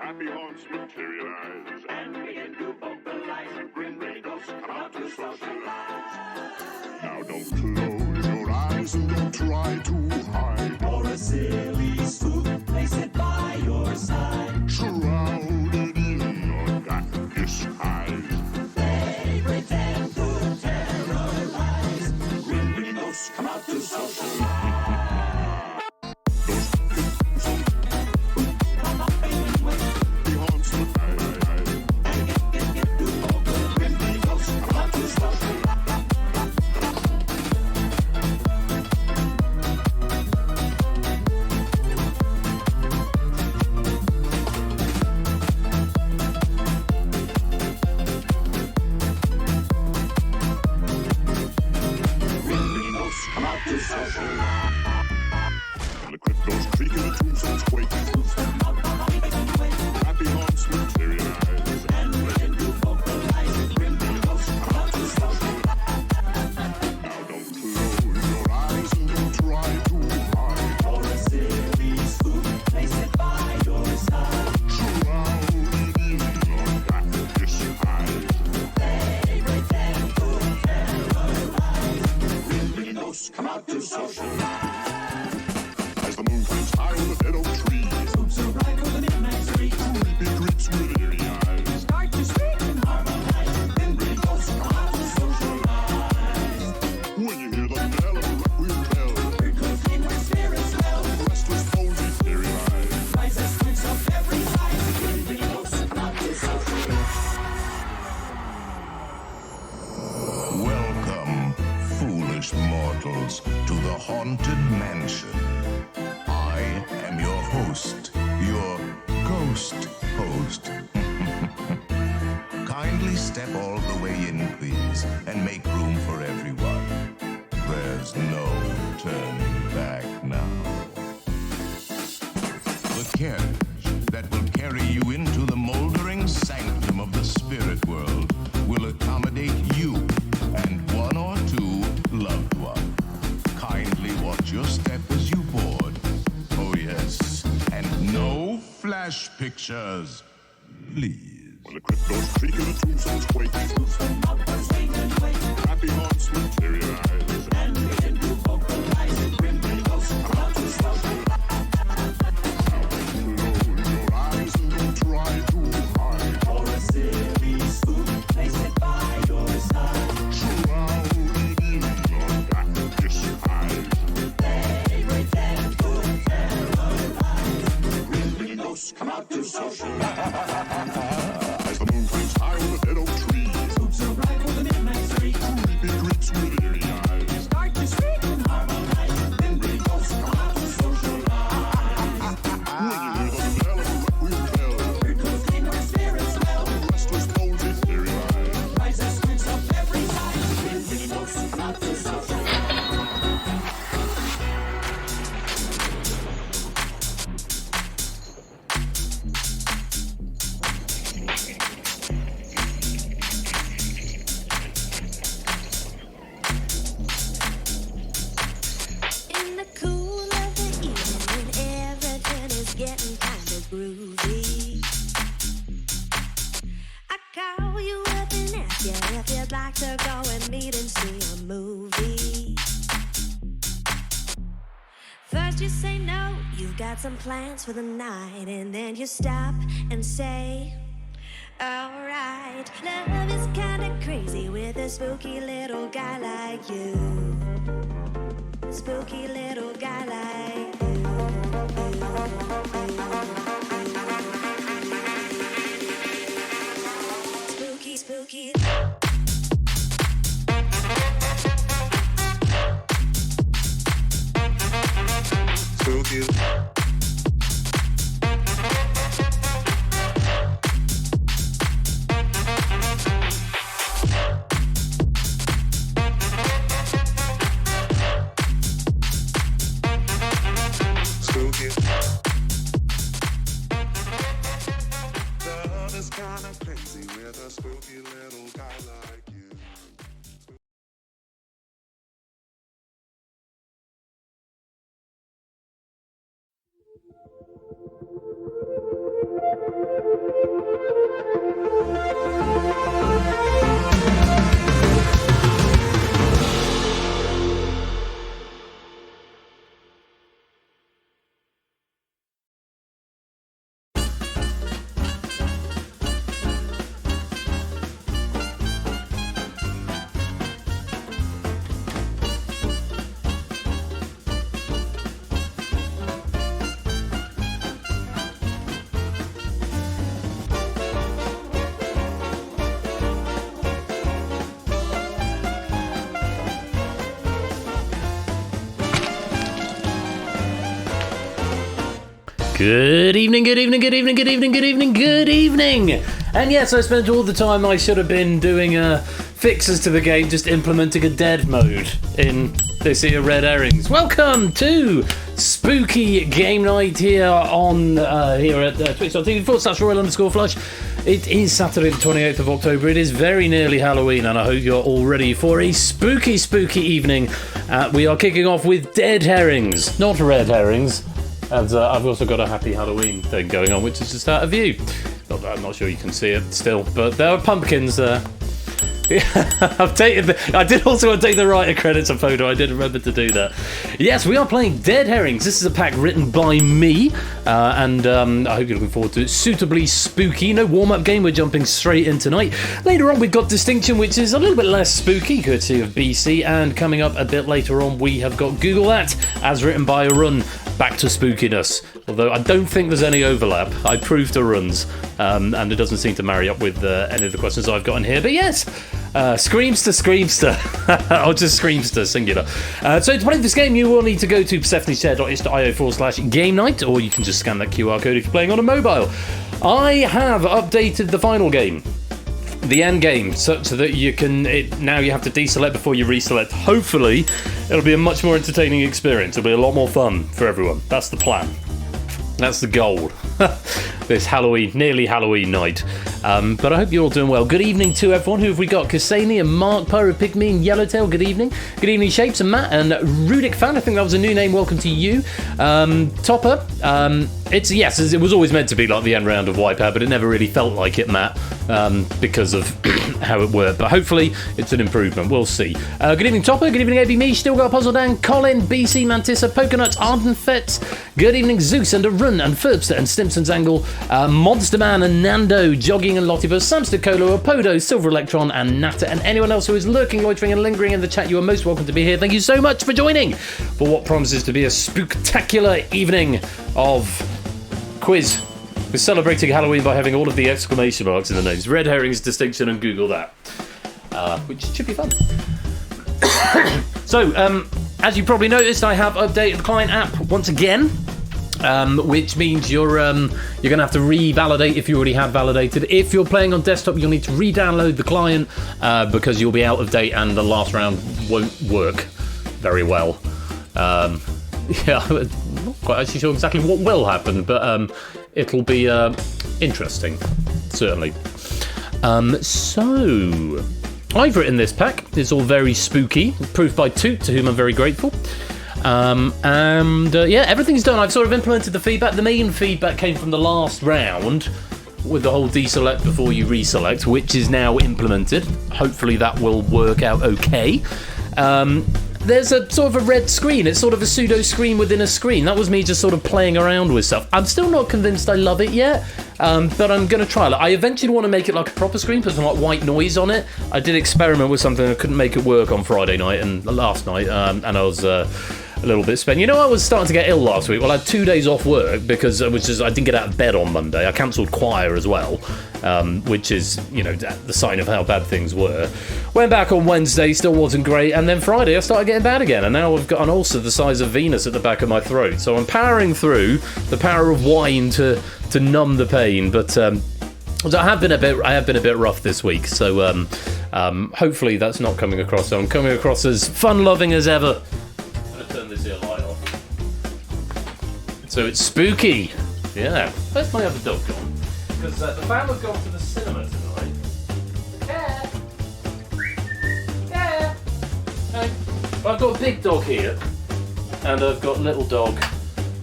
happy haunts materialize, and begin to vocalize. Grim Reapers come out to socialize. Now don't close your eyes and don't try to hide. For a silly spook, place it by your side. Shrouded in your dark disguise, They pretend to terrorize. Grim Reapers come out to socialize. Mortals to the haunted mansion. I am your host, your ghost host. Kindly step all the way in, please, and make room for everyone. There's no turning back now. The carriage that will carry you into the moldering sanctum of the spirit world will accommodate you and one or two loved ones. your step as you board. Oh yes, and no flash pictures, please. When the crypt goes creaking, the tombstones quake. Happy haunts materialize. And begin to vocalize. Grim ghosts come out to socialize. Close your eyes and don't try too hard. For a silly spook, place it by your side. Shrouded in the darkness hide. They pretend to terrorize. Grim ghosts come out to socialize. As the moon flames high over the dead oak tree. Spooks arrive on the midnight street. Creepy creeps with eerie eyes. Start to scream and harmonize. Grim ghosts come out to socialize. When you hear the bell of a requiem bell, Miracles clean our spirits well. restless bones etherealize. Rise as spooks of every size. Grim ghosts come out to socialize. In the cool of the evening when everything is getting kind of groovy, I call you up and ask you if you'd like to go and meet and see a movie. First you say no, you've got some plans for the night, and then you stop and say, alright, love is kinda crazy with a spooky little guy like you. Spooky little guy like you. Spooky, spooky. Spooky. Spooky. Love is kinda crazy with a spooky little guy like you. Good evening, good evening, good evening, good evening, good evening, good evening. And yes, I spent all the time I should have been doing fixes to the game, just implementing a dead mode in this here Red Herrings. Welcome to Spooky Game Night here on here at twitch.tv/Royal_Flush. It is Saturday the 28th of October. It is very nearly Halloween, and I hope you're all ready for a spooky, spooky evening. We are kicking off with Dead Herrings, not Red Herrings. And I've also got a happy Halloween thing going on, which is just out of view. Not that I'm not sure you can see it still, but there are pumpkins there. I did also take the writer credits a photo. I did remember to do that. Yes, we are playing Dead Herrings. This is a pack written by me, and I hope you're looking forward to it. Suitably spooky. No warm-up game. We're jumping straight in tonight. Later on, we've got Distinction, which is a little bit less spooky, courtesy of BC. And coming up a bit later on, we have got Google That, as written by a run. Back to spookiness, although I don't think there's any overlap. I proved the runs, and it doesn't seem to marry up with any of the questions I've got in here. But yes, Screamster, or just Screamster, singular. So to play this game, you will need to go to persephoneshare.is.io/game night, or you can just scan that QR code if you're playing on a mobile. I have updated the final game, the end game, such that now you have to deselect before you reselect. Hopefully it'll be a much more entertaining experience. It'll be a lot more fun for everyone. That's the plan. That's the goal. this nearly Halloween night. But I hope you're all doing well. Good evening to everyone. Who have we got? Kasani and Mark, Pyro Pygmy and Yellowtail. Good evening. Good evening, Shapes and Matt and Rudic Fan. I think that was a new name. Welcome to you. Topper. It was always meant to be like the end round of Wipeout, but it never really felt like it, Matt, because of how it worked. But hopefully it's an improvement. We'll see. Good evening, Topper. Good evening, AB Me. Still got Puzzle Dan, Colin, BC, Mantissa, Poconuts, Arden Fets. Good evening, Zeus and Arun and Ferbster and Stimson's Angle, Monster Man and Nando, Jogging and Lottibus, Samster Colo, Apodo, Silver Electron and Natter, and anyone else who is lurking, loitering and lingering in the chat. You are most welcome to be here. Thank you so much for joining for what promises to be a spooktacular evening of quiz. We're celebrating Halloween by having all of the exclamation marks in the names. Red Herrings, Distinction, and Google that. Which should be fun. So, as you probably noticed, I have updated the client app once again, which means you're going to have to revalidate if you already have validated. If you're playing on desktop, you'll need to re-download the client because you'll be out of date and the last round won't work very well. Yeah, I'm not quite actually sure exactly what will happen, but it'll be interesting, certainly. So, I've written this pack. It's all very spooky. Proof by Toot, to whom I'm very grateful. Yeah, everything's done. I've sort of implemented the feedback. The main feedback came from the last round with the whole deselect before you reselect, which is now implemented. Hopefully that will work out okay. There's a sort of a red screen. It's sort of a pseudo screen within a screen. That was me just sort of playing around with stuff. I'm still not convinced I love it yet, but I'm going to try it. I eventually want to make it like a proper screen, put some like white noise on it. I did experiment with something. I couldn't make it work on Friday night and last night, and I was a little bit spent. You know, I was starting to get ill last week. Well, I had 2 days off work because I didn't get out of bed on Monday. I cancelled choir as well, which is, you know, the sign of how bad things were. Went back on Wednesday, still wasn't great, and then Friday I started getting bad again, and now I've got an ulcer the size of Venus at the back of my throat. So I'm powering through the power of wine to numb the pain, but so I have been a bit rough this week. So hopefully that's not coming across. So I'm coming across as fun-loving as ever. Turn this here light off. So it's spooky. Yeah. Where's my other dog gone? Because the family's gone to the cinema tonight. Care. Hey. Well, I've got a big dog here, and I've got little dog.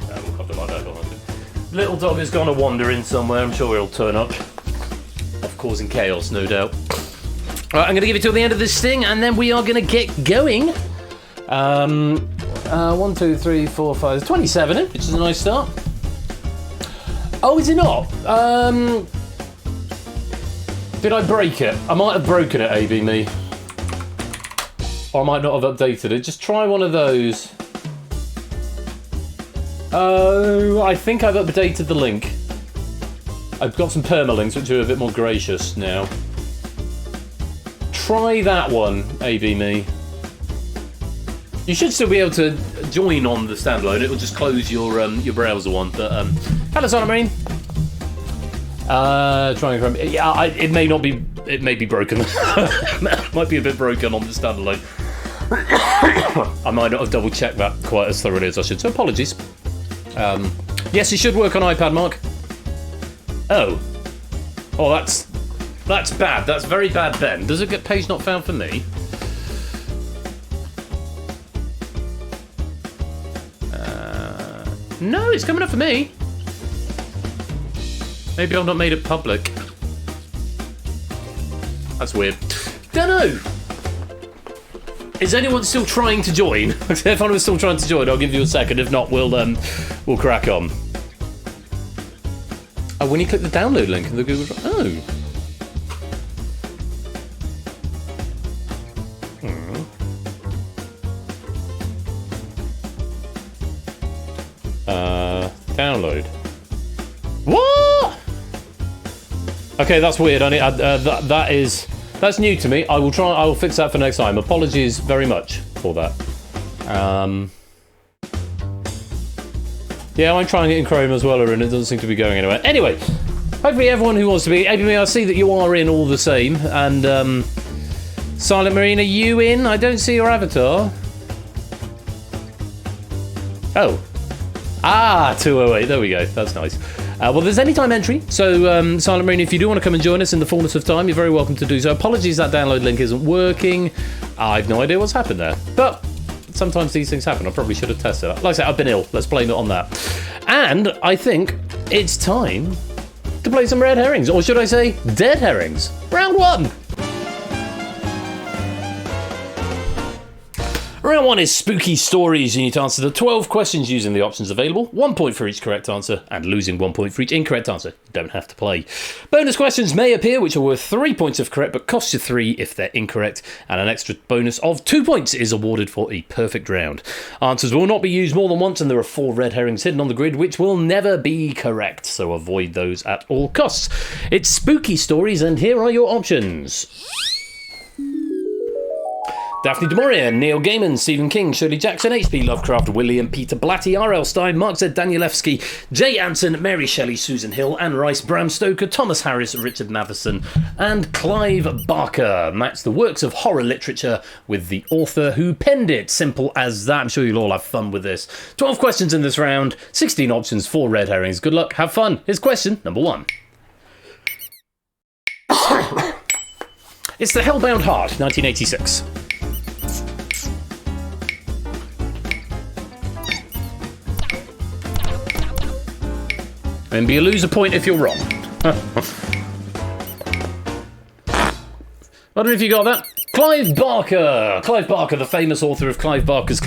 We'll have to like that, don't I? Little dog is going to wander in somewhere. I'm sure he'll turn up. Of causing chaos, no doubt. Right, I'm going to give it till the end of this thing, and then we are going to get going. 1, 2, 3, 4, 5, 27 in, which is a nice start. Oh, is it not? Did I break it? I might have broken it, AB Me. Or I might not have updated it. Just try one of those. Oh, I think I've updated the link. I've got some permalinks, which are a bit more gracious now. Try that one, AB Me. You should still be able to join on the standalone. It will just close your browser one. But hello, Sonic Marine. Trying from it may not be. It may be broken. Might be a bit broken on the standalone. I might not have double checked that quite as thoroughly as I should. So apologies. Yes, it should work on iPad, Mark. Oh, that's bad. That's very bad, Ben. Does it get page not found for me? No, it's coming up for me. Maybe I've not made it public. That's weird. Dunno. Is anyone still trying to join? If anyone's still trying to join, I'll give you a second. If not, we'll crack on. Oh, when you click the download link in the Google Drive. Oh. Download. What? Okay, that's weird. That's new to me. I will fix that for next time. Apologies very much for that. Yeah, I'm trying it in Chrome as well, and it doesn't seem to be going anywhere. Anyway, hopefully everyone who wants to be, I see that you are in all the same. And Silent Marine, are you in? I don't see your avatar. Oh. Ah, 208. There we go. That's nice. Well, there's anytime entry, so Silent Marine, if you do want to come and join us in the fullness of time, you're very welcome to do so. Apologies that download link isn't working. I have no idea what's happened there, but sometimes these things happen. I probably should have tested that. Like I said, I've been ill. Let's blame it on that. And I think it's time to play some red herrings, or should I say dead herrings. Round 1. Round 1 is spooky stories. You need to answer the 12 questions using the options available. 1 point for each correct answer, and losing 1 point for each incorrect answer. You don't have to play. Bonus questions may appear, which are worth 3 points if correct, but cost you 3 if they're incorrect, and an extra bonus of 2 points is awarded for a perfect round. Answers will not be used more than once, and there are 4 red herrings hidden on the grid, which will never be correct, so avoid those at all costs. It's spooky stories, and here are your options. Daphne du Maurier, Neil Gaiman, Stephen King, Shirley Jackson, H.P. Lovecraft, William Peter Blatty, R.L. Stein, Mark Z. Danielewski, Jay Anson, Mary Shelley, Susan Hill, Anne Rice, Bram Stoker, Thomas Harris, Richard Matheson, and Clive Barker. Match the works of horror literature with the author who penned it. Simple as that. I'm sure you'll all have fun with this. 12 questions in this round, 16 options, 4 red herrings. Good luck, have fun. Here's question number 1. It's The Hellbound Heart, 1986. Remember, you lose a point if you're wrong. I don't know if you got that. Clive Barker. Clive Barker, the famous author of Clive Barker's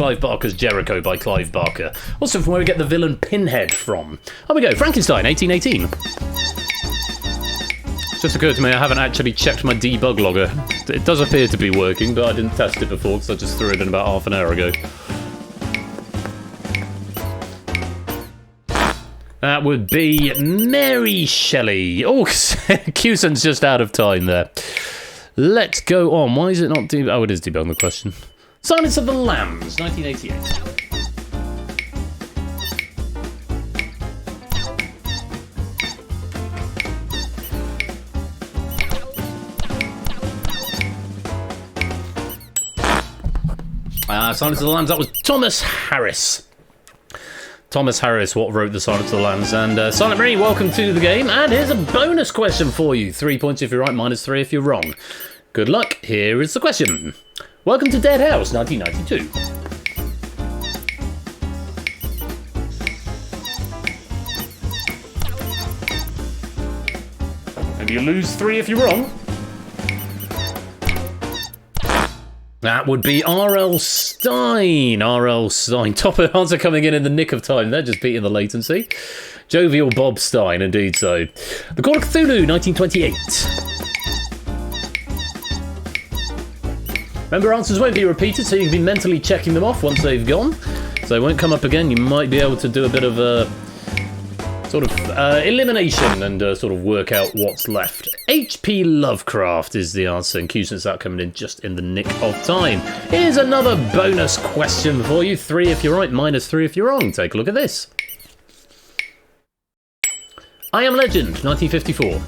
Jericho by Clive Barker. Also from where we get the villain Pinhead from. Here we go. Frankenstein, 1818. Just occurred to me I haven't actually checked my debug logger. It does appear to be working, but I didn't test it before because I just threw it in about half an hour ago. That would be Mary Shelley. Oh, Cusan's just out of time there. Let's go on. Why is it not debugging? Oh, it is debugging the question. Silence of the Lambs, 1988. Silence of the Lambs, that was Thomas Harris. Thomas Harris, what wrote The Silence of the Lambs. And Silent Marine, welcome to the game. And here's a bonus question for you. 3 points if you're right, minus 3 if you're wrong. Good luck. Here is the question. Welcome to Dead House, 1992. And you lose 3 if you're wrong. That would be R.L. Stein. R.L. Stein. Top answer coming in the nick of time. They're just beating the latency. Jovial Bob Stein, indeed so. The Call of Cthulhu, 1928. Remember, answers won't be repeated, so you can be mentally checking them off once they've gone. So they won't come up again. You might be able to do a bit of a sort of elimination and sort of work out what's left. H.P. Lovecraft is the answer, and Cusan's that coming in just in the nick of time. Here's another bonus question for you. 3 if you're right, minus 3 if you're wrong. Take a look at this. I Am Legend, 1954.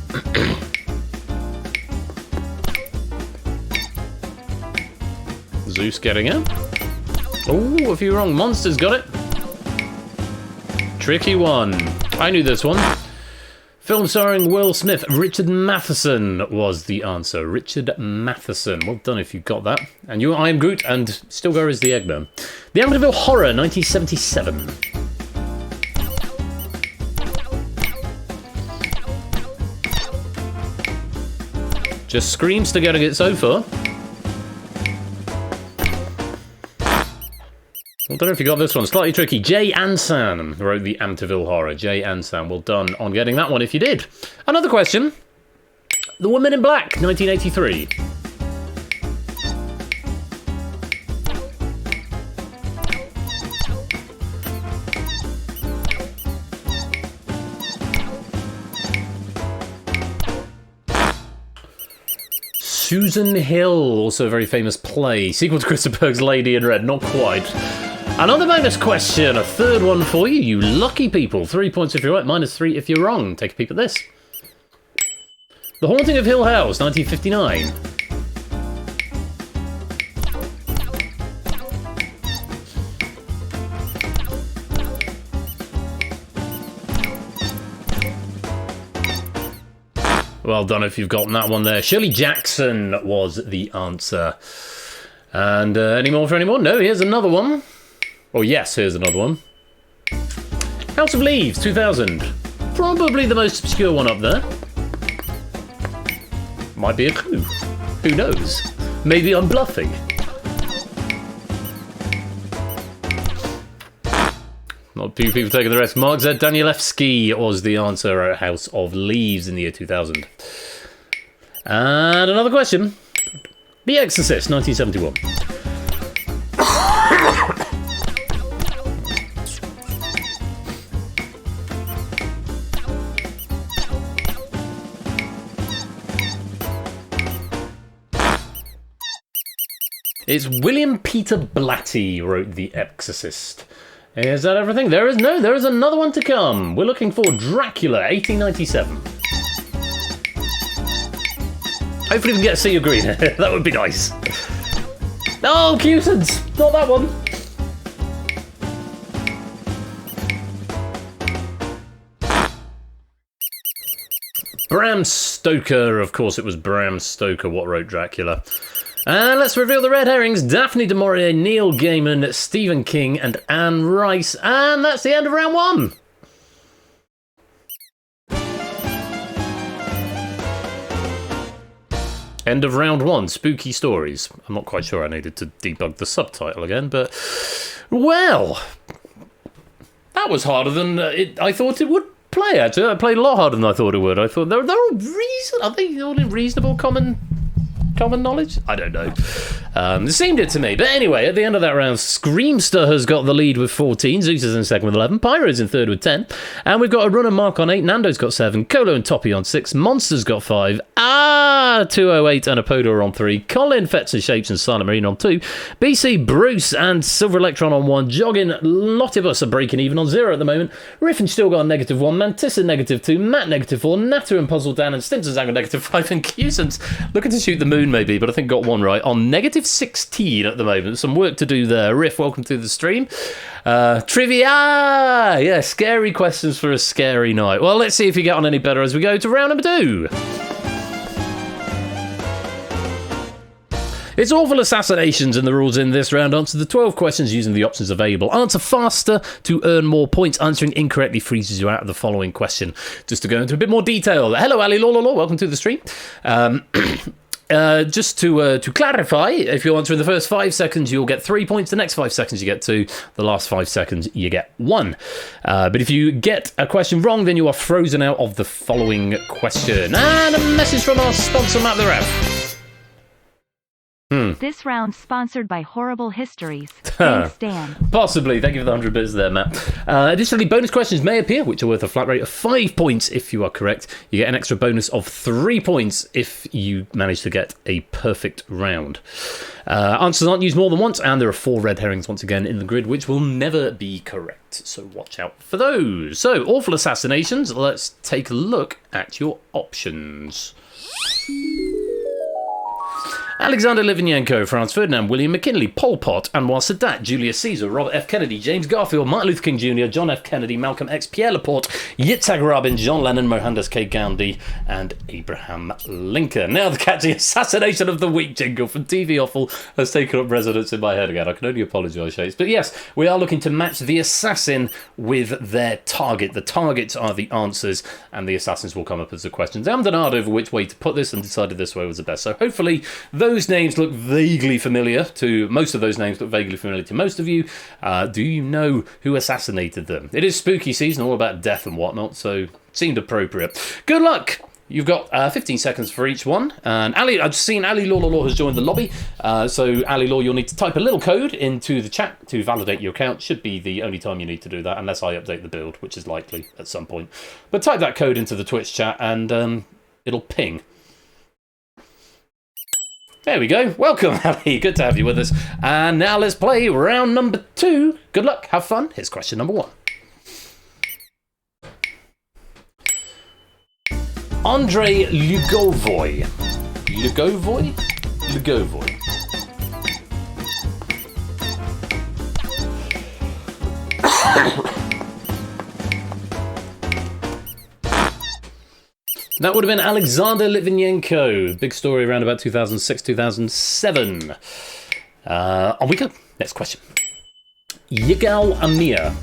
Zeus getting it. Oh, if you're wrong, Monsters got it. Tricky one. I knew this one. Film starring Will Smith. Richard Matheson was the answer. Richard Matheson. Well done if you got that. And you, I Am Groot, and Stilgar is the Eggman. The Amityville Horror, 1977. Just screams to getting it so far. I don't know if you got this one. Slightly tricky. Jay Anson wrote the Amityville Horror. Jay Anson. Well done on getting that one if you did. Another question. The Woman in Black, 1983. Susan Hill, also a very famous play. Sequel to Christopher Berg's Lady in Red. Not quite. Another bonus question, a third one for you, you lucky people. 3 points if you're right, minus 3 if you're wrong. Take a peep at this. The Haunting of Hill House, 1959. Well done if you've gotten that one there. Shirley Jackson was the answer. And any more for anyone? No, here's another one. Oh, yes, here's another one. House of Leaves, 2000. Probably the most obscure one up there. Might be a clue. Who knows? Maybe I'm bluffing. Not a few people taking the risk. Mark Z. Danielewski was the answer at House of Leaves in the year 2000. And another question. The Exorcist, 1971. It's William Peter Blatty wrote The Exorcist. Is that everything? There is another one to come. We're looking for Dracula, 1897. Hopefully we can get a sea of green. That would be nice. Oh, Cutons! Not that one. Bram Stoker, of course it was Bram Stoker what wrote Dracula. And let's reveal the red herrings. Daphne du Maurier, Neil Gaiman, Stephen King and Anne Rice. And that's the end of round one. End of round one, spooky stories. I'm not quite sure I needed to debug the subtitle again, but... Well, that was harder than I thought it would play, actually. I played a lot harder than I thought it would. I thought they're all are they all in reasonable common knowledge? I don't know. It seemed it to me. But anyway, at the end of that round, Screamster has got the lead with 14. Zeus is in second with 11. Pyro's in third with 10. And we've got a runner Mark on 8. Nando's got 7. Colo and Toppy on 6. Monster's got 5. 208 and Apodo are on 3. Colin, Fets and Shapes and Silent Marine on 2. BC, Bruce and Silver Electron on 1. Jogging, lot of us are breaking even on 0 at the moment. Riffin still got a -1. Mantissa -2. Matt -4. Natter and Puzzle Dan and Stimpson's got -5. And Cusans looking to shoot the moon maybe, but I think got one right on -16 at the moment. Some work to do there. Riff, welcome to the stream. Trivia! Yeah, scary questions for a scary night. Well, let's see if you get on any better as we go to round number 2. It's awful assassinations, and the rules in this round. Answer the 12 questions using the options available. Answer faster to earn more points. Answering incorrectly freezes you out of the following question. Just to go into a bit more detail. Hello, Ali Law, welcome to the stream. Just to clarify, if you answer in the first 5 seconds, you'll get 3 points. The next 5 seconds, you get 2. The last 5 seconds, you get 1. But if you get a question wrong, then you are frozen out of the following question. And a message from our sponsor, Matt the Ref. This round sponsored by Horrible Histories. Thanks, Dan. Possibly. Thank you for the 100 bits there, Matt. Additionally, bonus questions may appear, which are worth a flat rate of 5 points if you are correct. You get an extra bonus of 3 points if you manage to get a perfect round. Answers aren't used more than once, and there are 4 red herrings once again in the grid, which will never be correct. So watch out for those. So, awful assassinations. Let's take a look at your options. Alexander Litvinenko, Franz Ferdinand, William McKinley, Pol Pot, Anwar Sadat, Julius Caesar, Robert F. Kennedy, James Garfield, Martin Luther King Jr., John F. Kennedy, Malcolm X, Pierre Laporte, Yitzhak Rabin, John Lennon, Mohandas K. Gandhi, and Abraham Lincoln. Now the catchy assassination of the week jingle from TV Offal has taken up residence in my head again. I can only apologise, Shakes. But yes, we are looking to match the assassin with their target. The targets are the answers, and the assassins will come up as the questions. I haven't done hard over which way to put this and decided this way was the best. So hopefully those names look vaguely familiar to most of those names look vaguely familiar to most of you. Do you know who assassinated them? It is spooky season, all about death and whatnot, so it seemed appropriate. Good luck! You've got 15 seconds for each one. And Ali, I've seen Ali Law has joined the lobby. So Ali Law, you'll need to type a little code into the chat to validate your account. Should be the only time you need to do that, unless I update the build, which is likely at some point. But type that code into the Twitch chat and it'll ping. There we go. Welcome, Ali. Good to have you with us. And now let's play round number 2. Good luck. Have fun. Here's question number 1. Andrei Lugovoy. Lugovoy? Lugovoy. That would have been Alexander Litvinenko. Big story around about 2006, 2007. On we go. Next question. Yigal Amir.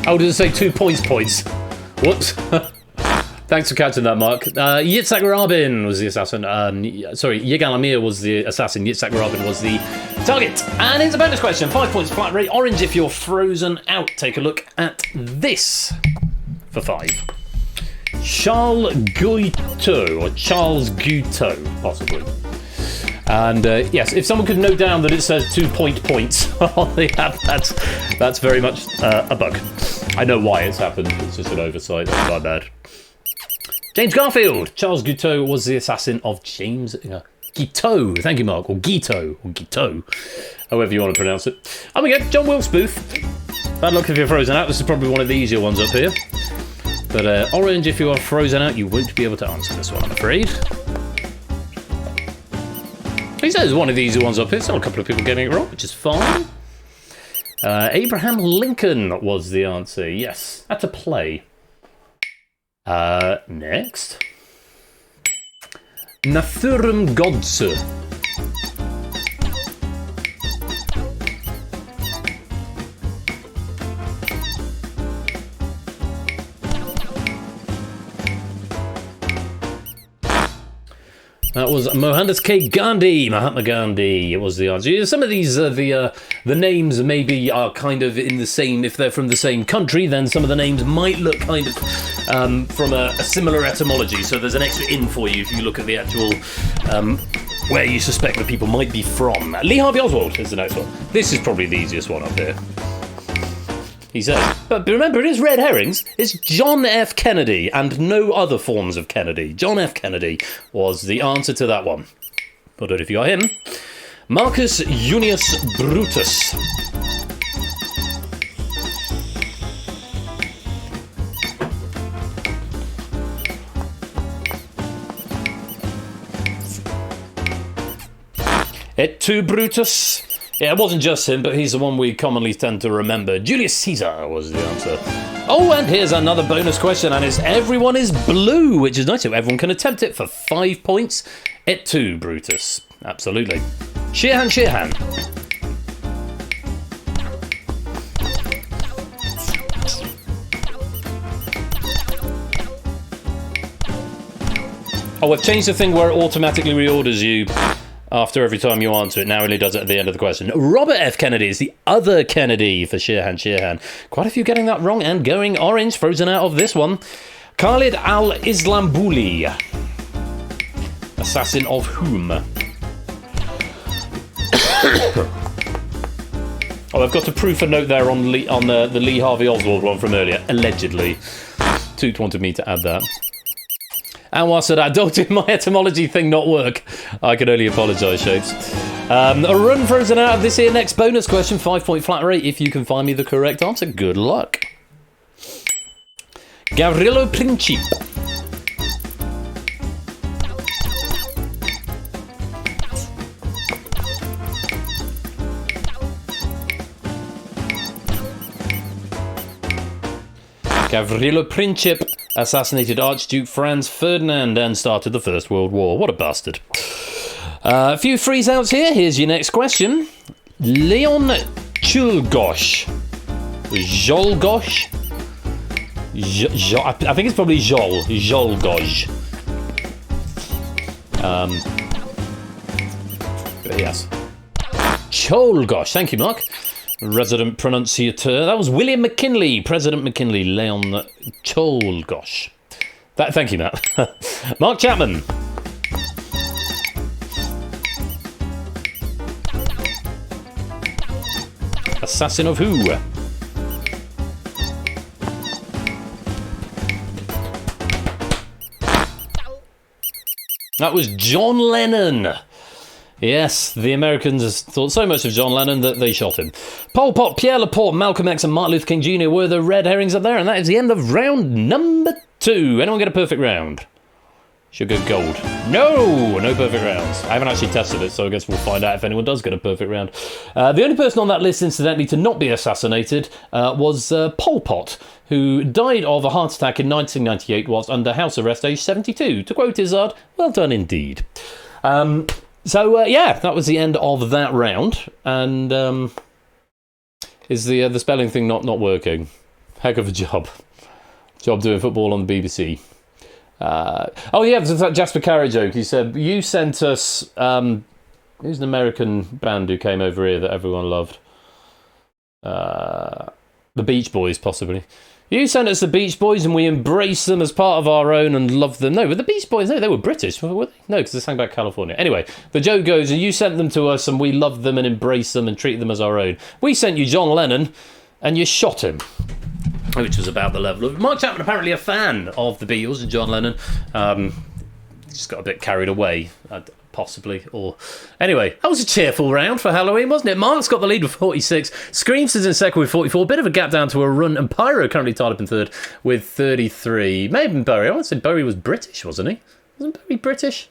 Oh, did it say 2 points? Whoops. Thanks for catching that, Mark. Yitzhak Rabin was the assassin. Sorry, Yigal Amir was the assassin. Yitzhak Rabin was the target. And here's a bonus question. 5 points, flat rate. Orange if you're frozen out. Take a look at this for 5. Charles Guiteau, or Charles Guiteau, possibly. And yes, if someone could note down that it says 2 points on the app, that's very much a bug. I know why it's happened. It's just an oversight. That's my bad. James Garfield. Charles Guiteau was the assassin of James Guiteau. Thank you, Mark. Or Guiteau. Or Guiteau. However you want to pronounce it. Oh my God, John Wilkes Booth. Bad luck if you're frozen out. This is probably one of the easier ones up here. But Orange, if you are frozen out, you won't be able to answer this one, I'm afraid. He says one of the easy ones up here. Still a couple of people getting it wrong, which is fine. Abraham Lincoln was the answer. Yes, that's a play. Next. Nathurum Godse. That was Mohandas K. Gandhi, Mahatma Gandhi. It was the answer. Some of these, the names maybe are kind of in the same. If they're from the same country, then some of the names might look kind of from a similar etymology. So there's an extra in for you if you look at the actual where you suspect that people might be from. Lee Harvey Oswald is the next one. This is probably the easiest one up here. He says, but remember, it is red herrings. It's John F. Kennedy and no other forms of Kennedy. John F. Kennedy was the answer to that one. I don't know if you got him. Marcus Junius Brutus. Et tu, Brutus? Yeah, it wasn't just him, but he's the one we commonly tend to remember. Julius Caesar was the answer. Oh, and here's another bonus question, and it's everyone is blue, which is nice. So everyone can attempt it for 5 points. Et tu, Brutus. Absolutely. Shirhan. Oh, I've changed the thing where it automatically reorders you after every time you answer it. Now it only does it at the end of the question. Robert F. Kennedy is the other Kennedy for Shirhan. Quite a few getting that wrong and going orange, frozen out of this one. Khalid al-Islambouli. Assassin of whom? Oh, I've got to proof a note there on the Lee Harvey Oswald one from earlier. Allegedly. Toot wanted me to add that. Anwar said, I don't do my etymology thing not work. I can only apologise, Shades. A run frozen out of this here next bonus question. 5-point flat rate if you can find me the correct answer. Good luck. Gavrilo Princip. Gavrilo Princip assassinated Archduke Franz Ferdinand and started the First World War. What a bastard. A few freeze outs here. Here's your next question. Leon Czolgosz. Czolgosz? I think it's probably Czolgosz. Yes. Czolgosz. Thank you, Mark. Resident pronunciateur. That was William McKinley. President McKinley. Leon Czolgosz. Thank you, Matt. Mark Chapman. Assassin of who? That was John Lennon. Yes, the Americans thought so much of John Lennon that they shot him. Pol Pot, Pierre Laporte, Malcolm X and Martin Luther King Jr. were the red herrings up there, and that is the end of round number 2. Anyone get a perfect round? Sugar Gold. No perfect rounds. I haven't actually tested it, so I guess we'll find out if anyone does get a perfect round. The only person on that list, incidentally, to not be assassinated was Pol Pot, who died of a heart attack in 1998 whilst under house arrest, aged 72. To quote Izzard, well done indeed. Yeah, that was the end of that round. And is the spelling thing not working? Heck of a job. Job doing football on the BBC. There's that Jasper Carrot joke. He said, you sent us... who's an American band who came over here that everyone loved? The Beach Boys, possibly. You sent us the Beach Boys and we embraced them as part of our own and loved them. No, but the Beach Boys, no, they were British, were they? No, because they sang about California. Anyway, the joke goes, and you sent them to us and we loved them and embraced them and treated them as our own. We sent you John Lennon and you shot him. Which was about the level of... Mark Chapman, apparently a fan of the Beatles and John Lennon. Just got a bit carried away, possibly. Or anyway, that was a cheerful round for Halloween, wasn't it? Mark's got the lead with 46. Screams is in second with 44. Bit of a gap down to a run. And Pyro currently tied up in third with 33. Maybe Bowie. I want to say Bowie was British, wasn't he? Wasn't Bowie British?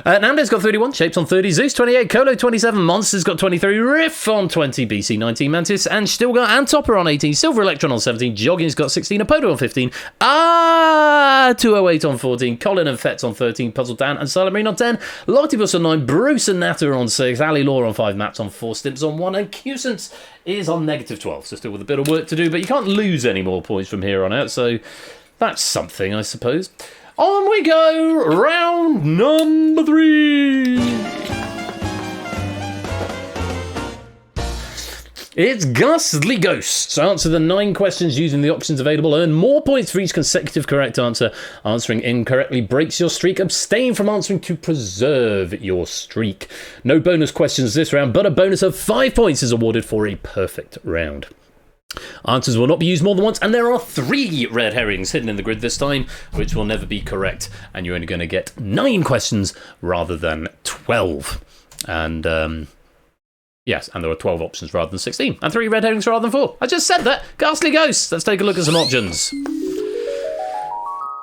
Nando's got 31, Shapes on 30, Zeus 28, Colo 27, Monsters got 23, Riff on 20, BC 19, Mantis and Stilgar and Topper on 18, Silver Electron on 17, Jogging's got 16, Apodo on 15, 208 on 14, Colin and Fetz on 13, Puzzle Dan and Silent Marine on 10, Lotibus on 9, Bruce and Natter on 6, Ali Law on 5, Maps on 4, Stimps on 1 and Cusance is on negative 12, so still with a bit of work to do, but you can't lose any more points from here on out, so that's something, I suppose. On we go, round number 3. It's Ghastly Ghosts. Answer the 9 questions using the options available. Earn more points for each consecutive correct answer. Answering incorrectly breaks your streak. Abstain from answering to preserve your streak. No bonus questions this round, but a bonus of 5 points is awarded for a perfect round. Answers will not be used more than once, and there are 3 red herrings hidden in the grid this time, which will never be correct, and you're only going to get 9 questions rather than 12. And, yes, and there are 12 options rather than 16, and 3 red herrings rather than 4. I just said that! Ghastly Ghosts! Let's take a look at some options.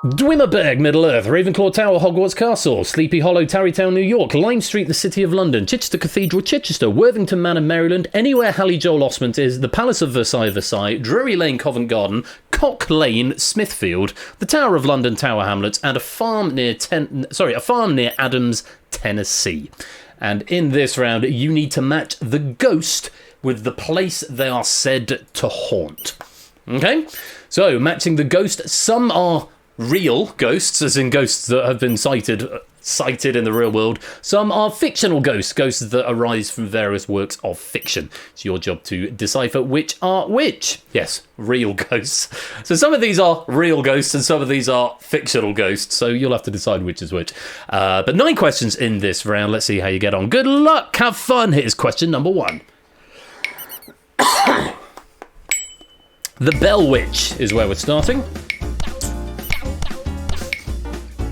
Dwimmerberg, Middle-earth, Ravenclaw Tower, Hogwarts Castle, Sleepy Hollow, Tarrytown, New York, Lime Street, the City of London, Chichester Cathedral, Chichester, Worthington Manor, Maryland, anywhere Hallie Joel Osment is, the Palace of Versailles, Versailles, Drury Lane, Covent Garden, Cock Lane, Smithfield, the Tower of London, Tower Hamlets, and a farm near Adams, Tennessee. And in this round, you need to match the ghost with the place they are said to haunt. Okay? So, matching the ghost, some are real ghosts, as in ghosts that have been sighted in the real world. Some are fictional ghosts that arise from various works of fiction. It's your job to decipher which are which. Yes, real ghosts. So some of these are real ghosts and some of these are fictional ghosts, so you'll have to decide which is which. But 9 questions in this round. Let's see how you get on. Good luck, have fun. Here's question number 1. The Bell Witch is where we're starting.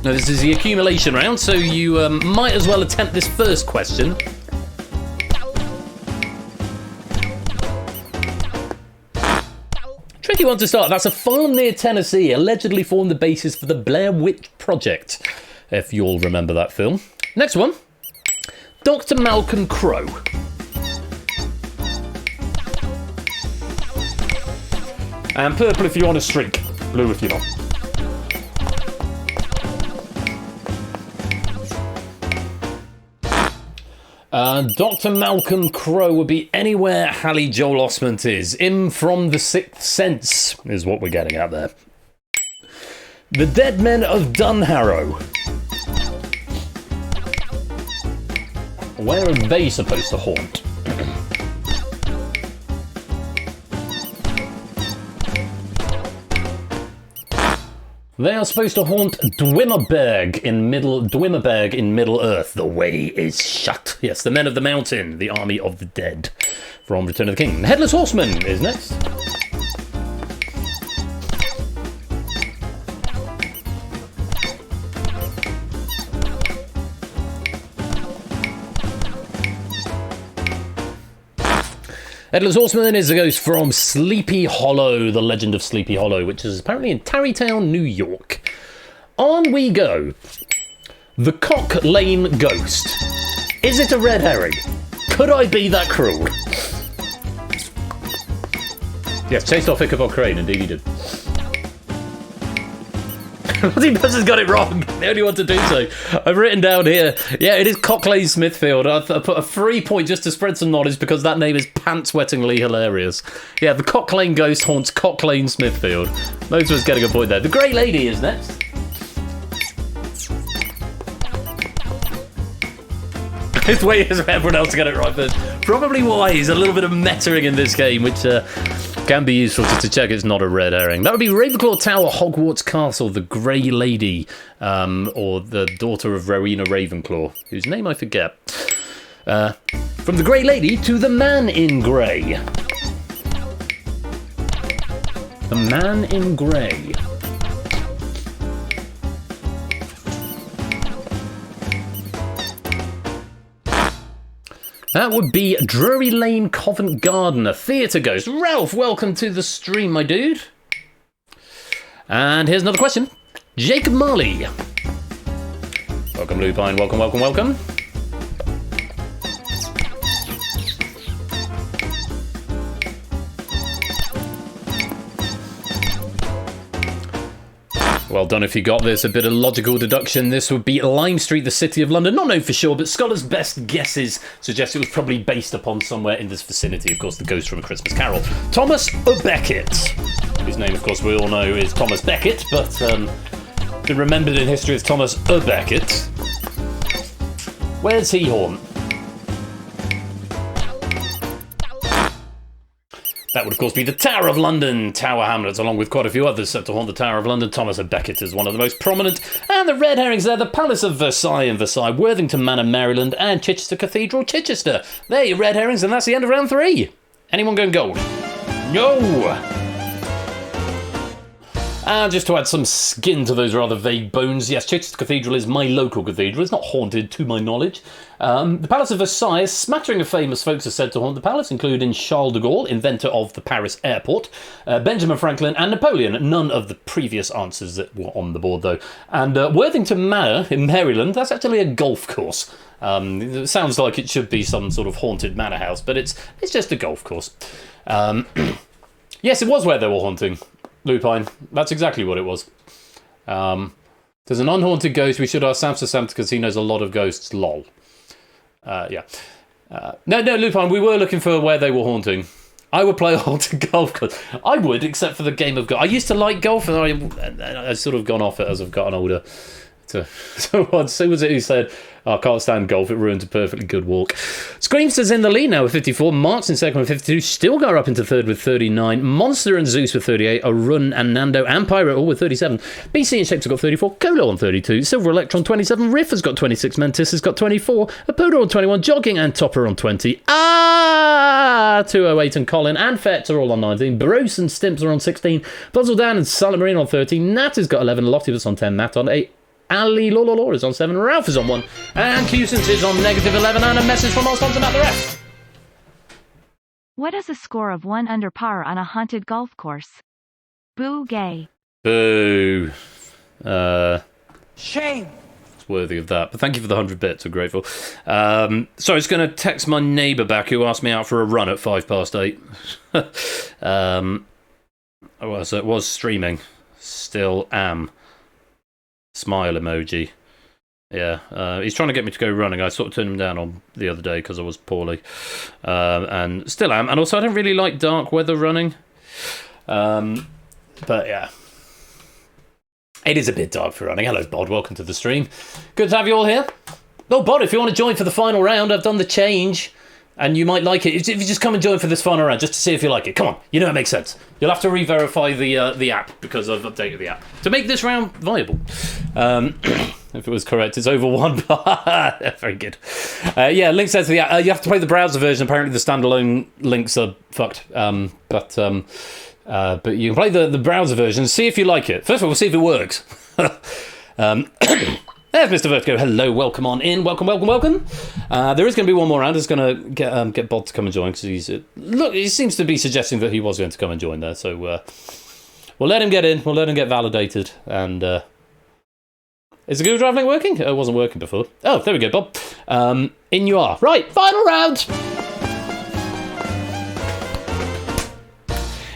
Now, this is the accumulation round, so you might as well attempt this first question. Tricky one to start. That's a farm near Tennessee, allegedly formed the basis for the Blair Witch Project, if you'll remember that film. Next one. Dr. Malcolm Crowe. And purple if you're on a streak, blue if you're not. Dr. Malcolm Crowe would be anywhere Hallie Joel Osment is. In from the Sixth Sense is what we're getting at there. The Dead Men of Dunharrow. Where are they supposed to haunt? They are supposed to haunt Dwimmerberg in Middle-earth. The way is shut. Yes, the Men of the Mountain, the Army of the Dead from Return of the King. The Headless Horseman is next. Headless Horseman is a ghost from Sleepy Hollow, the legend of Sleepy Hollow, which is apparently in Tarrytown, New York. On we go. The Cock Lane Ghost. Is it a red herring? Could I be that cruel? Yes, chased off Ichabod Crane, indeed he did. Bloody Buzz has got it wrong. The only one to do so. I've written down here, yeah, it is Cock Lane Smithfield. I put a 3 point just to spread some knowledge because that name is pants-wettingly hilarious. Yeah, the Cock Lane Ghost haunts Cock Lane Smithfield. Most of us getting a point there. The Grey Lady is next. It's waiting for everyone else to get it right first. Probably wise, a little bit of metaing in this game, which can be useful to check it's not a red herring. That would be Ravenclaw Tower, Hogwarts Castle, the Grey Lady, or the daughter of Rowena Ravenclaw, whose name I forget. From the Grey Lady to the Man in Grey. The Man in Grey. That would be Drury Lane Covent Garden, a theatre ghost. Ralph, welcome to the stream, my dude. And here's another question. Jacob Marley. Welcome, Lupine. Welcome, welcome, welcome. Well done if you got this. A bit of logical deduction. This would be Lime Street, the City of London. Not known for sure, but scholars' best guesses suggest it was probably based upon somewhere in this vicinity. Of course, the Ghost from A Christmas Carol. Thomas Becket. His name, of course, we all know is Thomas Becket, but been remembered in history as Thomas Becket. Where's he haunt? That would, of course, be the Tower of London, Tower Hamlets, along with quite a few others set to haunt the Tower of London. Thomas à Becket is one of the most prominent. And the red herrings there, the Palace of Versailles in Versailles, Worthington Manor, Maryland, and Chichester Cathedral, Chichester. There, your red herrings, and that's the end of round 3. Anyone going gold? No! And just to add some skin to those rather vague bones, yes, Chichester Cathedral is my local cathedral. It's not haunted, to my knowledge. The Palace of Versailles, a smattering of famous folks are said to haunt the palace, including Charles de Gaulle, inventor of the Paris airport, Benjamin Franklin, and Napoleon. None of the previous answers that were on the board, though. And Worthington Manor in Maryland, that's actually a golf course. It sounds like it should be some sort of haunted manor house, but it's just a golf course. Yes, it was where they were haunting. Lupine, that's exactly what it was. There's an unhaunted ghost. We should ask Samsa because he knows a lot of ghosts. Lol. Yeah. No, Lupine, we were looking for where they were haunting. I would play a haunted golf course. I would, except for the game of golf. I used to like golf, and I've sort of gone off it as I've gotten older. So who was it who said, I can't stand golf, it ruins a perfectly good walk. Screamster's in the lead now with 54, Mark's in second with 52, Stilgar up into third with 39, Monster and Zeus with 38, Arun and Nando and Pirate all with 37, BC and Shapes have got 34, Colo on 32, Silver Electron 27, Riff has got 26, Mantis has got 24, Apodo on 21, Jogging and Topper on 20, 208 and Colin and Fetz are all on 19, Bruce and Stimps are on 16, Puzzle Dan and Silent Marine on 13, Nat has got 11, Lofty on 10, Matt on 8, Ali Law is on 7, Ralph is on 1, and Cusins is on negative 11, and a message from our sponsor, Matt the Ref. What is a score of 1 under par on a haunted golf course? Boo gay. Boo. Shame. It's worthy of that, but thank you for the 100 bits, I'm grateful. So I was going to text my neighbour back who asked me out for a run at 8:05. It was streaming. Still am. Smile emoji. Yeah, he's trying to get me to go running. I sort of turned him down on the other day because I was poorly. And still am. And also I don't really like dark weather running. But yeah. It is a bit dark for running. Hello, Bod. Welcome to the stream. Good to have you all here. Oh, Bod, if you want to join for the final round, I've done the change. And you might like it. If you just come and join for this final round, just to see if you like it. Come on, you know it makes sense. You'll have to re-verify the app because I've updated the app to make this round viable. If it was correct, it's over 1 bar. Very good. Yeah, links there to the app. You have to play the browser version. Apparently, the standalone links are fucked. But you can play the browser version. See if you like it. First of all, we'll see if it works. There's Mr. Vertigo. Hello, welcome on in. Welcome. There is going to be one more round. It's going to get Bod to come and join because he seems to be suggesting that he was going to come and join there. So we'll let him get in. We'll let him get validated, and Is the Google Drive link working? Oh, it wasn't working before. Oh, there we go, Bob. In you are. Right, final round.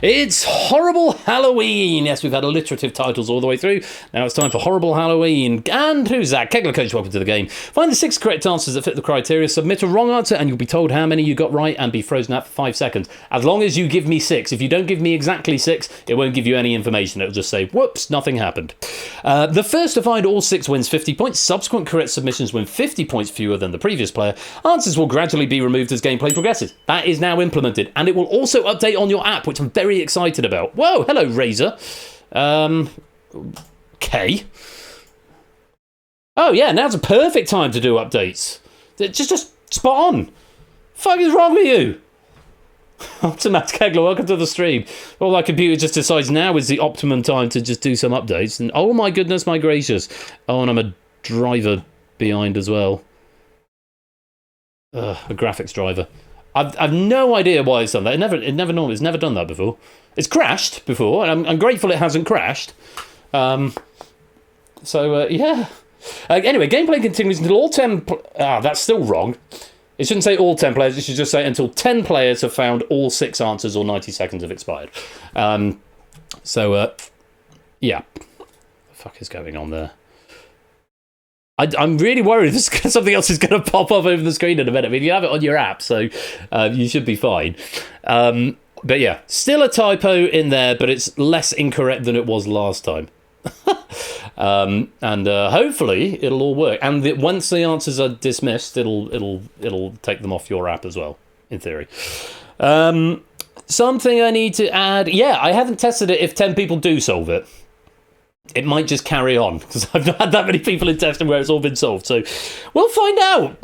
It's Horrible Halloween. Yes, we've had alliterative titles all the way through. Now it's time for Horrible Halloween. And who's that? Kegler Coach, welcome to the game. Find the 6 correct answers that fit the criteria. Submit a wrong answer and you'll be told how many you got right and be frozen out for 5 seconds. As long as you give me 6. If you don't give me exactly 6, it won't give you any information. It'll just say, whoops, nothing happened. The first to find all 6 wins 50 points. Subsequent correct submissions win 50 points fewer than the previous player. Answers will gradually be removed as gameplay progresses. That is now implemented. And it will also update on your app, which I'm very excited about. Whoa, hello, Razor. Okay. Oh, yeah, now's a perfect time to do updates. Just spot on. Fuck is wrong with you? Optimat Kegler, welcome to the stream. All our computer just decides now is the optimum time to just do some updates. And oh my goodness, my gracious. Oh, and I'm a driver behind as well. A graphics driver. I've no idea why it's done that. It's never done that before. It's crashed before, and I'm grateful it hasn't crashed. Yeah. Anyway, gameplay continues until all 10... that's still wrong. It shouldn't say all 10 players. It should just say until 10 players have found all 6 answers or 90 seconds have expired. Yeah. What the fuck is going on there? I'm really worried something else is going to pop up over the screen in a minute. I mean, you have it on your app, so you should be fine. But yeah, still a typo in there, but it's less incorrect than it was last time. And hopefully it'll all work. And once the answers are dismissed, it'll take them off your app as well, in theory. Something I need to add. Yeah, I haven't tested it if 10 people do solve it. It might just carry on, because I've not had that many people in testing where it's all been solved. So we'll find out.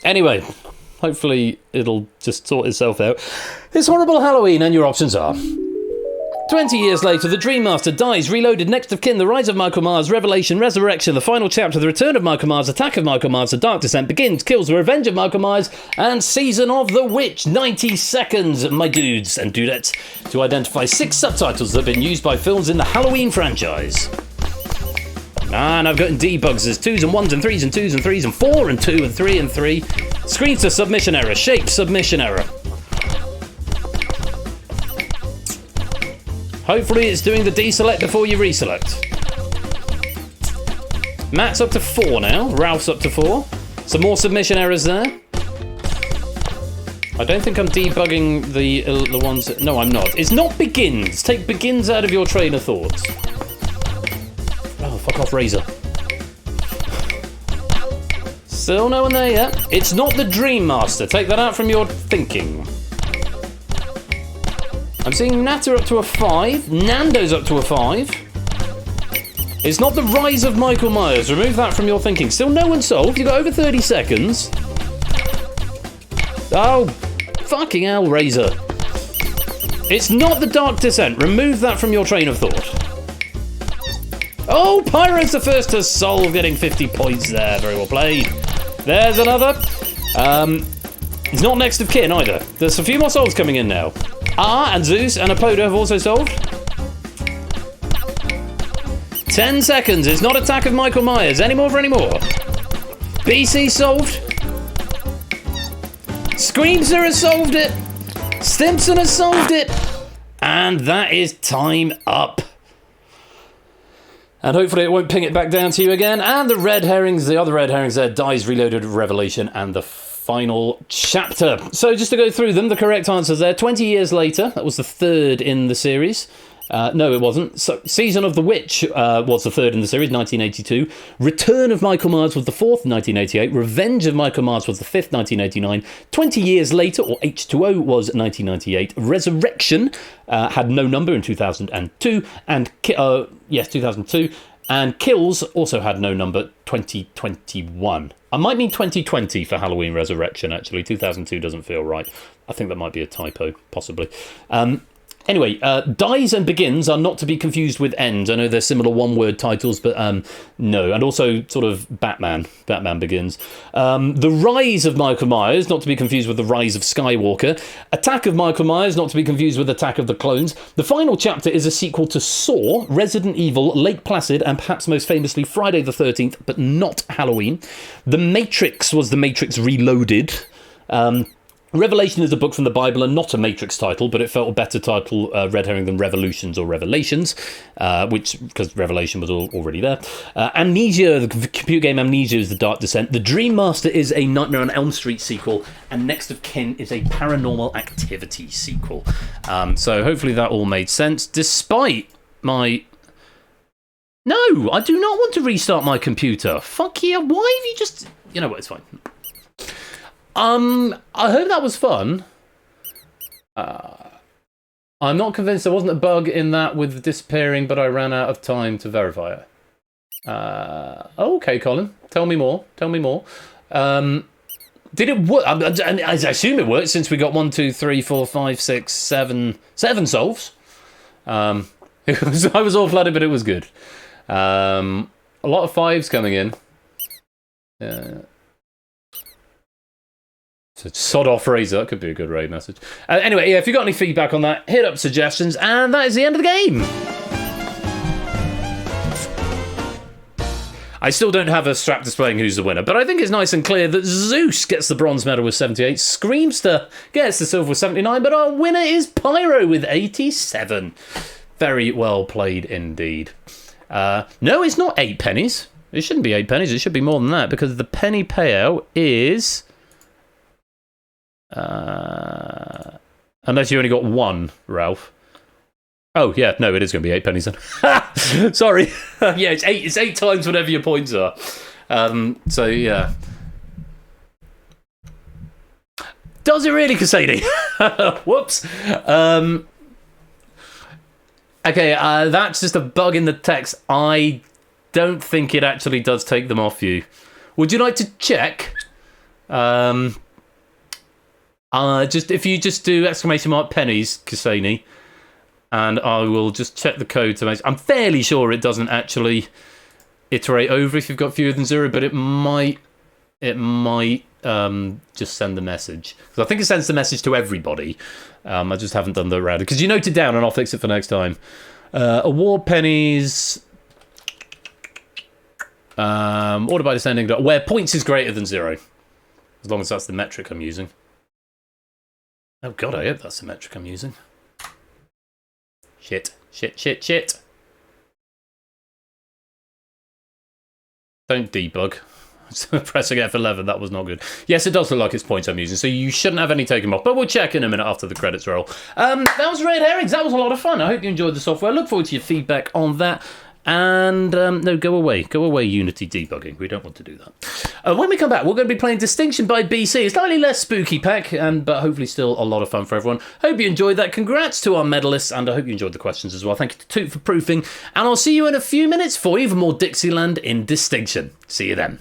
Anyway, hopefully it'll just sort itself out. It's Horrible Halloween, and your options are... 20 years later, the Dream Master dies, Reloaded, Next of Kin, The Rise of Michael Myers, Revelation, Resurrection, The Final Chapter, The Return of Michael Myers, Attack of Michael Myers, The Dark Descent Begins, Kills, The Revenge of Michael Myers, and Season of the Witch. 90 seconds, my dudes and dudettes, to identify 6 subtitles that have been used by films in the Halloween franchise. And I've got debugs. There's 2s and 1s and 3s and 2s and 3s and 4 and 2 and 3 and 3. Screens to submission error. Shape submission error. Hopefully it's doing the deselect before you reselect. Matt's up to 4 now. Ralph's up to 4. Some more submission errors there. I don't think I'm debugging the ones that... No, I'm not. It's not begins. Take begins out of your train of thought. Oh, fuck off, Razor. Still no one there yet. It's not the Dream Master. Take that out from your thinking. I'm seeing Natter up to a 5. Nando's up to a 5. It's not the Rise of Michael Myers. Remove that from your thinking. Still no one solved. You've got over 30 seconds. Oh, fucking hell, Razor. It's not the Dark Descent. Remove that from your train of thought. Oh, Pyro's the first to solve, getting 50 points there. Very well played. There's another. It's not Next of Kin either. There's a few more solves coming in now. And Zeus and Apoda have also solved. 10 seconds. It's not Attack of Michael Myers. Any more for any more? BC solved. Screamster has solved it. Stimson has solved it. And that is time up. And hopefully it won't ping it back down to you again. And the red herrings, the other red herrings there, Dies, Reloaded, Revelation, and the Final Chapter. So just to go through them, the correct answers there. 20 years later, that was the 3rd in the series. No, it wasn't. So, Season of the Witch was the 3rd in the series, 1982. Return of Michael Myers was the 4th, 1988. Revenge of Michael Myers was the 5th, 1989. 20 years later, or H2O, was 1998. Resurrection had no number in 2002. And, 2002. And Kills also had no number, 2021. I might mean 2020 for Halloween Resurrection, actually. 2002 doesn't feel right. I think that might be a typo, possibly. Anyway, Dies and Begins are not to be confused with Ends. I know they're similar one-word titles, but no. And also sort of Batman Begins. The Rise of Michael Myers, not to be confused with The Rise of Skywalker. Attack of Michael Myers, not to be confused with Attack of the Clones. The final chapter is a sequel to Saw, Resident Evil, Lake Placid, and perhaps most famously Friday the 13th, but not Halloween. The Matrix was The Matrix Reloaded. Revelation is a book from the Bible and not a Matrix title, but it felt a better title, red herring, than Revolutions or Revelations, because Revelation was already there. Amnesia, the computer game Amnesia, is The Dark Descent. The Dream Master is a Nightmare on Elm Street sequel, and Next of Kin is a Paranormal Activity sequel. So hopefully that all made sense, despite my... No, I do not want to restart my computer. Fuck yeah, why have you just... You know what, it's fine. I hope that was fun. I'm not convinced there wasn't a bug in that with disappearing, but I ran out of time to verify it. Okay, Colin, tell me more. Did it work? I assume it worked since we got 1, 2, 3, 4, 5, 6, 7 solves. I was all flooded, but it was good. A lot of 5s coming in. So sod off Razor, that could be a good raid message. Anyway, yeah, if you've got any feedback on that, hit up suggestions, and that is the end of the game. I still don't have a strap displaying who's the winner, but I think it's nice and clear that Zeus gets the bronze medal with 78, Screamster gets the silver with 79, but our winner is Pyro with 87. Very well played indeed. No, it's not 8 pennies. It shouldn't be 8 pennies, it should be more than that, because the penny payout is... unless you only got 1, Ralph. Oh, yeah, no, it is going to be 8 pennies then. Sorry. Yeah, it's 8 times whatever your points are. So, yeah. Does it really, Cassady? Whoops. Okay, that's just a bug in the text. I don't think it actually does take them off you. Would you like to check? If you just do !pennies, Cassini, and I will just check the code to make... I'm fairly sure it doesn't actually iterate over if you've got fewer than 0, but it might just send the message. Because I think it sends the message to everybody. I just haven't done the round. Because you note it down and I'll fix it for next time. Award pennies... order by descending... Where points is greater than 0. As long as that's the metric I'm using. Oh god, I hope that's the metric I'm using. Shit. Don't debug. Pressing F11, that was not good. Yes, it does look like it's points I'm using, so you shouldn't have any taken off, but we'll check in a minute after the credits roll. That was Red Herrings. That was a lot of fun. I hope you enjoyed the software. I look forward to your feedback on that. And, no, go away, Unity debugging. We don't want to do that. When we come back, we're going to be playing Distinction by BC. It's slightly less spooky pack, but hopefully still a lot of fun for everyone. Hope you enjoyed that. Congrats to our medalists, and I hope you enjoyed the questions as well. Thank you to Toot for proofing, and I'll see you in a few minutes for even more Dixieland in Distinction. See you then.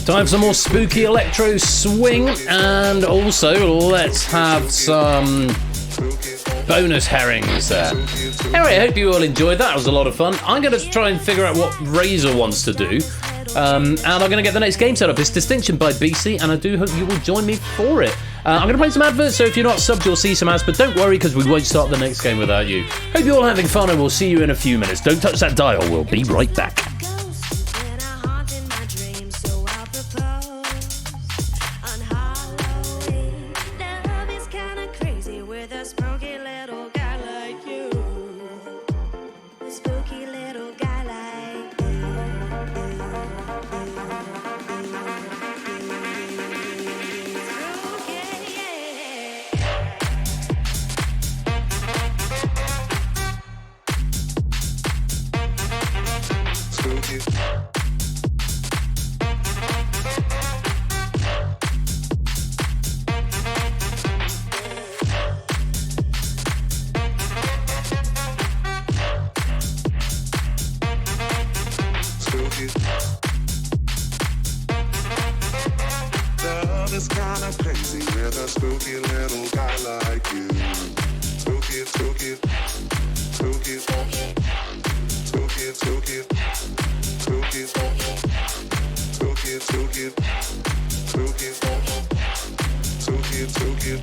Time for some more spooky electro swing, and also let's have some bonus herrings there. Anyway, I hope you all enjoyed that. It was a lot of fun. I'm going to try and figure out what Razor wants to do. And I'm going to get the next game set up. It's Distinction by BC, and I do hope you will join me for it. I'm going to play some adverts, so if you're not subbed, you'll see some ads, but don't worry, because we won't start the next game without you. Hope you're all having fun, and we'll see you in a few minutes. Don't touch that dial. We'll be right back. Ghost and I haunt in my dreams, so I'll propose on Halloween. Love is kinda crazy with a spooky little guy like you. A spooky little guy like spooky, yeah. Love is kinda crazy with a spooky little guy like you. Spooky, spooky, spooky, spooky, spooky, spooky, spooky, spooky, spooky, spooky, spooky, spooky.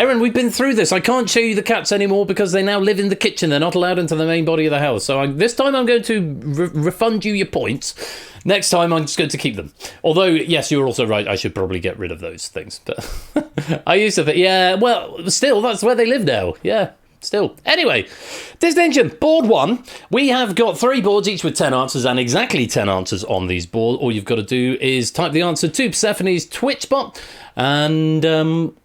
Erin, we've been through this. I can't show you the cats anymore because they now live in the kitchen. They're not allowed into the main body of the house. So this time I'm going to refund you your points. Next time I'm just going to keep them. Although, yes, you're also right. I should probably get rid of those things. But I used to think, yeah, well, still, that's where they live now. Yeah. Still. Anyway, Distinction, board 1. We have got 3 boards, each with 10 answers, and exactly 10 answers on these boards. All you've got to do is type the answer to Persephone's Twitch bot, and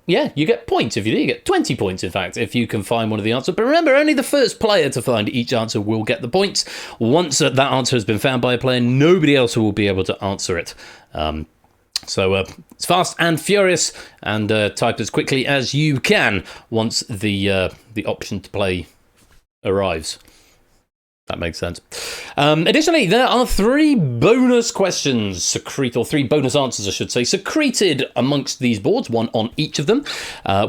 yeah, you get points if you do. You get 20 points, in fact, if you can find one of the answers. But remember, only the first player to find each answer will get the points. Once that answer has been found by a player, nobody else will be able to answer it. So it's fast and furious, and type as quickly as you can once the option to play arrives. That makes sense. Additionally, there are 3 bonus questions, or 3 bonus answers, I should say, secreted amongst these boards, 1 on each of them,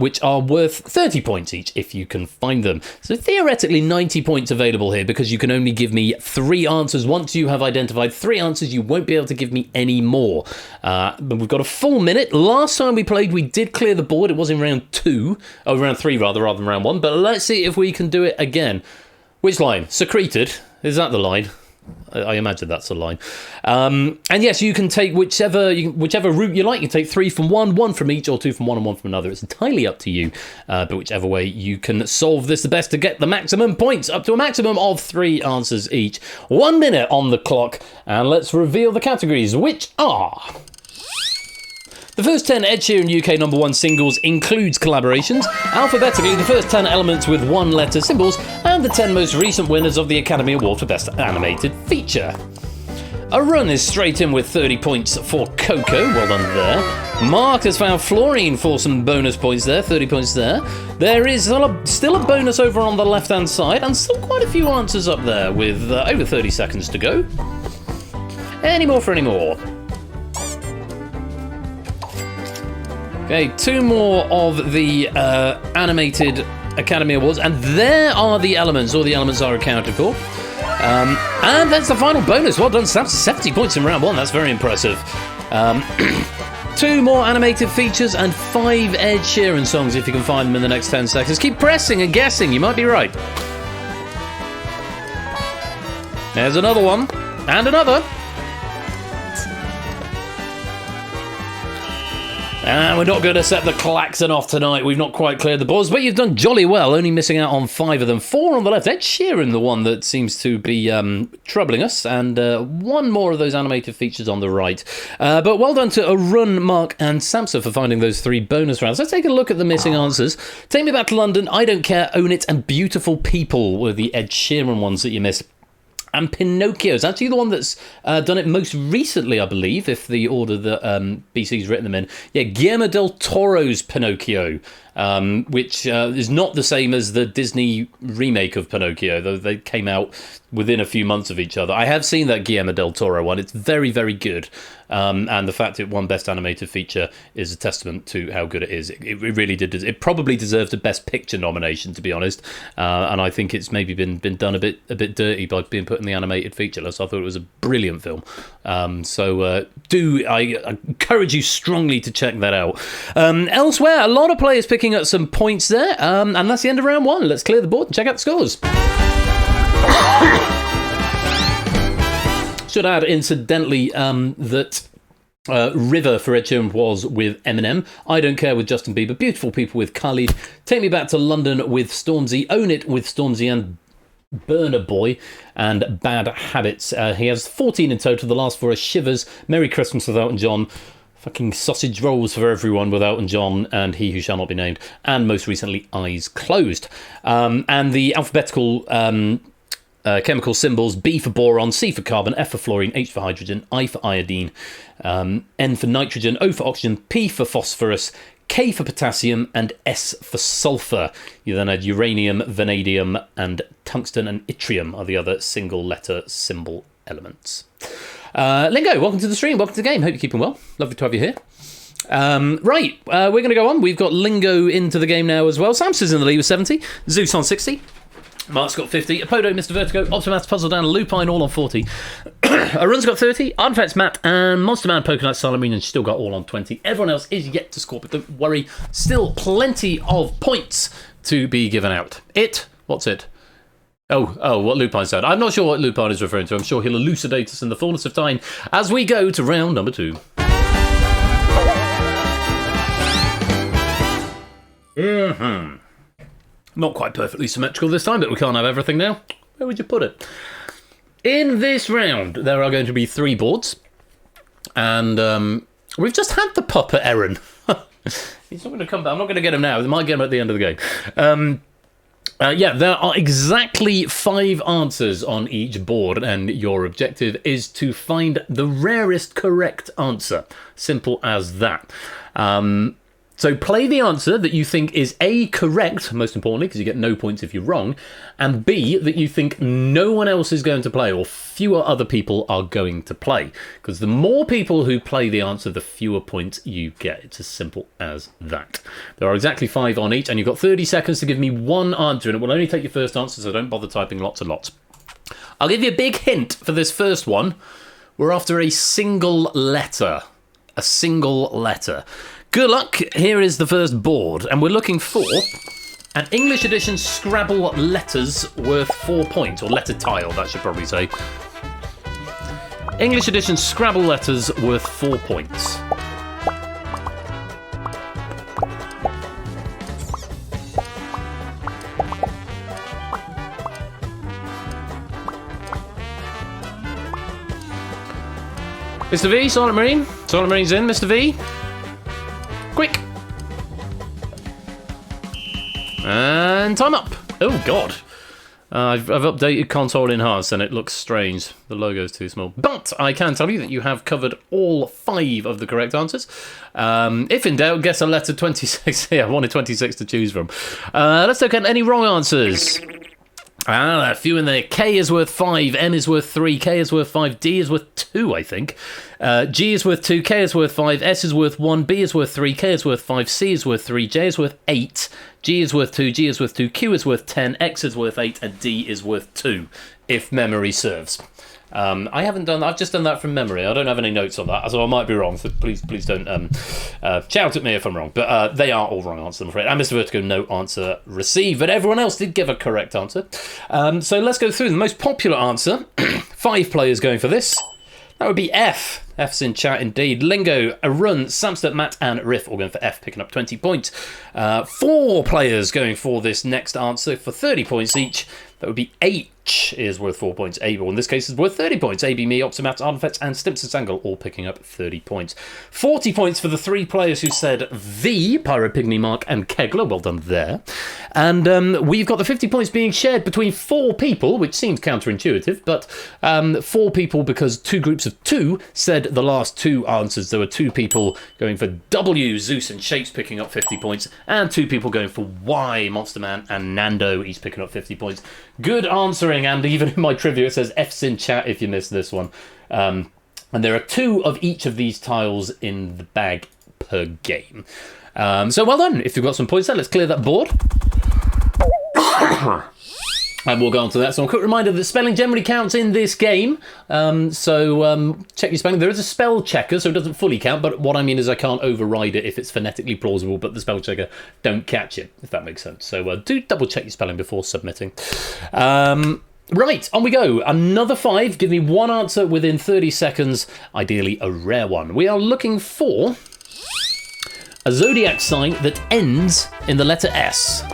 which are worth 30 points each if you can find them. So theoretically, 90 points available here because you can only give me 3 answers. Once you have identified 3 answers, you won't be able to give me any more. But we've got a full minute. Last time we played, we did clear the board. It was in round 3 rather than round 1. But let's see if we can do it again. Which line? Secreted? Is that the line? I imagine that's the line. And yes, you can take whichever route you like. You can take 3 from one, 1 from each, or 2 from one and 1 from another. It's entirely up to you. But whichever way you can solve this the best to get the maximum points, up to a maximum of 3 answers each. 1 minute on the clock, and let's reveal the categories, which are... The first 10 Ed Sheeran UK #1 singles includes collaborations, alphabetically the first 10 elements with 1-letter symbols, and the 10 most recent winners of the Academy Award for Best Animated Feature. A run is straight in with 30 points for Coco, well done there. Mark has found Florine for some bonus points there, 30 points there. There is still a bonus over on the left-hand side, and still quite a few answers up there with over 30 seconds to go. Any more for any more? Okay, 2 more of the animated Academy Awards, and there are the elements. All the elements are accounted for. And that's the final bonus. Well done, Sam. 70 points in round 1. That's very impressive. 2 more animated features and 5 Ed Sheeran songs if you can find them in the next 10 seconds. Keep pressing and guessing. You might be right. There's another one. And another. And we're not going to set the klaxon off tonight. We've not quite cleared the boards, but you've done jolly well, only missing out on 5 of them. 4 on the left. Ed Sheeran, the one that seems to be troubling us, and 1 more of those animated features on the right. But well done to Arun, Mark, and Samsa for finding those 3 bonus rounds. Let's take a look at the missing answers. Take Me Back to London, I Don't Care, Own It, and Beautiful People were the Ed Sheeran ones that you missed. And Pinocchio is actually the one that's done it most recently, I believe, if the order that BC's written them in. Yeah, Guillermo del Toro's Pinocchio, which is not the same as the Disney remake of Pinocchio, though they came out within a few months of each other. I have seen that Guillermo del Toro one. It's very, very good. And the fact it won Best Animated Feature is a testament to how good it is. It really did. It probably deserved a Best Picture nomination, to be honest. And I think it's maybe been done a bit dirty by being put in the animated feature list. I thought it was a brilliant film. I encourage you strongly to check that out. Elsewhere, a lot of players picking up some points there. And that's the end of round 1. Let's clear the board and check out the scores. Should add, incidentally, that River for Ed Sheeran was with Eminem, I Don't Care with Justin Bieber, Beautiful People with Khalid, Take Me Back to London with Stormzy, Own It with Stormzy and Burner Boy, and Bad Habits. He has 14 in total. The last 4 are Shivers, Merry Christmas with Elton John, fucking Sausage Rolls for Everyone with Elton John, and He Who Shall Not Be Named, and most recently Eyes Closed. And the alphabetical chemical symbols: B for boron, C for carbon, F for fluorine, H for hydrogen, I for iodine, N for nitrogen, O for oxygen, P for phosphorus, K for potassium, and S for sulfur. You then had uranium, vanadium, and tungsten and yttrium are the other single letter symbol elements. Lingo, welcome to the stream, welcome to the game. Hope you're keeping well. Lovely to have you here. Right, we're going to go on. We've got Lingo into the game now as well. Samson's in the lead with 70, Zeus on 60. Mark's got 50, Apodo, Mr. Vertigo, Optimus, Puzzle Down, Lupine all on 40. Arun's got 30, Artifacts Matt and Monster Man, Poker Knight, Silent Minion still got all on 20. Everyone else is yet to score, but don't worry, still plenty of points to be given out. What's it? Oh, what Lupin said. I'm not sure what Lupin is referring to. I'm sure he'll elucidate us in the fullness of time as we go to round number 2. Not quite perfectly symmetrical this time, but we can't have everything now. Where would you put it? In this round, there are going to be 3 boards. And we've just had the puppet Aaron. He's not going to come back. I'm not going to get him now. They might get him at the end of the game. There are exactly 5 answers on each board, and your objective is to find the rarest correct answer. Simple as that. So play the answer that you think is A, correct, most importantly, because you get no points if you're wrong, and B, that you think no one else is going to play, or fewer other people are going to play. Because the more people who play the answer, the fewer points you get. It's as simple as that. There are exactly 5 on each, and you've got 30 seconds to give me one answer, and it will only take your first answer, so don't bother typing lots and lots. I'll give you a big hint for this first one. We're after a single letter. A single letter. Good luck, here is the first board, and we're looking for an English edition Scrabble letters worth 4 points, or letter tile, that should probably say. English edition Scrabble letters worth 4 points. Mr. V, Silent Marine. Silent Marine's in, Mr. V. Quick! And time up! Oh, God. I've updated console enhanced and it looks strange. The logo's too small. But I can tell you that you have covered all 5 of the correct answers. If in doubt, guess a letter 26. Yeah, I wanted 26 to choose from. Let's look at any wrong answers. A few in there. K is worth 5, M is worth 3, K is worth 5, D is worth 2, I think. G is worth 2, K is worth 5, S is worth 1, B is worth 3, K is worth 5, C is worth 3, J is worth 8, G is worth 2, G is worth 2, Q is worth 10, X is worth 8, and D is worth 2, if memory serves. I haven't done that. I've just done that from memory. I don't have any notes on that, so I might be wrong, so please don't shout at me if I'm wrong. But they are all wrong answers, I'm afraid. And Mr. Vertigo, no answer received. But everyone else did give a correct answer. So let's go through the most popular answer. 5 players going for this. That would be F. F's in chat indeed. Lingo, Arun, Samster, Matt and Riff all going for F, picking up 20 points. 4 players going for this next answer for 30 points each. That would be H is worth 4 points. Able, in this case, is worth 30 points. AB, me, Optimat, Artifacts, and Stimpson Sangle all picking up 30 points. 40 points for the 3 players who said V, Pyro, Pygmy, Mark, and Kegler. Well done there. And we've got the 50 points being shared between 4 people, which seems counterintuitive, but 4 people because 2 groups of 2 said the last 2 answers. There were 2 people going for W, Zeus, and Shapes picking up 50 points, and 2 people going for Y, Monster Man, and Nando, each picking up 50 points. Good answering, and even in my trivia it says F's in chat if you missed this one. And there are 2 of each of these tiles in the bag per game. So well done. If you've got some points there, let's clear that board. And we'll go on to that. So a quick reminder that spelling generally counts in this game. So check your spelling. There is a spell checker, so it doesn't fully count. But what I mean is I can't override it if it's phonetically plausible, but the spell checker don't catch it, if that makes sense. So do double check your spelling before submitting. Right, on we go. Another 5. Give me one answer within 30 seconds, ideally a rare one. We are looking for a zodiac sign that ends in the letter S.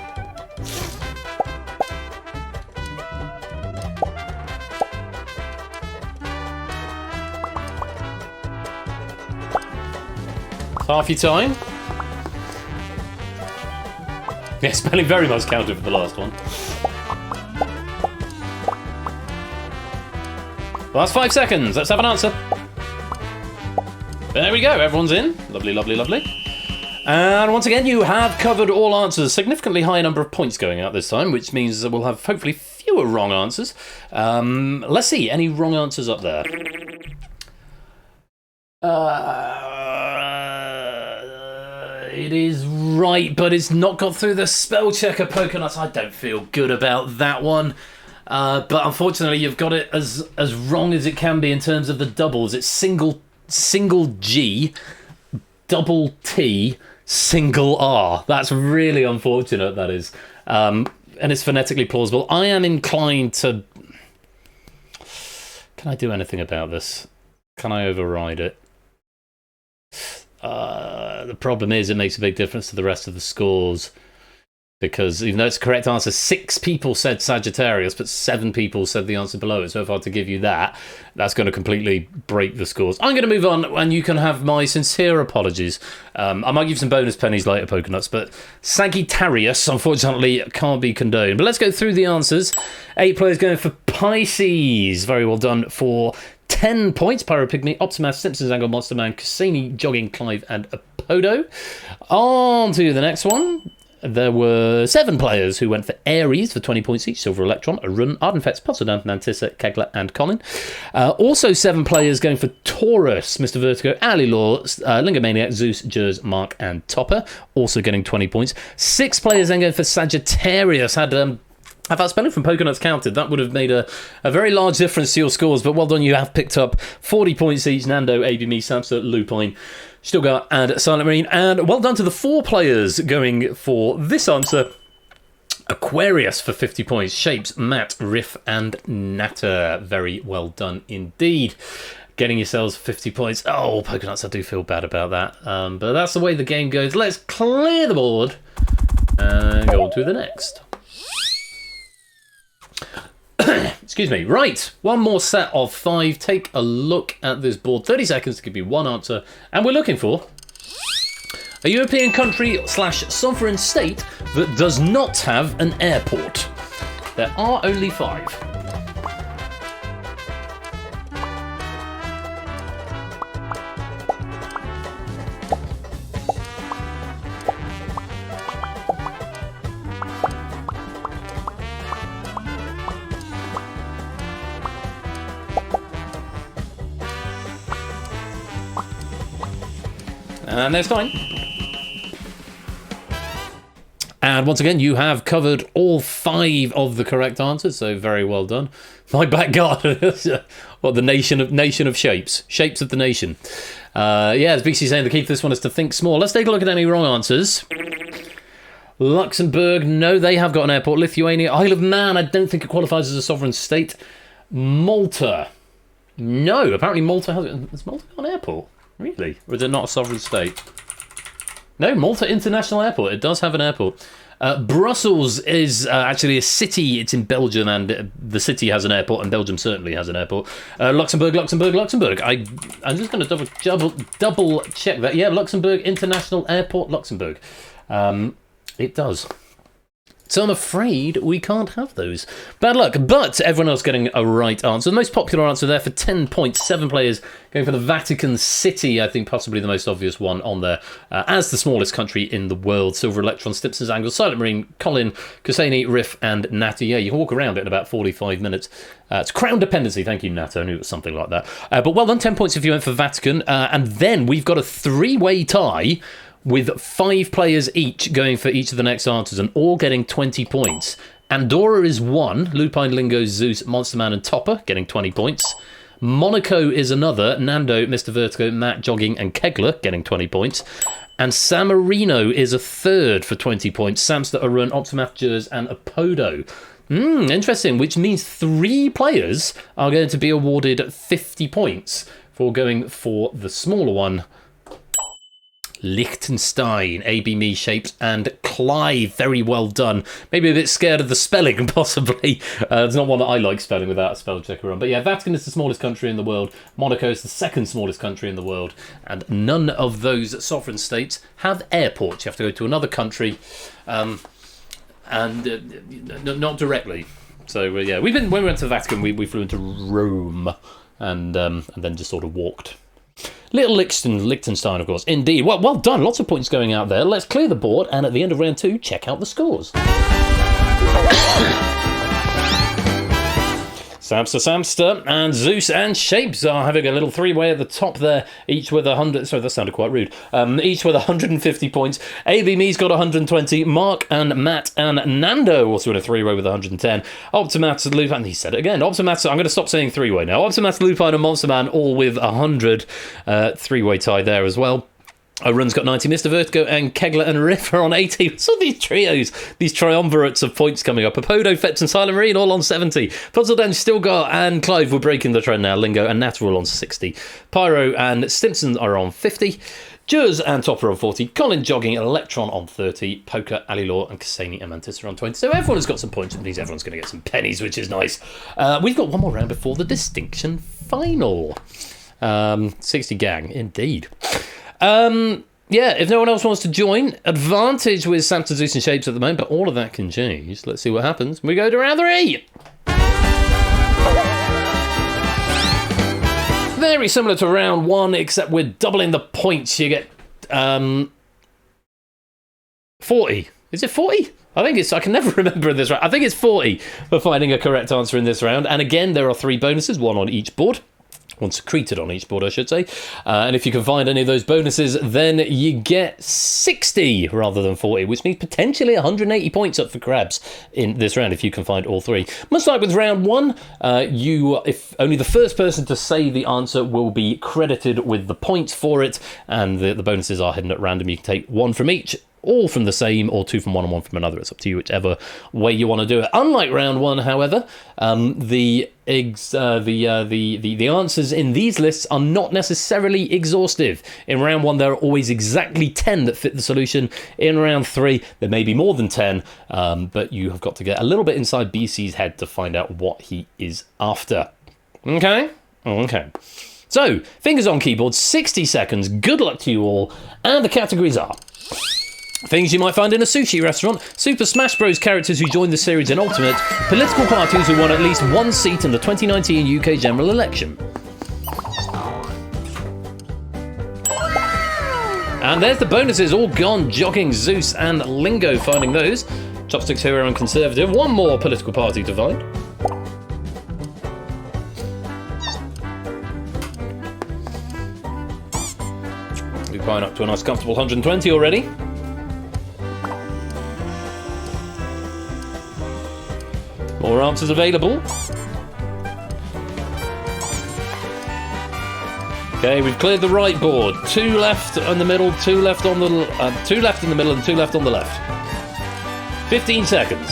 Half your time. Yeah, spelling very much counted for the last one. Last 5 seconds. Let's have an answer. There we go. Everyone's in. Lovely, lovely, lovely. And once again, you have covered all answers. Significantly higher number of points going out this time, which means that we'll have hopefully fewer wrong answers. Let's see. Any wrong answers up there? It is right, but it's not got through the spell checker, Poker Nuts. I don't feel good about that one. but unfortunately you've got it as wrong as it can be in terms of the doubles. It's single G, double T, single R. That's really unfortunate, that is. And it's phonetically plausible. I am inclined to... Can I do anything about this? Can I override it? The problem is it makes a big difference to the rest of the scores, because even though it's the correct answer, 6 people said Sagittarius, but 7 people said the answer below it. So if I had to give you that, that's going to completely break the scores. I'm going to move on, and you can have my sincere apologies. I might give you some bonus pennies later, Pokenuts, but Sagittarius, unfortunately, can't be condoned. But let's go through the answers. 8 players going for Pisces. Very well done for 10 points. Pyropygmy, Optimus, Simpsons Angle, Monster Man, Cassini, Jogging, Clive, and Apodo. On to the next one. There were 7 players who went for Aries for 20 points each. Silver Electron, Arun, Ardenfetz, Potsdam, Nantissa, Kegler, and Colin. Also 7 players going for Taurus. Mr. Vertigo, Ali Law, Lingomaniac, Zeus, Jers, Mark, and Topper. Also getting 20 points. 6 players then going for Sagittarius. Had that spelling from Pokenuts counted, that would have made a very large difference to your scores. But well done, you have picked up 40 points each. Nando, AB Me, Samsa, Lupine, Stilgar, and Silent Marine. And well done to the 4 players going for this answer. Aquarius for 50 points. Shapes, Matt, Riff, and Natter. Very well done indeed. Getting yourselves 50 points. Oh, Pokenuts, I do feel bad about that. But that's the way the game goes. Let's clear the board and go on to the next. Excuse me. Right, one more set of 5. Take a look at this board. 30 seconds to give you one answer. And we're looking for a European country / sovereign state that does not have an airport. There are only 5. And there's time. And once again, you have covered all 5 of the correct answers, so very well done. My back garden. What, the nation of shapes? Shapes of the nation. As BC saying, the key to this one is to think small. Let's take a look at any wrong answers. Luxembourg, no, they have got an airport. Lithuania, Isle of Man, I don't think it qualifies as a sovereign state. Malta, no, apparently Malta has Malta got an airport? Really? Or is it not a sovereign state? No, Malta International Airport. It does have an airport. Brussels is actually a city. It's in Belgium, and the city has an airport, and Belgium certainly has an airport. Luxembourg. I'm just going to double check that. Yeah, Luxembourg International Airport, Luxembourg. It does. So I'm afraid we can't have those. Bad luck, but everyone else getting a right answer. The most popular answer there for 10 points. 7 players going for the Vatican City, I think possibly the most obvious one on there, as the smallest country in the world. Silver Electron, Stimson's Angle, Silent Marine, Colin, Kusani, Riff, and Natty. Yeah, you can walk around it in about 45 minutes. It's Crown Dependency. Thank you, Natto. I knew it was something like that. But well done, 10 points if you went for Vatican. And then we've got a 3-way tie with 5 players each going for each of the next answers and all getting 20 points. Andorra is 1, Lupine, Lingo, Zeus, Monster Man, and Topper getting 20 points. Monaco is another, Nando, Mr. Vertigo, Matt, Jogging, and Kegler getting 20 points. And San Marino is a 3rd for 20 points. Samster, Arun, Optimath, Jers, and Apodo. Interesting, which means 3 players are going to be awarded 50 points for going for the smaller one. Liechtenstein, AB Me, Shapes, and Clive. Very well done. Maybe a bit scared of the spelling, possibly. It's not one that I like spelling without a spell checker on. But yeah, Vatican is the smallest country in the world. Monaco is the 2nd smallest country in the world. And none of those sovereign states have airports. You have to go to another country, and not directly. So yeah, when we went to the Vatican, we flew into Rome, and then just sort of walked. Little Liechtenstein, of course. Indeed. Well done. Lots of points going out there. Let's clear the board, and at the end of round 2, check out the scores. Samster, and Zeus and Shapes are having a little three-way at the top there, each with 100... Sorry, that sounded quite rude. Each with 150 points. AB Me's got 120. Mark and Matt and Nando also in a three-way with 110. Optimat, Lupin... He said it again. Optimat... I'm going to stop saying three-way now. Optimat, Lupin and Monster Man all with 100. Three-way tie there as well. Run's got 90, Mr. Vertigo and Kegler and Riff are on 80. So these trios, these triumvirates of points coming up. Apodo, Fetz and Silent Marine all on 70. Puzzle Dan, Stilgar and Clive, we're breaking the trend now. Lingo and Nat are all on 60. Pyro and Stimson are on 50. Juz and Topper on 40. Colin Jogging and Electron on 30. Poker, Alilor and Cassini and Mantis are on 20. So everyone has got some points. It means everyone's going to get some pennies, which is nice. We've got one more round before the distinction final. 60 gang, indeed. Yeah, if no one else wants to join, advantage with Samson, Zeus and Shapes at the moment, but all of that can change. Let's see what happens. We go to round 3. Very similar to round 1, except we're doubling the points. You get 40. Is it 40? I can never remember in this round. I think it's 40 for finding a correct answer in this round. And again, there are 3 bonuses, one on each board. One secreted on each board, I should say. And if you can find any of those bonuses, then you get 60 rather than 40, which means potentially 180 points up for grabs in this round if you can find all 3. Much like with round 1, if only the first person to say the answer will be credited with the points for it, and the bonuses are hidden at random. You can take 1 from each, all from the same, or 2 from one and 1 from another. It's up to you, whichever way you want to do it. Unlike round 1, however, the answers in these lists are not necessarily exhaustive. In round 1, there are always exactly 10 that fit the solution. In round 3, there may be more than 10, but you have got to get a little bit inside BC's head to find out what he is after. Okay? So, fingers on keyboard, 60 seconds, good luck to you all, and the categories are... things you might find in a sushi restaurant, Super Smash Bros. Characters who joined the series in Ultimate, political parties who won at least 1 seat in the 2019 UK general election. And there's the bonuses, all gone. Jogging, Zeus and Lingo finding those. Chopsticks, Hero and Conservative. One more political party to find. Lupine up to a nice comfortable 120 already. More answers available. Okay, we've cleared the right board. 2 left in the middle, 2 left on the 2 left in the middle, and 2 left on the left. 15 seconds.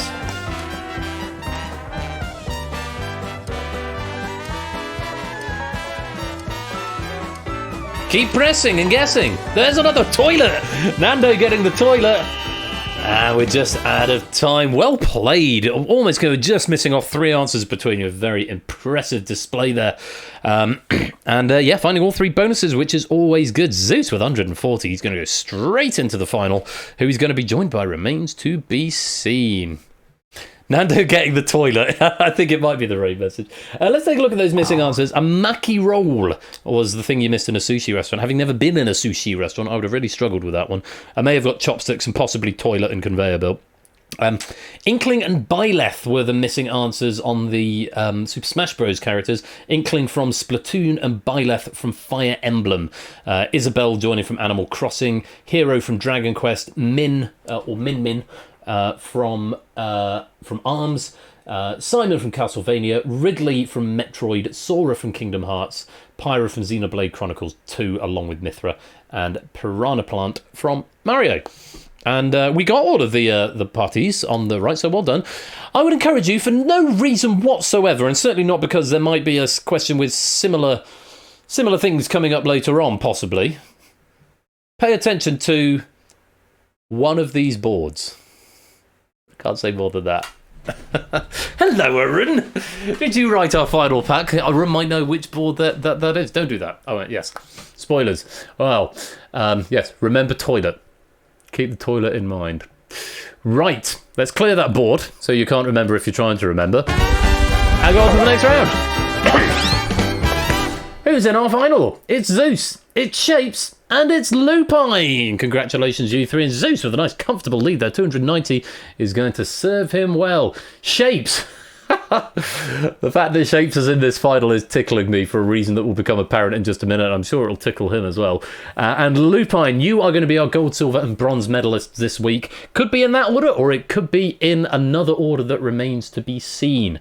Keep pressing and guessing. There's another toilet. Nando getting the toilet. And we're just out of time. Well played. Almost just missing off 3 answers between you. A very impressive display there. Finding all 3 bonuses, which is always good. Zeus with 140. He's going to go straight into the final. Who he's going to be joined by remains to be seen. Nando getting the toilet. I think it might be the right message. Let's take a look at those missing answers. A maki roll was the thing you missed in a sushi restaurant. Having never been in a sushi restaurant, I would have really struggled with that one. I may have got chopsticks and possibly toilet and conveyor belt. Inkling and Byleth were the missing answers on the Super Smash Bros. Characters. Inkling from Splatoon and Byleth from Fire Emblem. Isabelle joining from Animal Crossing. Hero from Dragon Quest. Min from ARMS, Simon from Castlevania, Ridley from Metroid, Sora from Kingdom Hearts, Pyra from Xenoblade Chronicles 2 along with Mithra, and Piranha Plant from Mario. And we got all of the parties on the right, so well done. I would encourage you, for no reason whatsoever, and certainly not because there might be a question with similar things coming up later on, possibly, pay attention to one of these boards. Can't say more than that. Hello, Aaron. Did you write our final pack? Aaron might know which board that is. Don't do that. Oh, yes. Spoilers. Well, yes. Remember toilet. Keep the toilet in mind. Right. Let's clear that board so you can't remember if you're trying to remember. And go on to the next round. Who's in our final? It's Zeus. It's Shapes. And it's Lupine. Congratulations, you 3. And Zeus with a nice comfortable lead there. 290 is going to serve him well. Shapes. The fact that Shapes is in this final is tickling me for a reason that will become apparent in just a minute. I'm sure it'll tickle him as well. And Lupine, you are going to be our gold, silver and bronze medalists this week. Could be in that order, or it could be in another order that remains to be seen.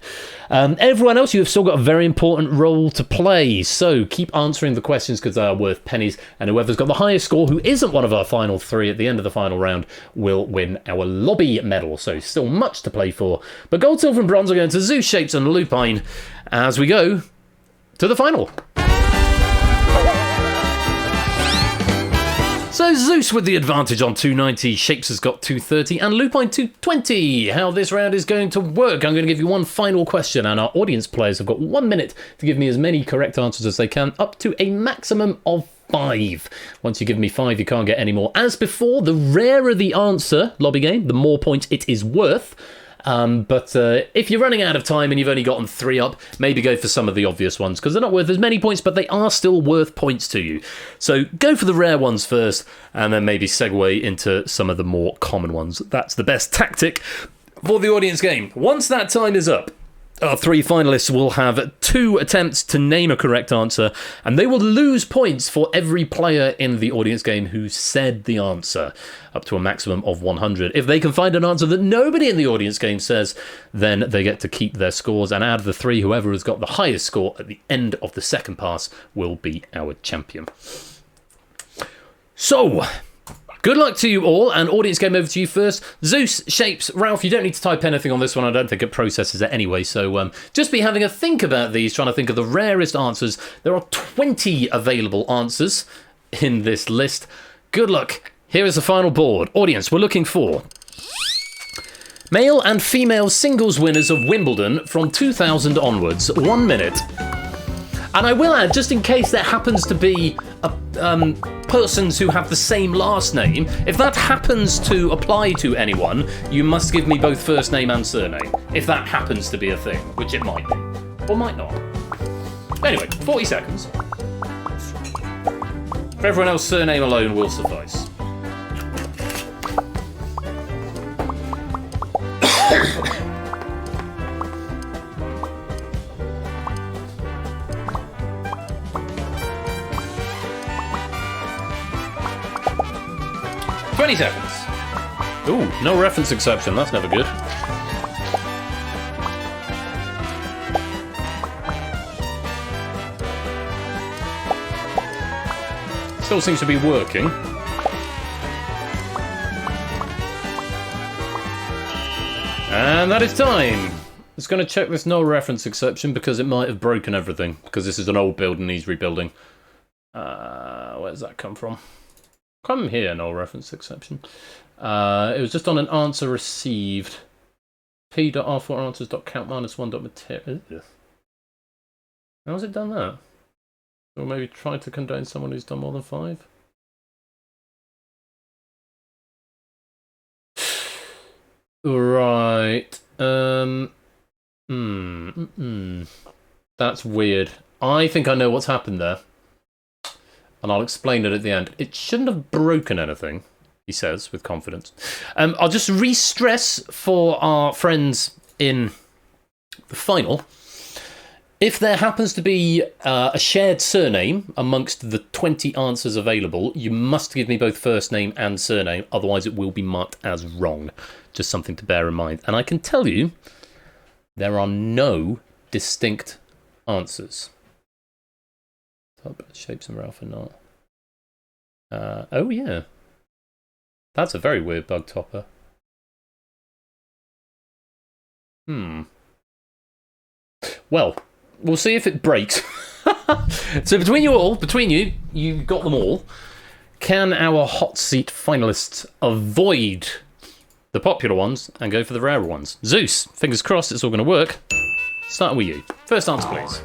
Everyone else, you have still got a very important role to play. So keep answering the questions because they are worth pennies. And whoever's got the highest score, who isn't one of our final three at the end of the final round, will win our lobby medal. So still much to play for. But gold, silver and bronze are going to Zeus, Shapes and Lupine as we go to the final. So Zeus with the advantage on 290, Shapes has got 230 and Lupine 220. How this round is going to work, I'm going to give you one final question and our audience players have got 1 minute to give me as many correct answers as they can, up to a maximum of 5. Once you give me 5, you can't get any more. As before, the rarer the answer, lobby game, the more points it is worth. But if you're running out of time and you've only gotten 3 up, maybe go for some of the obvious ones, because they're not worth as many points, but they are still worth points to you. So go for the rare ones first, and then maybe segue into some of the more common ones. That's the best tactic for the audience game. Once that time is up, our 3 finalists will have 2 attempts to name a correct answer, and they will lose points for every player in the audience game who said the answer, up to a maximum of 100. If they can find an answer that nobody in the audience game says, then they get to keep their scores, and out of the 3, whoever has got the highest score at the end of the second pass will be our champion. So, good luck to you all, and audience game over to you first. Zeus, Shapes, Ralph, you don't need to type anything on this one. I don't think it processes it anyway, so just be having a think about these, trying to think of the rarest answers. There are 20 available answers in this list. Good luck. Here is the final board. Audience, we're looking for male and female singles winners of Wimbledon from 2000 onwards. 1 minute. And I will add, just in case there happens to be persons who have the same last name, if that happens to apply to anyone, you must give me both first name and surname. If that happens to be a thing, which it might be. Or might not. Anyway, 40 seconds. For everyone else, surname alone will suffice. Seconds. Ooh, no reference exception. That's never good. Still seems to be working. And that is time. It's going to check this no reference exception because it might have broken everything. Because this is an old building needs rebuilding. Where does that come from? Come here, no reference exception. It was just on an answer received. P.R4answers.count -1.material. How has it done that? Or maybe try to contain someone who's done more than 5? Right. That's weird. I think I know what's happened there. And I'll explain it at the end. It shouldn't have broken anything, he says with confidence. I'll just re-stress for our friends in the final. If there happens to be a shared surname amongst the 20 answers available, you must give me both first name and surname, otherwise it will be marked as wrong. Just something to bear in mind. And I can tell you, there are no distinct answers. Shapes and Ralph are not. Oh yeah. That's a very weird bug topper. Well, we'll see if it breaks. So between you, you've got them all. Can our hot seat finalists avoid the popular ones and go for the rarer ones? Zeus, fingers crossed it's all going to work. Starting with you. First answer, please.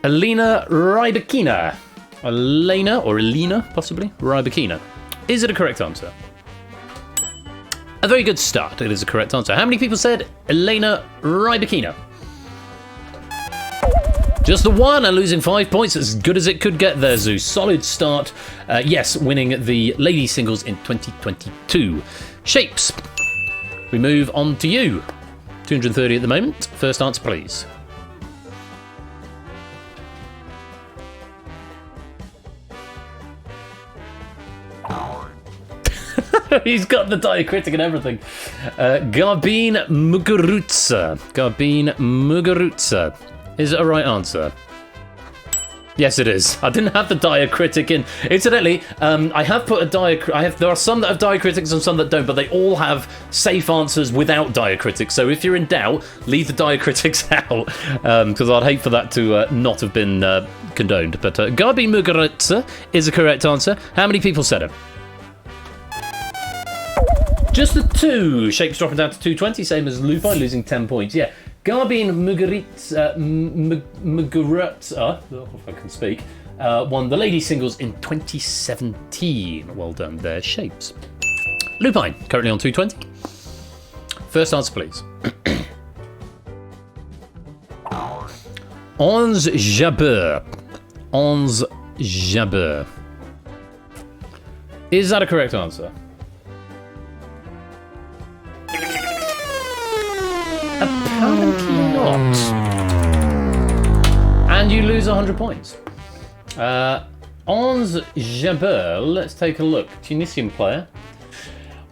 Elena Rybakina. Elena, possibly? Rybakina. Is it a correct answer? A very good start. It is a correct answer. How many people said Elena Rybakina? Just the one, and losing 5 points. As good as it could get there, Zeus. Solid start. Yes, winning the ladies singles in 2022. Shapes. We move on to you. 230 at the moment. First answer, please. He's got the diacritic and everything. Garbine Muguruza. Garbine Muguruza. Is it a right answer? Yes, it is. I didn't have the diacritic in. Incidentally, I have put a diacritic. There are some that have diacritics and some that don't, but they all have safe answers without diacritics. So if you're in doubt, leave the diacritics out, because I'd hate for that to not have been condoned. But Gabi Muguruza is the correct answer. How many people said it? Just the 2. Shapes dropping down to 220, same as Lupine, losing 10 points. Yeah, Garbine Muguruza, if I can speak, won the ladies singles in 2017. Well done there, Shapes. Lupine, currently on 220. First answer, please. Onze Jabeur. Onze Jabeur. Is that a correct answer? Apparently not. And you lose 100 points. Onze Jabeur, let's take a look. Tunisian player.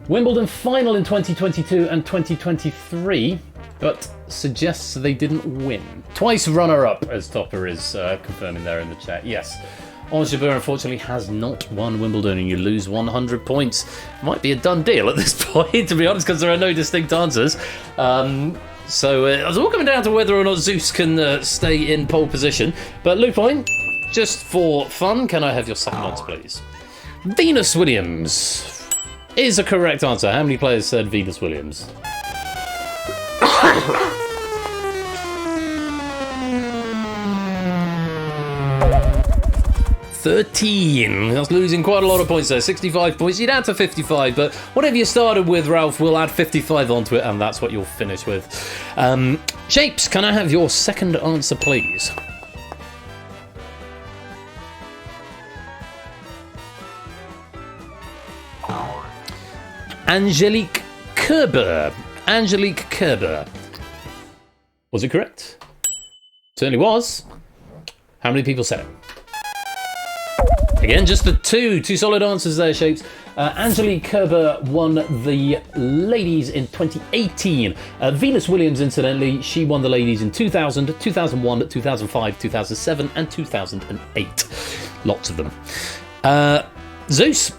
Wimbledon final in 2022 and 2023, but suggests they didn't win. Twice runner-up, as Topper is confirming there in the chat. Yes. Onze Jabeur unfortunately has not won Wimbledon, and you lose 100 points. Might be a done deal at this point, to be honest, because there are no distinct answers. So it's all coming down to whether or not Zeus can stay in pole position. But Lupine, just for fun, can I have your second answer, please? Venus Williams is a correct answer. How many players said Venus Williams? 13. That's losing quite a lot of points there. 65 points. You'd add to 55, but whatever you started with, Ralph, we'll add 55 onto it, and that's what you'll finish with. Shapes, can I have your second answer, please? Angelique Kerber. Angelique Kerber. Was it correct? Certainly was. How many people said it? Again, just the two solid answers there, Shapes. Angelique Kerber won the ladies in 2018. Venus Williams, incidentally, she won the ladies in 2000, 2001, 2005, 2007, and 2008. Lots of them. Zeus,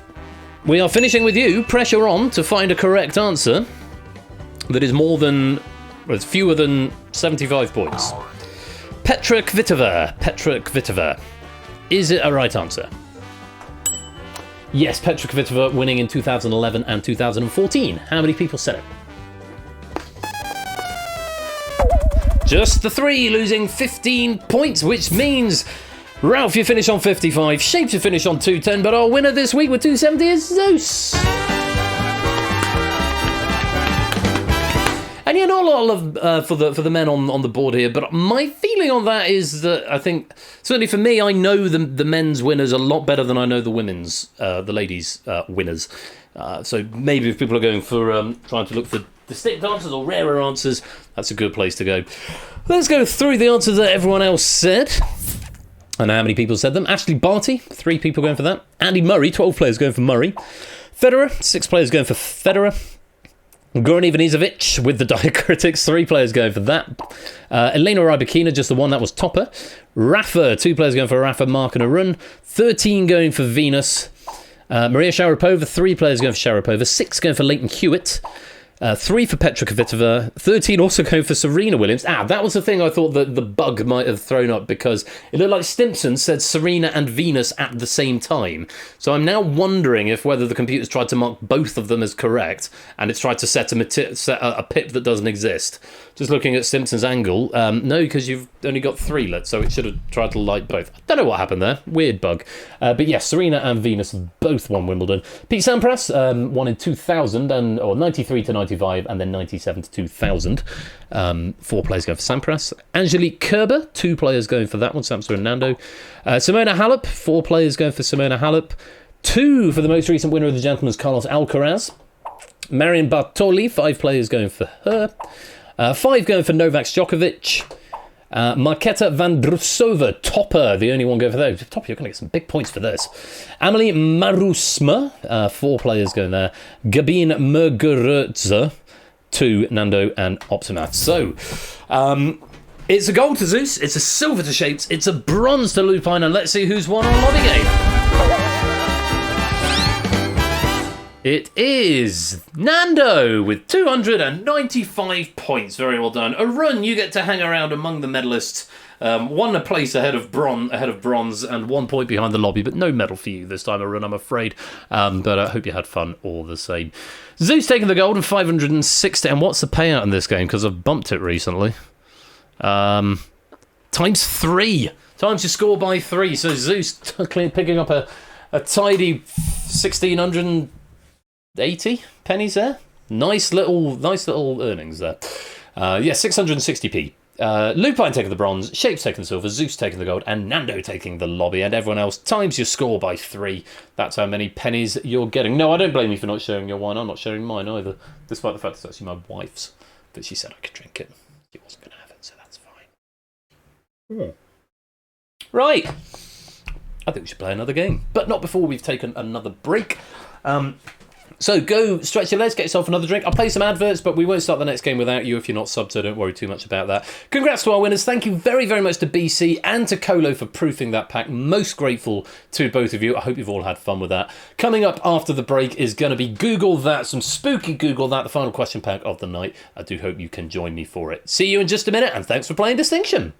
we are finishing with you. Pressure on to find a correct answer that is it's fewer than 75 points. Petra Kvitova. Petra Kvitova. Is it a right answer? Yes, Petra Kvitova winning in 2011 and 2014. How many people said it? Just the 3, losing 15 points, which means Ralph, you finish on 55, Shapes, you finish on 210, but our winner this week with 270 is Zeus. And yeah, not a lot of love for the men on the board here, but my feeling on that is that I think, certainly for me, I know the men's winners a lot better than I know the women's, the ladies' winners. So maybe if people are going for trying to look for distinct answers or rarer answers, that's a good place to go. Let's go through the answers that everyone else said. I know how many people said them. Ashley Barty, 3 people going for that. Andy Murray, 12 players going for Murray. Federer, 6 players going for Federer. Goran Ivanisevic with the diacritics, 3 players going for that. Elena Rybakina, just the one, that was Topper. Rafa, 2 players going for Rafa, Mark and Arun. 13 going for Venus. Maria Sharapova, 3 players going for Sharapova. 6 going for Leighton Hewitt. 3 for Petra Kvitova, 13 also going for Serena Williams. That was the thing I thought that the bug might have thrown up, because it looked like Stimpson said Serena and Venus at the same time. So I'm now wondering if whether the computer's tried to mark both of them as correct, and it's tried to set a pip that doesn't exist. Just looking at Stimpson's angle, no, because you've only got 3 lit, so it should have tried to light both. I don't know what happened there. Weird bug. But yes, Serena and Venus both won Wimbledon. Pete Sampras won in 2000, or 93 to 95, and then 97 to 2000. 4 players going for Sampras. Angelique Kerber, 2 players going for that one, Samson and Nando. Simona Halep, 4 players going for Simona Halep. 2 for the most recent winner of the Gentleman's, Carlos Alcaraz. Marion Bartoli, 5 players going for her. 5 going for Novak Djokovic. Marketa Vandrousova, topper, the only one going for those. Topper, you're going to get some big points for this. Amelie Marusma, 4 players going there. Gabine Muguruza, 2, Nando and Optimath. So, it's a gold to Zeus, it's a silver to Shapes, it's a bronze to Lupine, and let's see who's won our lobby game. It is Nando with 295 points. Very well done. Arun, you get to hang around among the medalists. 1 place ahead of bronze, and 1 point behind the lobby, but no medal for you this time, Arun, I'm afraid. But I hope you had fun all the same. Zeus taking the gold and 560. And what's the payout in this game? Because I've bumped it recently. Times 3. Times your score by 3. So Zeus picking up a tidy 1,680 pennies there. Nice little earnings there. 660p. Lupine taking the bronze, Shapes taking the silver, Zeus taking the gold, and Nando taking the lobby, and everyone else times your score by 3. That's how many pennies you're getting. No, I don't blame you for not sharing your wine. I'm not sharing mine either, despite the fact it's actually my wife's. But she said I could drink it. She wasn't going to have it, so that's fine. Right. I think we should play another game, but not before we've taken another break. So go stretch your legs, get yourself another drink. I'll play some adverts, but we won't start the next game without you if you're not subbed, so don't worry too much about that. Congrats to our winners. Thank you very, very much to BC and to Colo for proofing that pack. Most grateful to both of you. I hope you've all had fun with that. Coming up after the break is going to be Google That, some spooky Google That, the final question pack of the night. I do hope you can join me for it. See you in just a minute, and thanks for playing Distinction.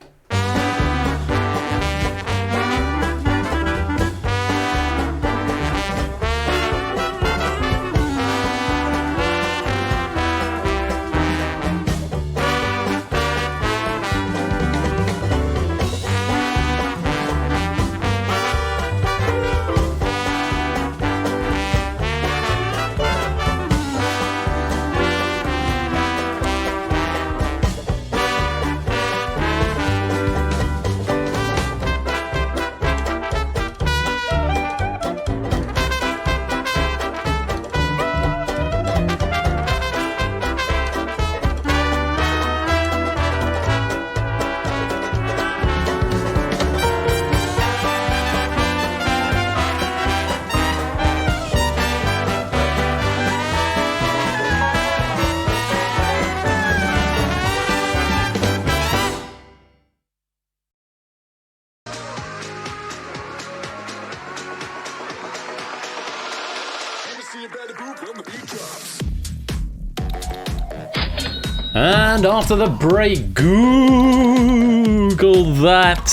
And after the break, Google That.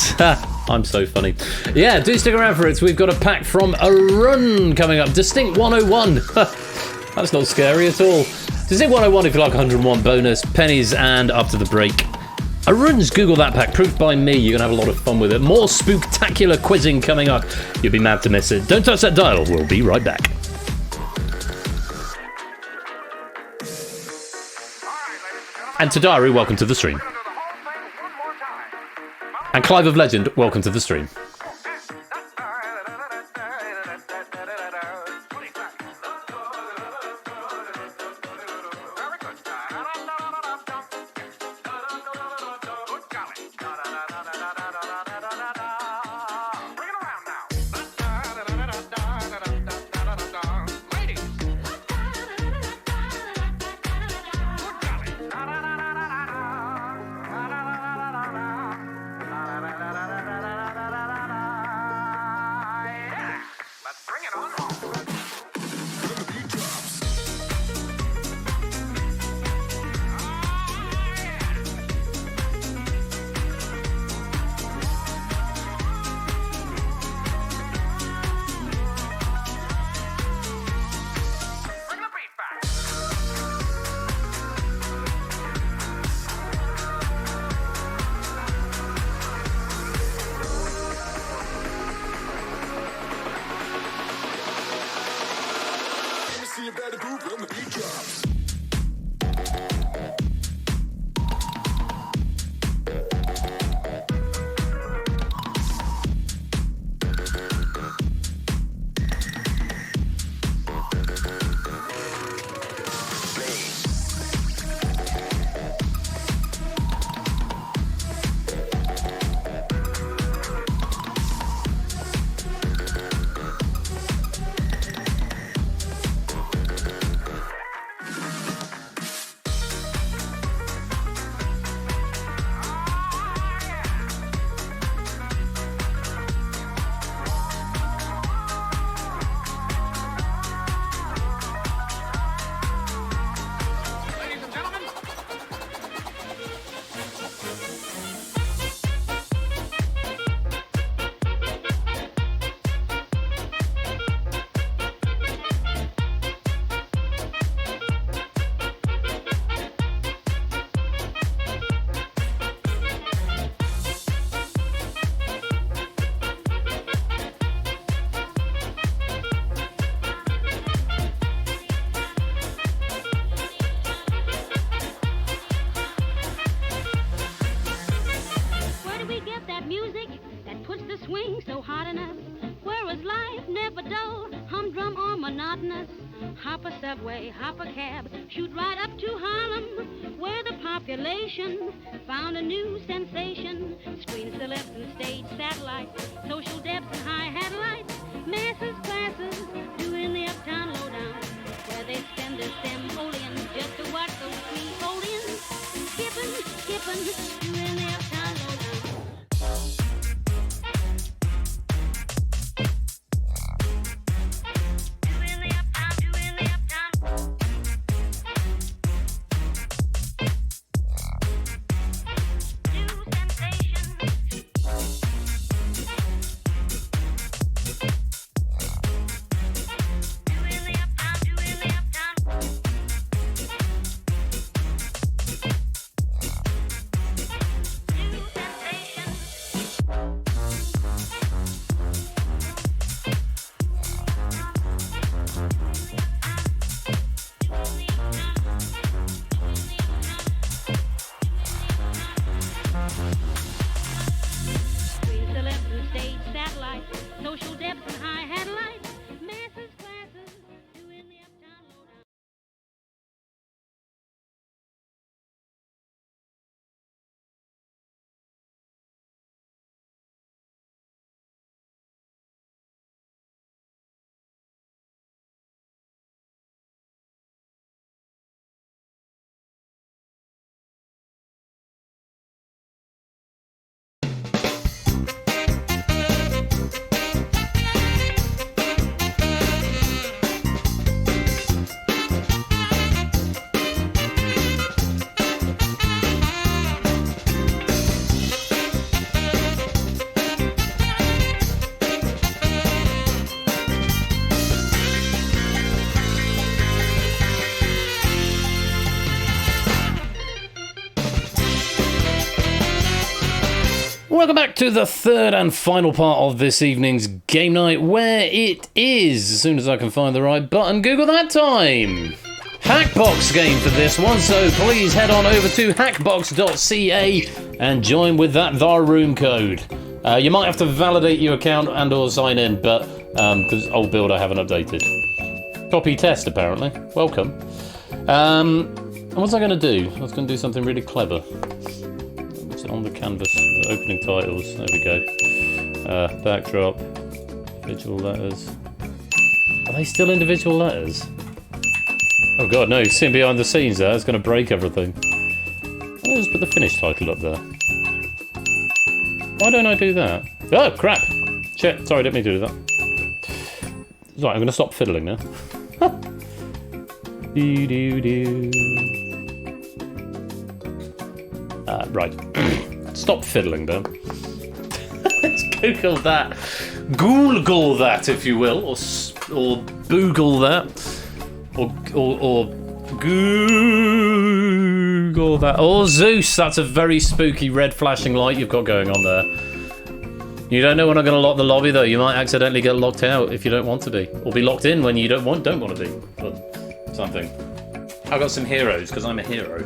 I'm so funny. Yeah, do stick around for it. We've got a pack from Arun coming up. Distinct 101. That's not scary at all. Distinct 101 if you like 101 bonus pennies. And after the break, Arun's Google That pack, proved by me. You're going to have a lot of fun with it. More spooktacular quizzing coming up. You'll be mad to miss it. Don't touch that dial. We'll be right back. And to Diary, welcome to the stream. And Clive of Legend, welcome to the stream. Hop a subway, hop a cab, shoot right up to Harlem, where the population found a new sensation. Screen celebs and stage satellites, social debs and high-hat lights, masses, classes, doing the uptown lowdown, where they spend their simoleons just to watch those Creolians skipping, doing the uptown lowdown. Welcome back to the third and final part of this evening's game night, where it is, as soon as I can find the right button, Google that time! Hackbox game for this one, so please head on over to hackbox.ca and join with that VAR room code. You might have to validate your account and or sign in, but because old build I haven't updated. Copy test apparently. Welcome. And what's I going to do? I was going to do something really clever. It's on the canvas, the opening titles. There we go. Backdrop. Individual letters. Are they still individual letters? Oh god, no, sitting behind the scenes there, it's going to break everything. I'll just put the finished title up there. Why don't I do that? Oh, crap! Shit, sorry, didn't mean to do that. Right, I'm going to stop fiddling now. Right. Stop fiddling, Ben. Let's Google that. Google that, if you will, or Boogle that. Or Google that. Or Zeus, that's a very spooky red flashing light you've got going on there. You don't know when I'm going to lock the lobby, though. You might accidentally get locked out if you don't want to be. Or be locked in when you don't want to be. Or something. I've got some heroes, because I'm a hero.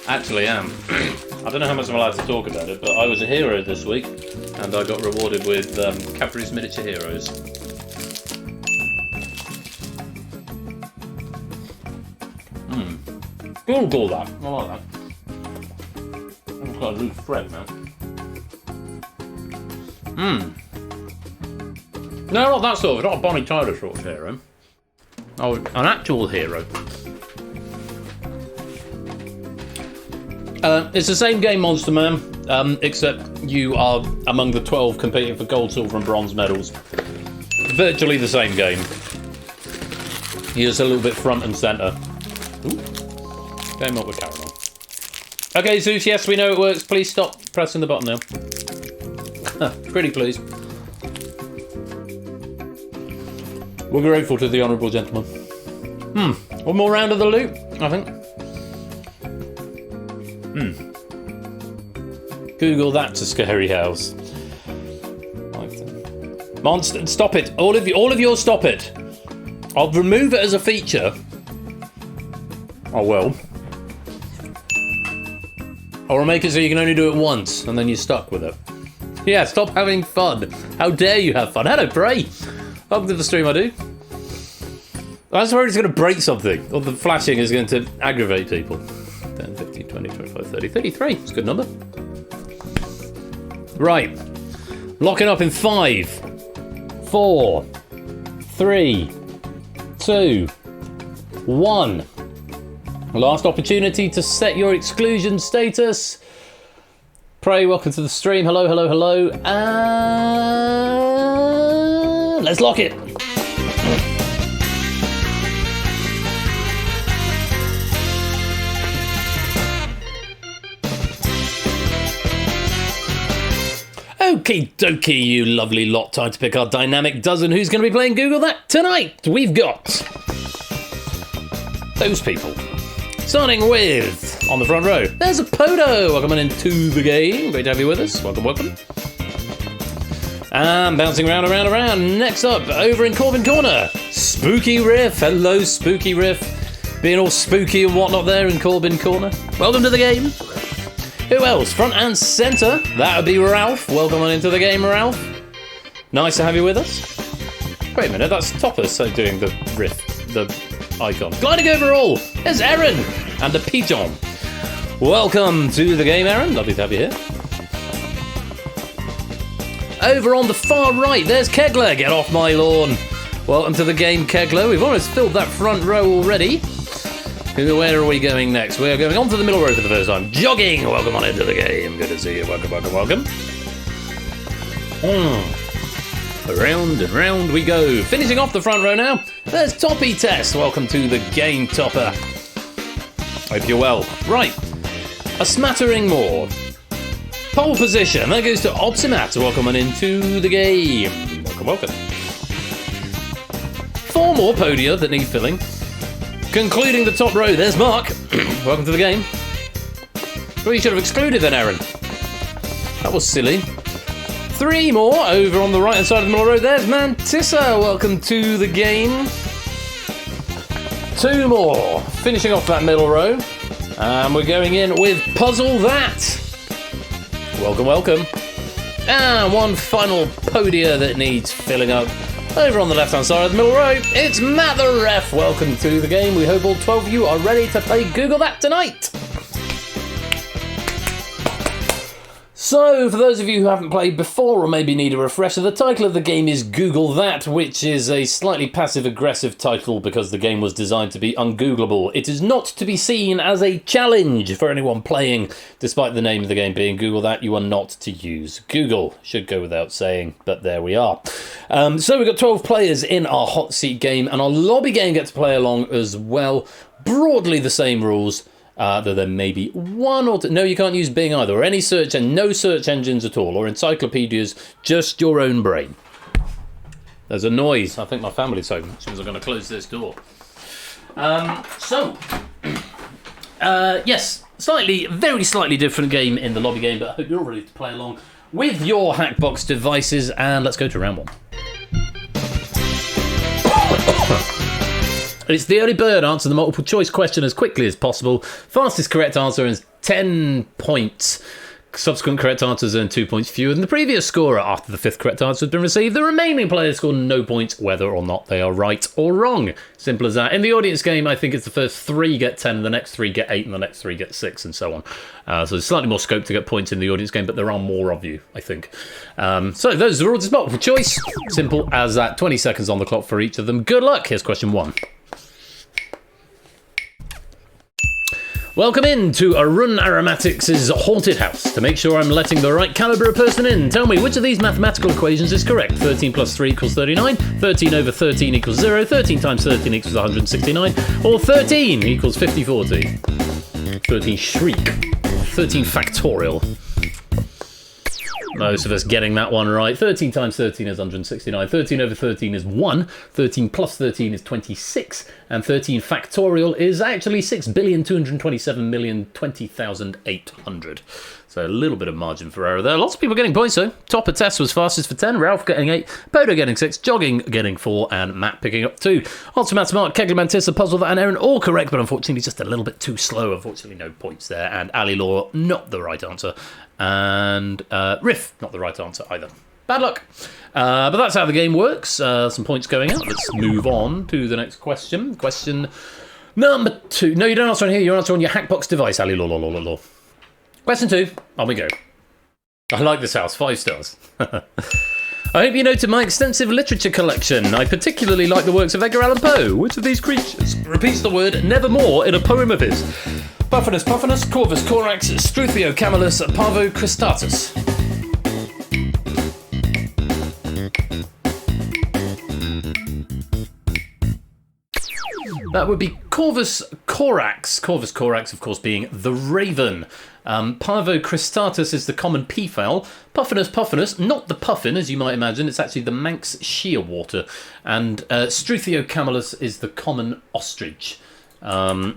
Actually am. I don't know how much I'm allowed to talk about it, but I was a hero this week, and I got rewarded with Cadbury's Miniature Heroes. Google that. I like that. I've got a loose thread now. No, not that sort of. Not a Bonnie Tyler sort of hero. Oh, an actual hero. It's the same game, Monster Man, except you are among the 12 competing for gold, silver and bronze medals. Virtually the same game. You're just a little bit front and centre. Game up with Caramel. Okay, Zeus, yes, we know it works. Please stop pressing the button now. Pretty please. We're grateful to the honourable gentleman. One more round of the loot, I think. Google that's a scary house. Monster, stop it! All of you, stop it! I'll remove it as a feature. I will. Or I'll make it so you can only do it once, and then you're stuck with it. Yeah, stop having fun. How dare you have fun? Hello, Prey. Welcome to the stream, I do. That's where it's going to break something. Or the flashing is going to aggravate people. 10, 15, 20, 25, 30, 33. It's a good number. Right. Locking up in 5, 4, 3, 2, 1. Last opportunity to set your exclusion status. Pray, welcome to the stream. Hello, hello, hello. And let's lock it. Okie dokie, you lovely lot. Time to pick our dynamic dozen. Who's going to be playing Google That tonight? We've got those people. Starting with, on the front row, there's a Podo. Welcome on into the game. Great to have you with us. Welcome, welcome. And bouncing around. Next up, over in Corbin Corner, Spooky Riff. Hello, Spooky Riff. Being all spooky and whatnot there in Corbin Corner. Welcome to the game. Who else? Front and centre. That would be Ralph. Welcome on into the game, Ralph. Nice to have you with us. Wait a minute, that's Topper doing the riff, the icon. Gliding overall, there's Aaron and the Pigeon. Welcome to the game, Aaron. Lovely to have you here. Over on the far right, there's Kegler. Get off my lawn. Welcome to the game, Kegler. We've almost filled that front row already. Where are we going next? We're going on to the middle row for the first time. Jogging! Welcome on into the game. Good to see you. Welcome. Around and round we go. Finishing off the front row now, there's Toppy Test. Welcome to the game, Topper. Hope you're well. Right, a smattering more. Pole position. That goes to Optimat. Welcome on into the game. Welcome. 4 more podia that need filling. Concluding the top row, there's Mark. Welcome to the game. Well, you should have excluded then, Aaron. That was silly. 3 more over on the right-hand side of the middle row. There's Mantissa. Welcome to the game. 2 more. Finishing off that middle row. And we're going in with Puzzle That. Welcome. And 1 final podia that needs filling up. Over on the left-hand side of the middle row, it's Matt the Ref. Welcome to the game. We hope all 12 of you are ready to play Google That tonight. So, for those of you who haven't played before or maybe need a refresher, the title of the game is Google That, which is a slightly passive-aggressive title because the game was designed to be ungoogleable. It is not to be seen as a challenge for anyone playing. Despite the name of the game being Google That, you are not to use Google. Should go without saying, but there we are. So we've got 12 players in our hot seat game, and our lobby game gets to play along as well. Broadly the same rules. Though there may be 1 or 2. No, you can't use Bing either, or any search, and no search engines at all, or encyclopedias, just your own brain. There's a noise. I think my family's home, which means I'm going to close this door. Yes, very slightly different game in the lobby game, but I hope you're all ready to play along with your Hackbox devices, and let's go to round 1. It's the early bird. Answer the multiple choice question as quickly as possible. Fastest correct answer is 10 points. Subsequent correct answers earn 2 points fewer than the previous scorer. After the 5th correct answer has been received, the remaining players score no points, whether or not they are right or wrong. Simple as that. In the audience game, I think it's the first 3 get 10, the next 3 get 8, and the next 3 get 6, and so on. So there's slightly more scope to get points in the audience game, but there are more of you, I think. So those are the rules. It's multiple choice. Simple as that. 20 seconds on the clock for each of them. Good luck. Here's question 1. Welcome in to Arun Aromatics' haunted house. To make sure I'm letting the right calibre of person in, tell me which of these mathematical equations is correct. 13 plus 3 equals 39, 13 over 13 equals 0, 13 times 13 equals 169, or 13 equals 5040. 13 shriek, 13 factorial. Most of us getting that one right. 13 times 13 is 169. 13 over 13 is 1. 13 plus 13 is 26. And 13 factorial is actually 6,227,020,800. So a little bit of margin for error there. Lots of people getting points though. Topper Test was fastest for 10. Ralph getting 8. Podo getting 6. Jogging getting 4. And Matt picking up 2. Ultimates Mark, Kegler, Mantissa, Puzzle That and Aaron all correct, but unfortunately just a little bit too slow. Unfortunately no points there. And Ali Law, not the right answer. And Riff, not the right answer either. Bad luck. But that's how the game works. Some points going out. Let's move on to the next question. Question number 2. No, you don't answer on here. You answer on your Hackbox device, Ali. Law. Question 2. On we go. I like this house. 5 stars. I hope you noted my extensive literature collection. I particularly like the works of Edgar Allan Poe. Which of these creatures repeats the word nevermore in a poem of his? Puffinus, Corvus, Corax, Struthio, Camillus, Parvo, Cristatus. That would be Corvus Corax. Corvus Corax, of course, being the raven. Parvo cristatus is the common peafowl. Puffinus, not the puffin, as you might imagine. It's actually the Manx shearwater. And Struthio camellus is the common ostrich. And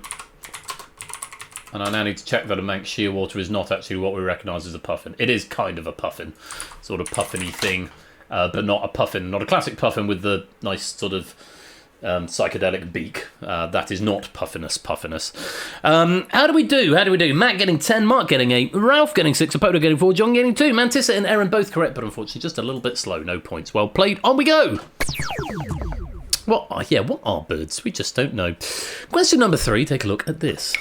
I now need to check that a Manx shearwater is not actually what we recognise as a puffin. It is kind of a puffin, sort of puffiny thing, but not a puffin, not a classic puffin with the nice sort of psychedelic beak. That is not puffinus. How do we do? Matt getting 10, Mark getting 8, Ralph getting 6, Apodo getting 4, John getting 2, Mantissa and Aaron both correct, but unfortunately just a little bit slow. No points. Well played. On we go. What are birds? We just don't know. Question number 3. Take a look at this.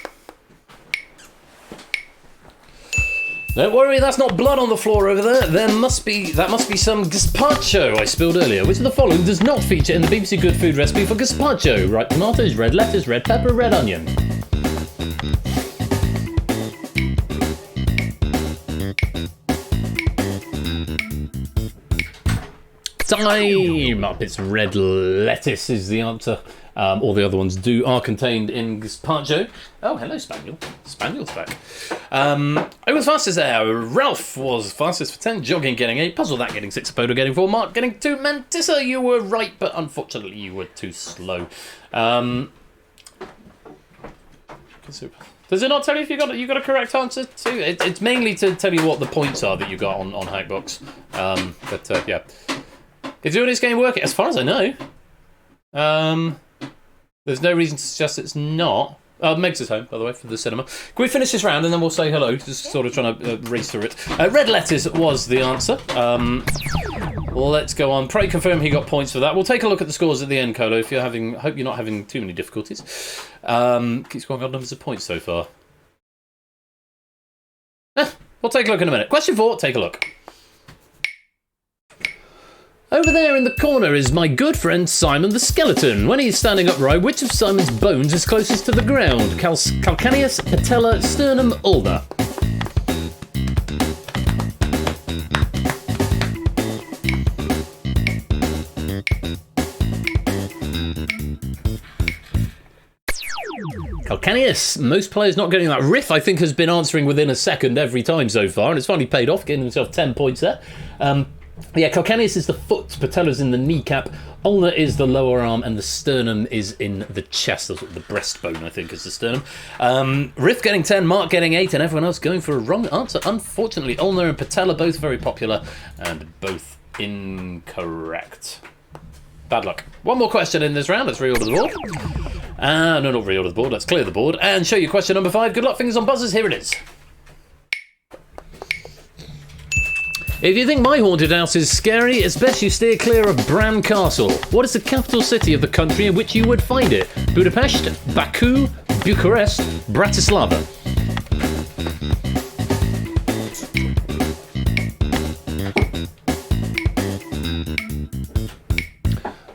Don't worry, that's not blood on the floor over there. That must be some gazpacho I spilled earlier. Which of the following does not feature in the BBC Good Food recipe for gazpacho? Ripe tomatoes, red lettuce, red pepper, red onion. Time up. It's red lettuce is the answer. All the other ones are contained in gazpacho. Oh, hello, Spaniel. Spaniel's back. I was fastest there. Ralph was fastest for 10. Jogging getting 8. Puzzle that getting 6. Apodo getting 4. Mark getting 2. Mantissa, you were right, but unfortunately you were too slow. Does it not tell you if you got a correct answer too? It's mainly to tell you what the points are that you got on Hackbox. Yeah. Is doing this game working? As far as I know. There's no reason to suggest it's not. Meg's is home, by the way, for the cinema. Can we finish this round and then we'll say hello? Just sort of trying to race through it. Red letters was the answer. Let's go on. Pray confirm he got points for that. We'll take a look at the scores at the end, Colo. Hope you're not having too many difficulties. Keep scoring odd numbers of points so far. We'll take a look in a minute. Question 4. Take a look. Over there in the corner is my good friend Simon the Skeleton. When he's standing upright, which of Simon's bones is closest to the ground? Calcaneus, patella, sternum, ulna. Calcaneus. Most players not getting that. Riff, I think, has been answering within a second every time so far, and it's finally paid off, getting himself 10 points there. Calcaneus is the foot, patella's in the kneecap, ulna is the lower arm, and the sternum is in the chest. The breastbone, I think, is the sternum. Riff getting 10, Mark getting 8, and everyone else going for a wrong answer. Unfortunately, ulna and patella both very popular, and both incorrect. Bad luck. One more question in this round. Let's reorder the board. No, not reorder the board. Let's clear the board and show you question number 5. Good luck, fingers on buzzers. Here it is. If you think my haunted house is scary, it's best you steer clear of Bran Castle. What is the capital city of the country in which you would find it? Budapest, Baku, Bucharest, Bratislava.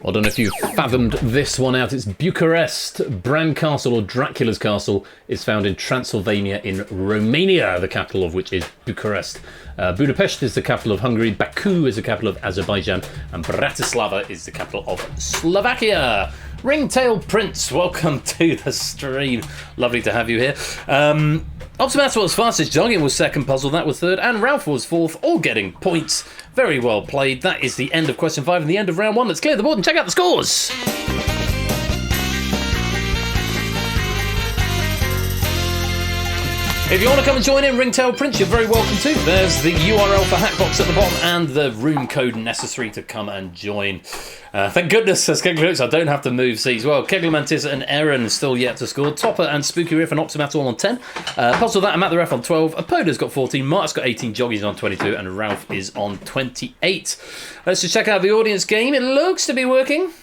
I don't know if you've fathomed this one out. It's Bucharest. Bran Castle, or Dracula's Castle, is found in Transylvania in Romania, the capital of which is Bucharest. Budapest is the capital of Hungary, Baku is the capital of Azerbaijan, and Bratislava is the capital of Slovakia. Ringtail Prince, welcome to the stream. Lovely to have you here. Optimus was fastest, Jogging was second, Puzzle that was third, and Ralph was fourth, all getting points. Very well played. That is the end of question 5 and the end of round 1. Let's clear the board and check out the scores. If you want to come and join in Ringtail Prince, you're very welcome to. There's the URL for Hackbox at the bottom and the room code necessary to come and join. Thank goodness, says Kegler, I don't have to move seats. Well, Keglemantis and Aaron still yet to score. Topper and Spooky Riff and Optimat all on 10. Puzzle that and Matt the Ref on 12. Apoda's got 14. Mark's got 18. Joggy's on 22. And Ralph is on 28. Let's just check out the audience game. It looks to be working.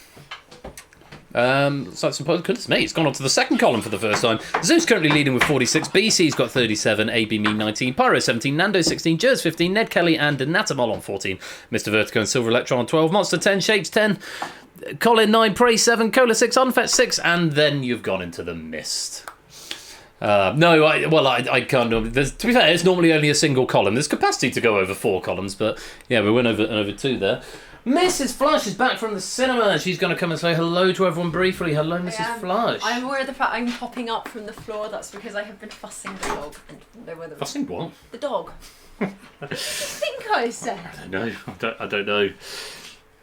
Looks like some goodness me, it's gone on to the second column for the first time. Zeus currently leading with 46, BC's got 37, AB Me 19, Pyro 17, Nando 16, Jers 15, Ned Kelly and Natamol on 14, Mr. Vertigo and Silver Electron on 12, Monster 10, Shapes 10, Colin 9, Prey 7, Cola 6, Unfetched 6, and then you've gone into the mist. No, I can't. To be fair, it's normally only a single column. There's capacity to go over 4 columns, but yeah, we went over 2 there. Mrs. Flush is back from the cinema. She's going to come and say hello to everyone briefly. Hello, Mrs. Flush. I'm aware of the fact I'm popping up from the floor. That's because I have been fussing the dog. Fussing what? The dog. What do you think I said? I don't know.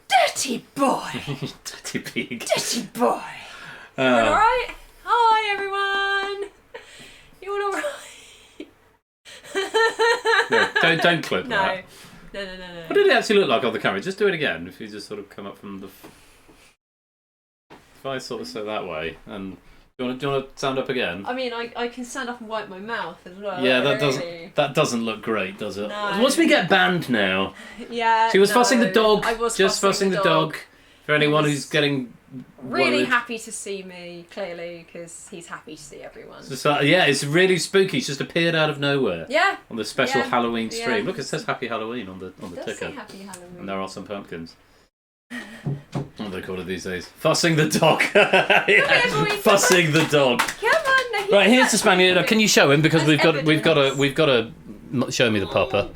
Dirty boy. Dirty pig. Dirty boy. You all alright? Hi, everyone. You all alright? No, don't clip that. No. What did it actually look like on the camera? Just do it again. If you just sort of come up from the... If I sort of say that way, and... Do you want to stand up again? I mean, I can stand up and wipe my mouth as well. Yeah, that doesn't look great, does it? No. Once we get banned now. Yeah, She was fussing the dog. I was just fussing the dog. For anyone who's getting... Really worried. happy to see me, clearly, because he's happy to see everyone. Yeah, it's really spooky. It's just appeared out of nowhere. Yeah. On the special Halloween stream. Yeah. Look, it says Happy Halloween on the ticker. Say Happy Halloween. And there are some pumpkins. What do they call it these days? Fussing the dog. Yeah. Fussing the dog. Come on, right, here's the Spaniard. Can you show him? Because we've got to show me the pupper.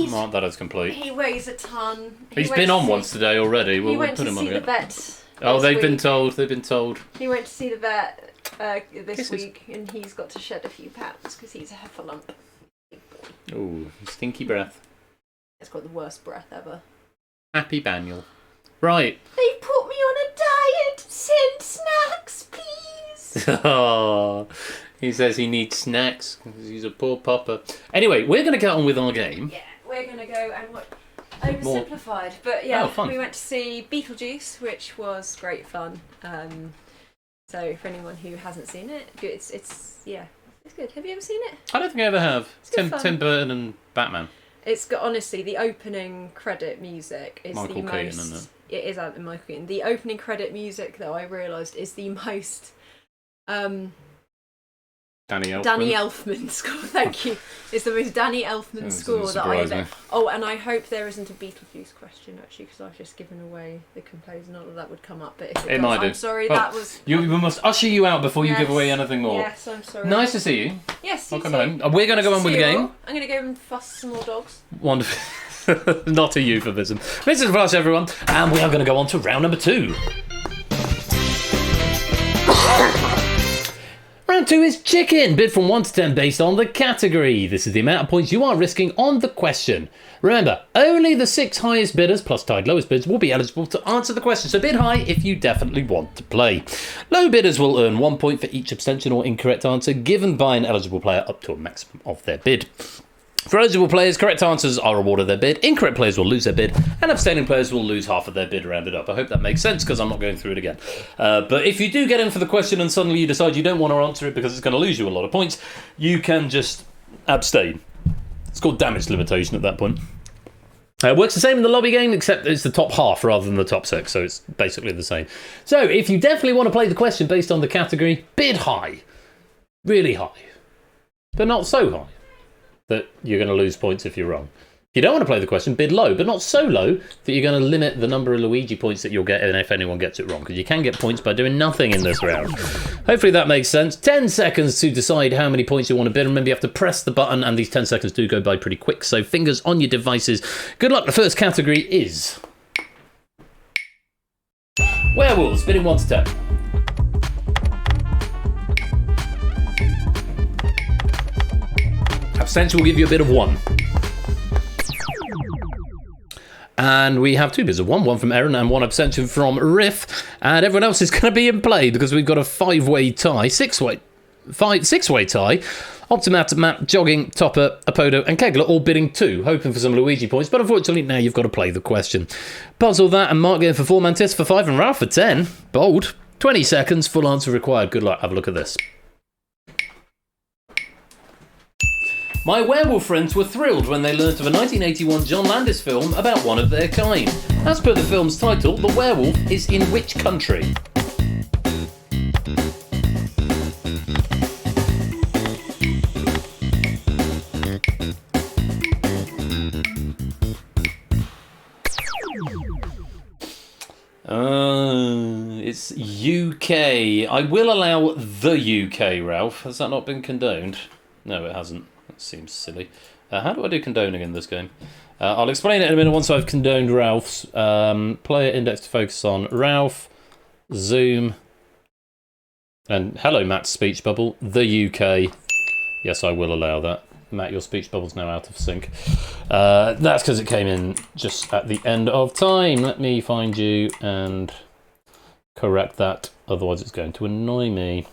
Mark that as complete. He weighs a ton. He's been on once today already. We'll put him on again. He went to see the vet. Oh, they've been told. He went to see the vet this week, and he's got to shed a few pounds because he's a heffalump. Ooh, stinky breath. It's got the worst breath ever. Happy Baniel. Right. They put me on a diet. Send snacks, please. Oh, he says he needs snacks because he's a poor pupper. Anyway, we're going to get on with our game. Yeah, we're going to go and what? Oversimplified, but yeah, we went to see Beetlejuice, which was great fun. So for anyone who hasn't seen it, it's good. Have you ever seen it? I don't think I ever have. Tim Burton and Batman. It's got, honestly, the opening credit music is Michael the Keaton, most. isn't it? It is Michael Keaton. The opening credit music, though, I realised is the most. Danny Elfman score, thank you. It's the most Danny Elfman score that I've ever. Oh, and I hope there isn't a Beetlejuice question, actually, because I've just given away the composer. Not that would come up, but if it does, I'm sorry, that was... We must usher you out before you give away anything more. Yes, I'm sorry. Nice to see you. Yes, welcome home. We're going to go on with the game. I'm going to go and fuss some more dogs. Wonderful. Not a euphemism. Mrs. Flush, everyone. And we are going to go on to round number 2. Round 2 is chicken, bid from 1 to 10 based on the category. This is the amount of points you are risking on the question. Remember, only the 6 highest bidders plus tied lowest bids will be eligible to answer the question, so bid high if you definitely want to play. Low bidders will earn 1 point for each abstention or incorrect answer given by an eligible player up to a maximum of their bid. For eligible players, correct answers are awarded their bid, incorrect players will lose their bid, and abstaining players will lose half of their bid rounded up. I hope that makes sense because I'm not going through it again. But if you do get in for the question and suddenly you decide you don't want to answer it because it's going to lose you a lot of points, you can just abstain. It's called damage limitation at that point. It works the same in the lobby game, except it's the top half rather than the top 6, so it's basically the same. So if you definitely want to play the question based on the category, bid high. Really high. But not so high that you're going to lose points if you're wrong. If you don't want to play the question, bid low, but not so low that you're going to limit the number of Luigi points that you'll get if anyone gets it wrong, because you can get points by doing nothing in this round. Hopefully that makes sense. 10 seconds to decide how many points you want to bid. Remember, you have to press the button, and these 10 seconds do go by pretty quick, so fingers on your devices. Good luck. The first category is werewolves, bidding 1 to 10. Abstention will give you a bid of 1. And we have 2 bids of 1 from Aaron and 1 abstention from Riff. And everyone else is going to be in play because we've got a 5-way tie, 6-way tie Optimat, Matt, Jogging, Topper, Apodo and Kegler all bidding 2, hoping for some Luigi points, but unfortunately now you've got to play the question. Puzzle that and Mark going for 4, Mantis for 5 and Ralph for 10. Bold. 20 seconds, full answer required. Good luck, have a look at this. My werewolf friends were thrilled when they learnt of a 1981 John Landis film about one of their kind. As per the film's title, the werewolf is in which country? It's UK. I will allow the UK, Ralph. Has that not been condoned? No, it hasn't. That seems silly. How do I do condoning in this game? I'll explain it in a minute once I've condoned Ralph's. Player index to focus on Ralph, Zoom, and hello, Matt's speech bubble, the UK. Yes, I will allow that. Matt, your speech bubble's now out of sync. That's because it came in just at the end of time. Let me find you and correct that. Otherwise, it's going to annoy me.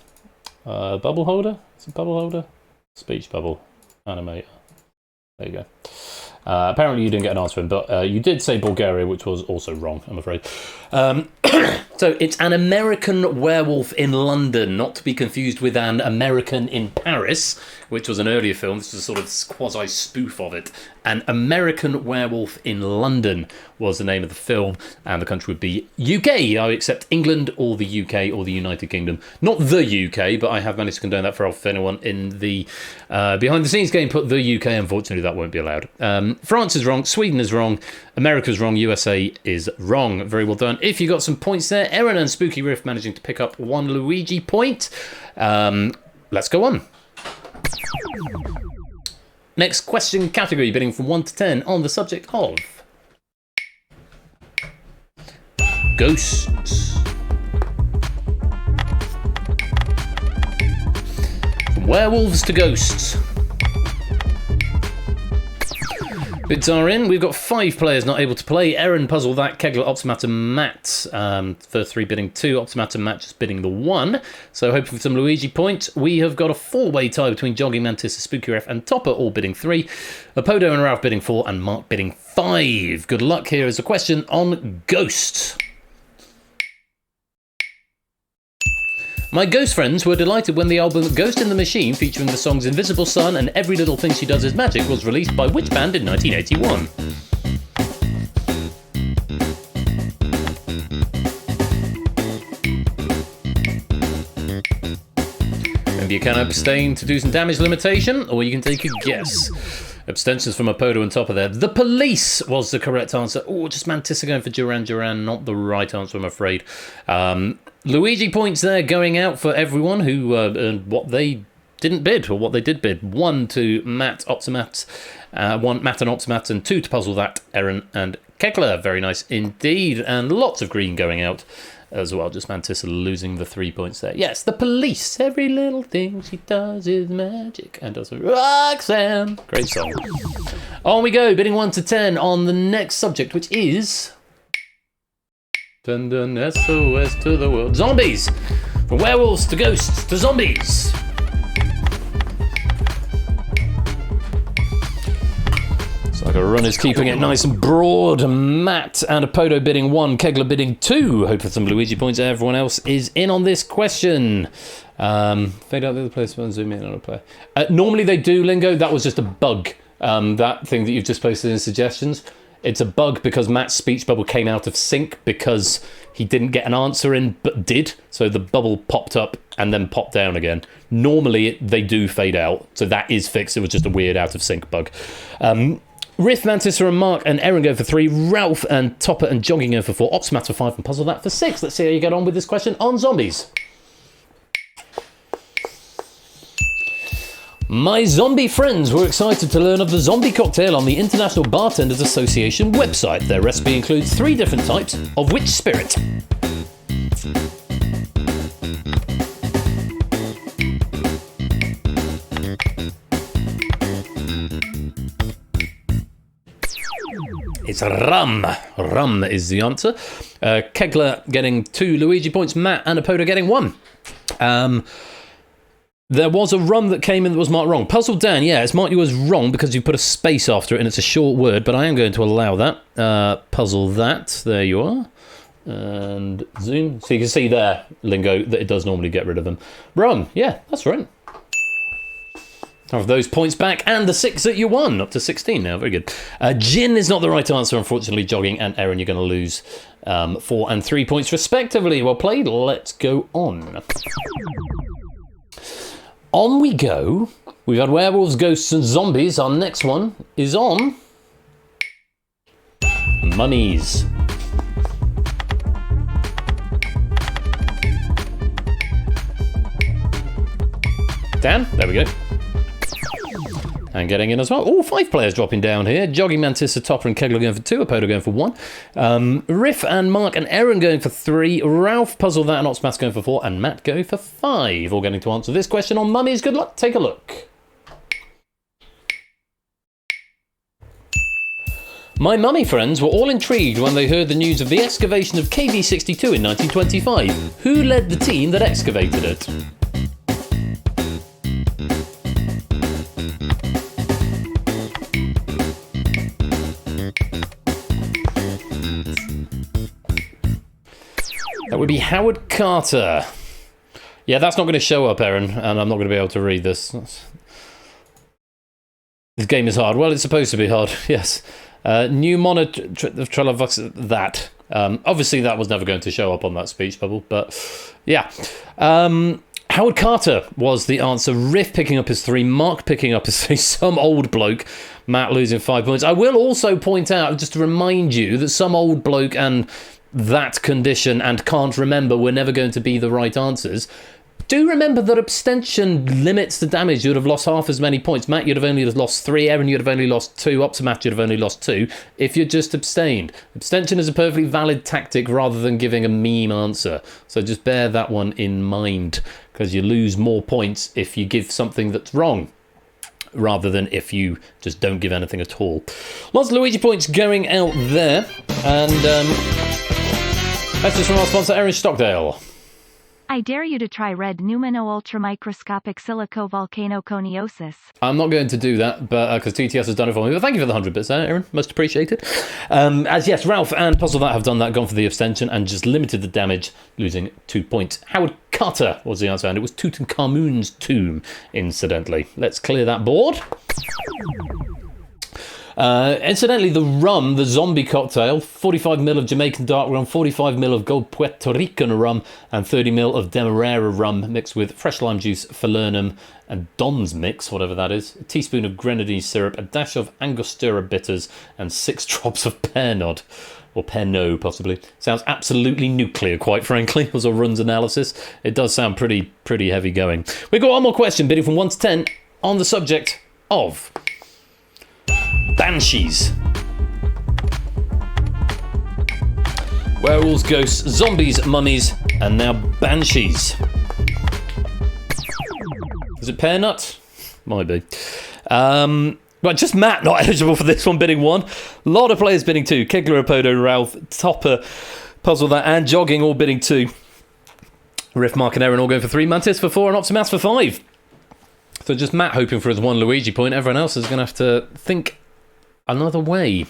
Bubble holder? Is it bubble holder? Speech bubble. Animator. There you go. Apparently you didn't get an answer, but you did say Bulgaria, which was also wrong, I'm afraid. So it's an American werewolf in London, not to be confused with an American in Paris, which was an earlier film. This was a sort of quasi-spoof of it. An American Werewolf in London was the name of the film, and the country would be UK. I accept England or the UK or the United Kingdom. Not the UK, but I have managed to condone that for anyone in the behind-the-scenes game put the UK. Unfortunately, that won't be allowed. France is wrong, Sweden is wrong, America's wrong, USA is wrong. Very well done. If you got some points there, Erin and Spooky Riff managing to pick up 1 Luigi point. Let's go on. Next question category, bidding from 1 to 10 on the subject of ghosts. From werewolves to ghosts. Bids are in. We've got 5 players not able to play. Erin, Puzzle That, Kegler, Optimat and Matt. First 3 bidding 2, Optimat and Matt just bidding the 1. So hoping for some Luigi points. We have got a 4-way tie between Jogging Mantis, Spooky Ref and Topper all bidding 3. Apodo and Ralph bidding 4 and Mark bidding 5. Good luck. Here is a question on ghosts. My ghost friends were delighted when the album Ghost in the Machine, featuring the songs Invisible Sun and Every Little Thing She Does Is Magic, was released by which band in 1981? Maybe you can abstain to do some damage limitation, or you can take a guess. Abstentions from Apodo and Topper there. The Police was the correct answer. Oh, just Mantissa going for Duran Duran. Not the right answer, I'm afraid. Luigi points there going out for everyone who earned what they didn't bid, or what they did bid. 1 to Matt Optimat, 1 Matt and Optimat, and 2 to Puzzle That, Erin and Kegler. Very nice indeed. And lots of green going out as well. Just Mantissa losing the 3 points there. Yes, The Police. Every little thing she does is magic. And also Roxanne. Great song. On we go, bidding 1 to 10 on the next subject, which is... Dun dun, SOS to the world. Zombies! From werewolves to ghosts to zombies. It's like a runner's keeping it nice and broad. Matt and Apodo bidding 1, Kegler bidding 2. Hope for some Luigi points. Everyone else is in on this question. Fade out the other place, zoom in on a player. Normally they do, Lingo. That was just a bug. That thing that you've just posted in suggestions. It's a bug because Matt's speech bubble came out of sync because he didn't get an answer in, but did. So the bubble popped up and then popped down again. Normally they do fade out, so that is fixed. It was just a weird out of sync bug. Riff, Mantis and Mark and Erin go for 3. Ralph and Topper and Jogging go for 4. Optimat for 5 and Puzzle That for 6. Let's see how you get on with this question on zombies. My zombie friends were excited to learn of the zombie cocktail on the International Bartenders Association website. Their recipe includes 3 different types of which spirit? It's rum. Rum is the answer. Kegler getting 2 Luigi points. Matt and Apodo getting 1. There was a rum that came in that was marked wrong. Puzzle Dan, yeah, it's marked you as wrong because you put a space after it and it's a short word, but I am going to allow that. Puzzle that, there you are. And zoom. So you can see there, Lingo, that it does normally get rid of them. Rum, yeah, that's right. Have those points back and the 6 that you won, up to 16 now, very good. Gin is not the right answer, unfortunately. Jogging and Erin, you're going to lose 4 and 3 points respectively. Well played, let's go on. On we go. We've had werewolves, ghosts and zombies. Our next one is on mummies. Dan, there we go. And getting in as well. Oh, 5 players dropping down here. Jogging, Mantissa, Topper and Kegler going for 2. Apodo going for 1. Riff and Mark and Erin going for 3. Ralph, Puzzle That and Oxmas going for 4. And Matt going for 5. All getting to answer this question on mummies. Good luck. Take a look. My mummy friends were all intrigued when they heard the news of the excavation of KV62 in 1925. Who led the team that excavated it? That would be Howard Carter. Yeah, that's not going to show up, Erin, and I'm not going to be able to read this. This game is hard. Well, it's supposed to be hard, yes. New monitor... that. Obviously, that was never going to show up on that speech bubble, but yeah. Howard Carter was the answer. Riff picking up his 3. Mark picking up his 3. Some old bloke. Matt losing 5 points. I will also point out, just to remind you, that some old bloke and that condition and can't remember were never going to be the right answers. Do remember that abstention limits the damage. You'd have lost half as many points. Matt, you'd have only lost 3. Erin, you'd have only lost 2. Up to Matt, you'd have only lost 2 if you just abstained. Abstention is a perfectly valid tactic rather than giving a meme answer. So just bear that one in mind, because you lose more points if you give something that's wrong, rather than if you just don't give anything at all. Lots of Luigi points going out there. And message from our sponsor, Erin Stockdale. I dare you to try red pneumano-ultramicroscopic silico-volcanoconiosis. I'm not going to do that, but because TTS has done it for me. But thank you for the 100 bits there, Erin. Most appreciated. As yes, Ralph and Puzzle That have done that, gone for the abstention, and just limited the damage, losing 2 points. Howard Carter was the answer, and it was Tutankhamun's tomb, incidentally. Let's clear that board. Incidentally, the rum, the zombie cocktail, 45ml of Jamaican dark rum, 45ml of gold Puerto Rican rum, and 30ml of Demerara rum mixed with fresh lime juice, falernum, and Don's mix, whatever that is, a teaspoon of grenadine syrup, a dash of Angostura bitters, and 6 drops of Pernod. Or Pernod, possibly. Sounds absolutely nuclear, quite frankly, was a run's analysis. It does sound pretty heavy going. We've got one more question, bidding from 1 to 10, on the subject of banshees. Werewolves, ghosts, zombies, mummies, and now banshees. Is it pear nut? Might be. Right, just Matt not eligible for this one, bidding 1. A lot of players bidding 2. Kegler, Apodo, Ralph, Topper, Puzzle That, and Jogging all bidding 2. Riff, Mark, and Erin all going for 3. Mantis for 4, and Optimas for 5. So just Matt hoping for his 1 Luigi point. Everyone else is going to have to think another way,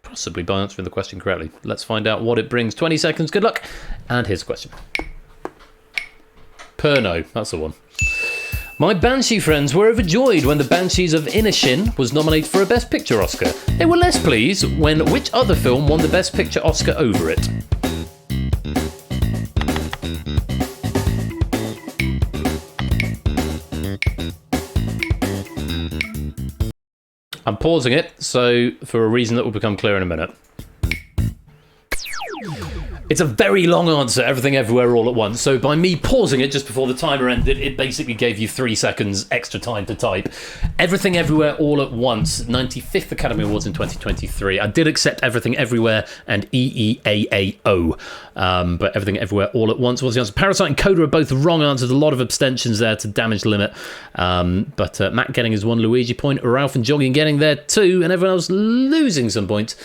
possibly by answering the question correctly. Let's find out what it brings. 20 seconds, good luck, and here's the question. Pernod, that's the one. My Banshee friends were overjoyed when the Banshees of Inishin was nominated for a Best Picture Oscar. They were less pleased when which other film won the Best Picture Oscar over it? I'm pausing it, so for a reason that will become clear in a minute. It's a very long answer, everything everywhere all at once. So by me pausing it just before the timer ended, it basically gave you 3 seconds extra time to type. Everything Everywhere All at Once, 95th Academy Awards in 2023. I did accept Everything Everywhere and EEAAO. But Everything Everywhere All at Once was the answer. Parasite and Coda are both wrong answers. A lot of abstentions there to damage limit. But Matt getting his 1 Luigi point. Ralph and Jogging getting there 2. And everyone else losing some points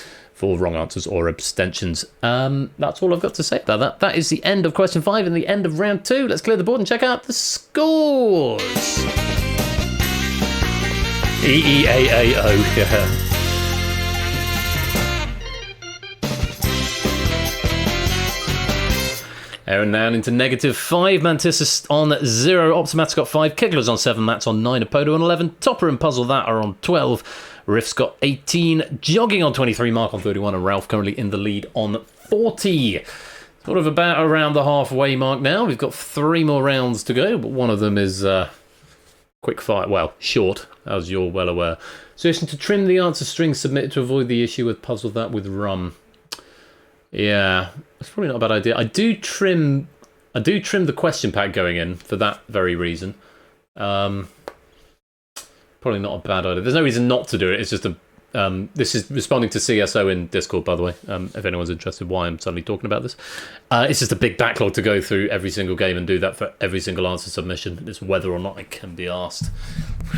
for wrong answers or abstentions. That's all I've got to say about that. That is the end of question 5 and the end of round 2. Let's clear the board and check out the scores. EEAAO, yeah. Aaron down into -5. Mantis on 0. Optimat's got 5. Kegler's on 7. Matt's on 9. Apodo on 11. Topper and Puzzle That are on 12. Riff's got 18. Jogging on 23. Mark on 31. And Ralph currently in the lead on 40. Sort of about around the halfway mark now. We've got 3 more rounds to go, but one of them is quick fire. Well, short, as you're well aware. Suggestion to trim the answer string submitted to avoid the issue with Puzzle That with rum. Yeah, it's probably not a bad idea. I do trim the question pack going in for that very reason. Probably not a bad idea. There's no reason not to do it. It's just this is responding to CSO in Discord, by the way. If anyone's interested, why I'm suddenly talking about this. It's just a big backlog to go through every single game and do that for every single answer submission. It's whether or not I can be asked.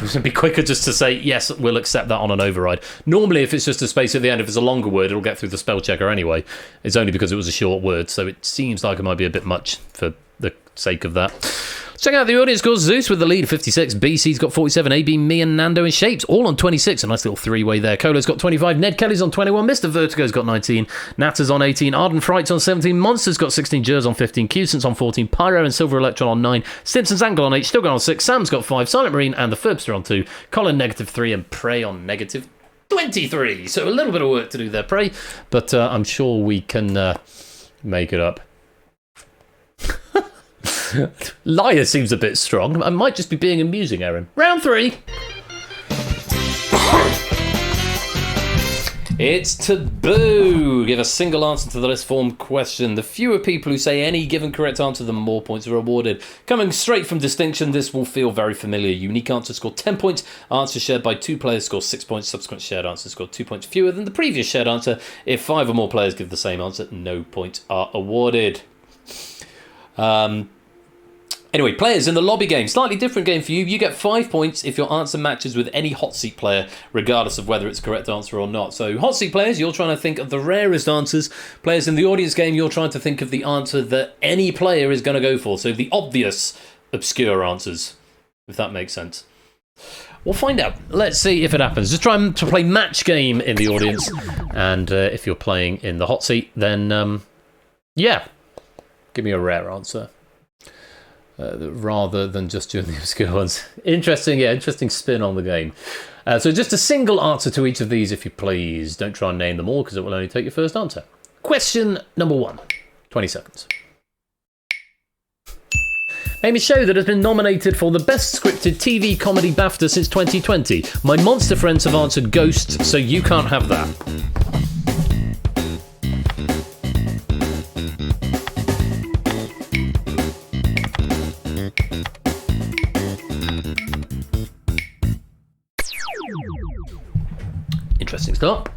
It'd be quicker just to say, yes, we'll accept that on an override. Normally, if it's just a space at the end, if it's a longer word, it'll get through the spell checker anyway. It's only because it was a short word, so it seems like it might be a bit much for the sake of that. Check out the audience scores. Zeus with the lead, 56. BC's got 47. AB, me and Nando in Shapes, all on 26. A nice little three-way there. Colo's got 25. Ned Kelly's on 21. Mr. Vertigo's got 19. Natter's on 18. Arden Fright's on 17. Monster's got 16. Jers on 15. Cusant's on 14. Pyro and Silver Electron on 9. Simpson's Angle on 8. Still on 6. Sam's got 5. Silent Marine and the Ferbster on 2. Colin -3 and Prey on -23. So a little bit of work to do there, Prey. But I'm sure we can make it up. Liar seems a bit strong. I might just be being amusing, Aaron. Round 3. It's taboo. Give a single answer to the list form question. The fewer people who say any given correct answer, the more points are awarded. Coming straight from distinction, this will feel very familiar. Unique answers score 10 points. Answers shared by 2 players score 6 points. Subsequent shared answers score 2 points fewer than the previous shared answer. If 5 or more players give the same answer, no points are awarded. Anyway, players in the lobby game, slightly different game for you. You get 5 points if your answer matches with any hot seat player, regardless of whether it's a correct answer or not. So hot seat players, you're trying to think of the rarest answers. Players in the audience game, you're trying to think of the answer that any player is going to go for. So the obvious, obscure answers, if that makes sense. We'll find out. Let's see if it happens. Just try to play match game in the audience. And if you're playing in the hot seat, then, yeah, give me a rare answer. Rather than just doing the obscure ones. Interesting spin on the game. So just a single answer to each of these, if you please. Don't try and name them all, because it will only take your first answer. Question number 1. 20 seconds. Name a show that has been nominated for the Best Scripted TV Comedy BAFTA since 2020. My monster friends have answered Ghosts, so you can't have that. Interesting start.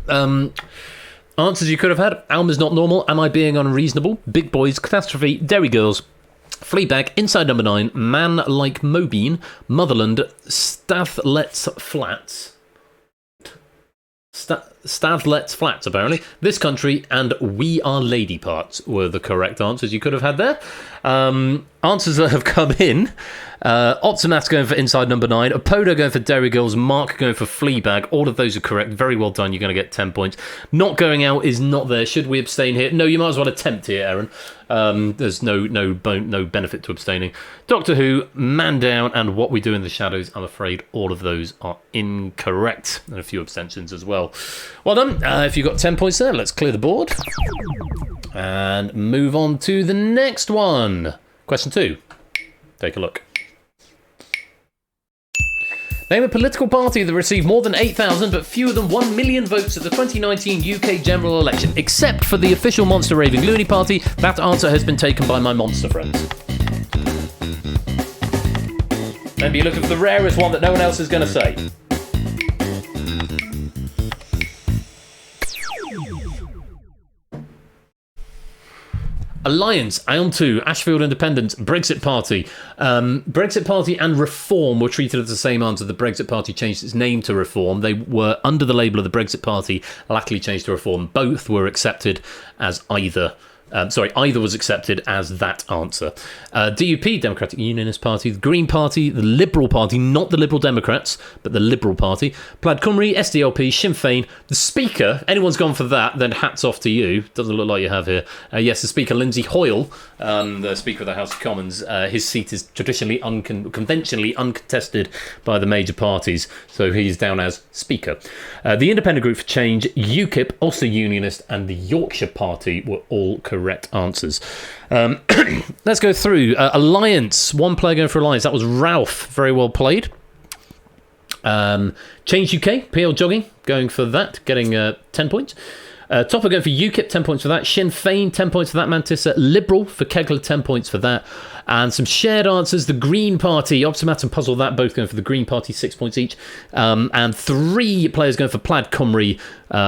Answers you could have had: Alma's Not Normal, Am I Being Unreasonable, Big Boys, Catastrophe, Derry Girls, Fleabag, Inside Number 9, Man Like Mobeen, Motherland, Stathlets Flats, apparently, This Country, and We Are Lady Parts were the correct answers you could have had there. Answers that have come in: Optimat going for Inside Number 9, Apodo going for Derry Girls, Mark going for Fleabag. All of those are correct. Very well done. You're going to get 10 points. Not going out is not there. Should we abstain here? No, you might as well attempt here, Aaron. There's no benefit to abstaining. Doctor Who, Man Down, and What We Do in the Shadows. I'm afraid all of those are incorrect. And a few abstentions as well. Well done. If you've got 10 points there, let's clear the board. And move on to the next one. Question 2. Take a look. Name a political party that received more than 8,000 but fewer than 1 million votes at the 2019 UK general election, except for the official Monster Raving Loony Party. That answer has been taken by my monster friends. Maybe you're looking for the rarest one that no one else is going to say. Alliance, Aeon 2, Ashfield Independence, Brexit Party. Brexit Party and Reform were treated as the same answer. The Brexit Party changed its name to Reform. They were under the label of the Brexit Party, luckily changed to Reform. Both were accepted as either. Either was accepted as that answer. DUP, Democratic Unionist Party, the Green Party, the Liberal Party, not the Liberal Democrats, but the Liberal Party, Plaid Cymru, SDLP, Sinn Féin, the Speaker. Anyone's gone for that, then hats off to you. Doesn't look like you have here. Yes, the Speaker, Lindsay Hoyle, the Speaker of the House of Commons. His seat is traditionally, conventionally uncontested by the major parties, so he's down as Speaker. The Independent Group for Change, UKIP, Ulster Unionist, and the Yorkshire Party were all correct answers. Let's go through. Alliance, one player going for Alliance. That was Ralph. Very well played. Change UK, PL Jogging, going for that, getting 10 points. Topper going for UKIP, 10 points for that. Sinn Féin, 10 points for that. Mantissa. Liberal for Kegler, 10 points for that. And some shared answers. The Green Party, Optimat and Puzzle, that both going for the Green Party, 6 points each. And 3 players going for Plaid Cymru,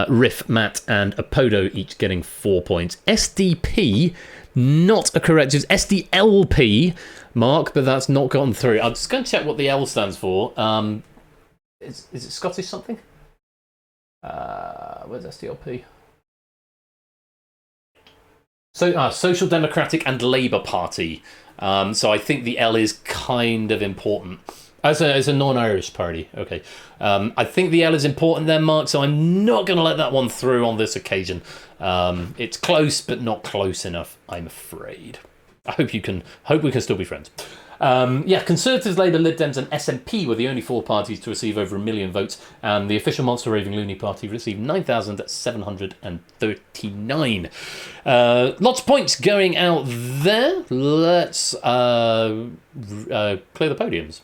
Riff, Matt, and Apodo, each getting 4 points. SDP, not a correct. It's SDLP, Mark, but that's not gotten through. I'm just going to check what the L stands for. Is it Scottish something? Where's SDLP? So, Social Democratic and Labour Party. So I think the L is kind of important. As a non-Irish party, okay. I think the L is important there, Mark, so I'm not going to let that one through on this occasion. It's close, but not close enough, I'm afraid. I hope we can still be friends. Conservatives, Labour, Lib Dems and SNP were the only 4 parties to receive over 1 million votes, and the official Monster Raving Loony Party received 9,739. Lots of points going out there. Let's clear the podiums.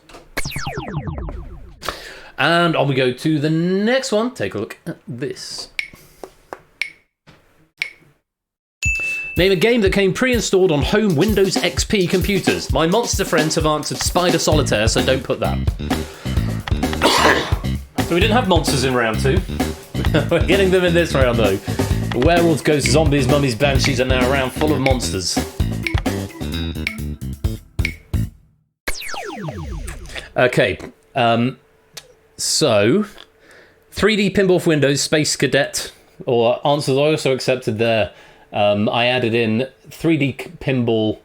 And on we go to the next one. Take a look at this. Name a game that came pre-installed on home Windows XP computers. My monster friends have answered Spider Solitaire, so don't put that. So we didn't have monsters in round 2. We're getting them in this round, though. Werewolves, ghosts, zombies, mummies, banshees are now around full of monsters. Okay, so 3D Pinball for Windows, Space Cadet, or answers I also accepted there. I added in 3D Pinball,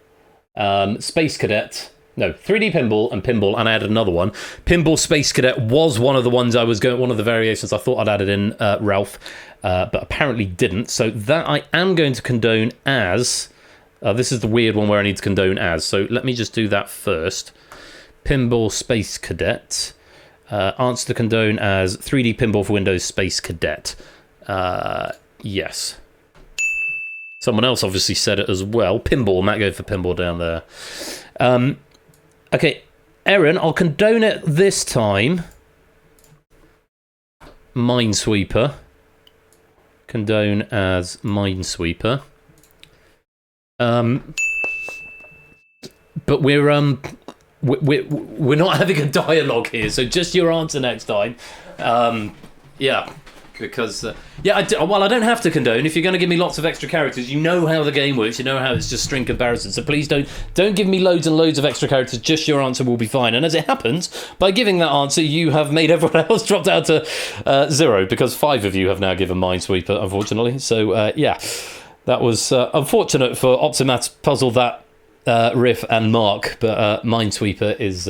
Space Cadet. No, 3D Pinball, and I added another one. Pinball Space Cadet was one of the ones I was going. One of the variations I thought I'd added in, Ralph, but apparently didn't. So that I am going to condone as. This is the weird one where I need to condone as. So let me just do that first. Pinball Space Cadet. Answer to condone as 3D Pinball for Windows Space Cadet. Yes. Someone else obviously said it as well. Pinball, Matt go for pinball down there. Okay, Erin, I'll condone it this time. Minesweeper. Condone as Minesweeper. But we're not having a dialogue here, so just your answer next time. Because I don't have to condone. If you're going to give me lots of extra characters, you know how the game works. You know how it's just string comparison. So please don't give me loads and loads of extra characters. Just your answer will be fine. And as it happens, by giving that answer, you have made everyone else drop down to 0 because 5 of you have now given Minesweeper, unfortunately. So that was unfortunate for Optimat, Puzzle, that Riff, and Mark. But Minesweeper is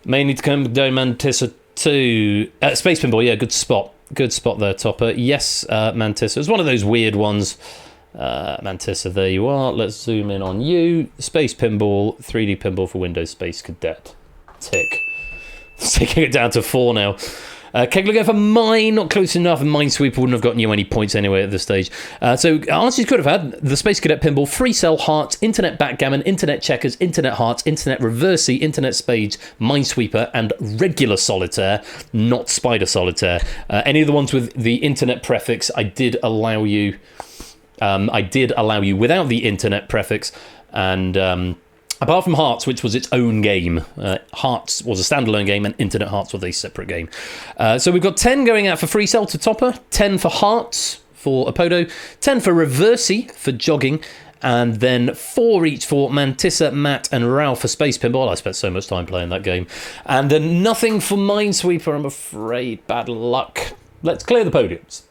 mainly to condone Mantissa 2. Space Pinball, yeah, good spot. Good spot there, Topper. Yes, Mantissa. It was one of those weird ones. Mantissa, there you are. Let's zoom in on you. Space Pinball, 3D Pinball for Windows Space Cadet. Tick. Taking it down to 4 now. Kegler go for Mine, not close enough, and Minesweeper wouldn't have gotten you any points anyway at this stage. So answers could have had the Space Cadet Pinball, Free Cell, Hearts, Internet Backgammon, Internet Checkers, Internet Hearts, Internet Reversey, Internet Spades, Minesweeper, and Regular Solitaire, not Spider Solitaire. Any of the ones with the Internet prefix, I did allow you without the Internet prefix, and apart from Hearts, which was its own game. Hearts was a standalone game, and Internet Hearts was a separate game. So we've got 10 going out for Free Cell to Topper, 10 for Hearts for Apodo, 10 for Reversey for Jogging, and then 4 each for Mantissa, Matt, and Ralph for Space Pinball. I spent so much time playing that game. And then nothing for Minesweeper, I'm afraid. Bad luck. Let's clear the podiums.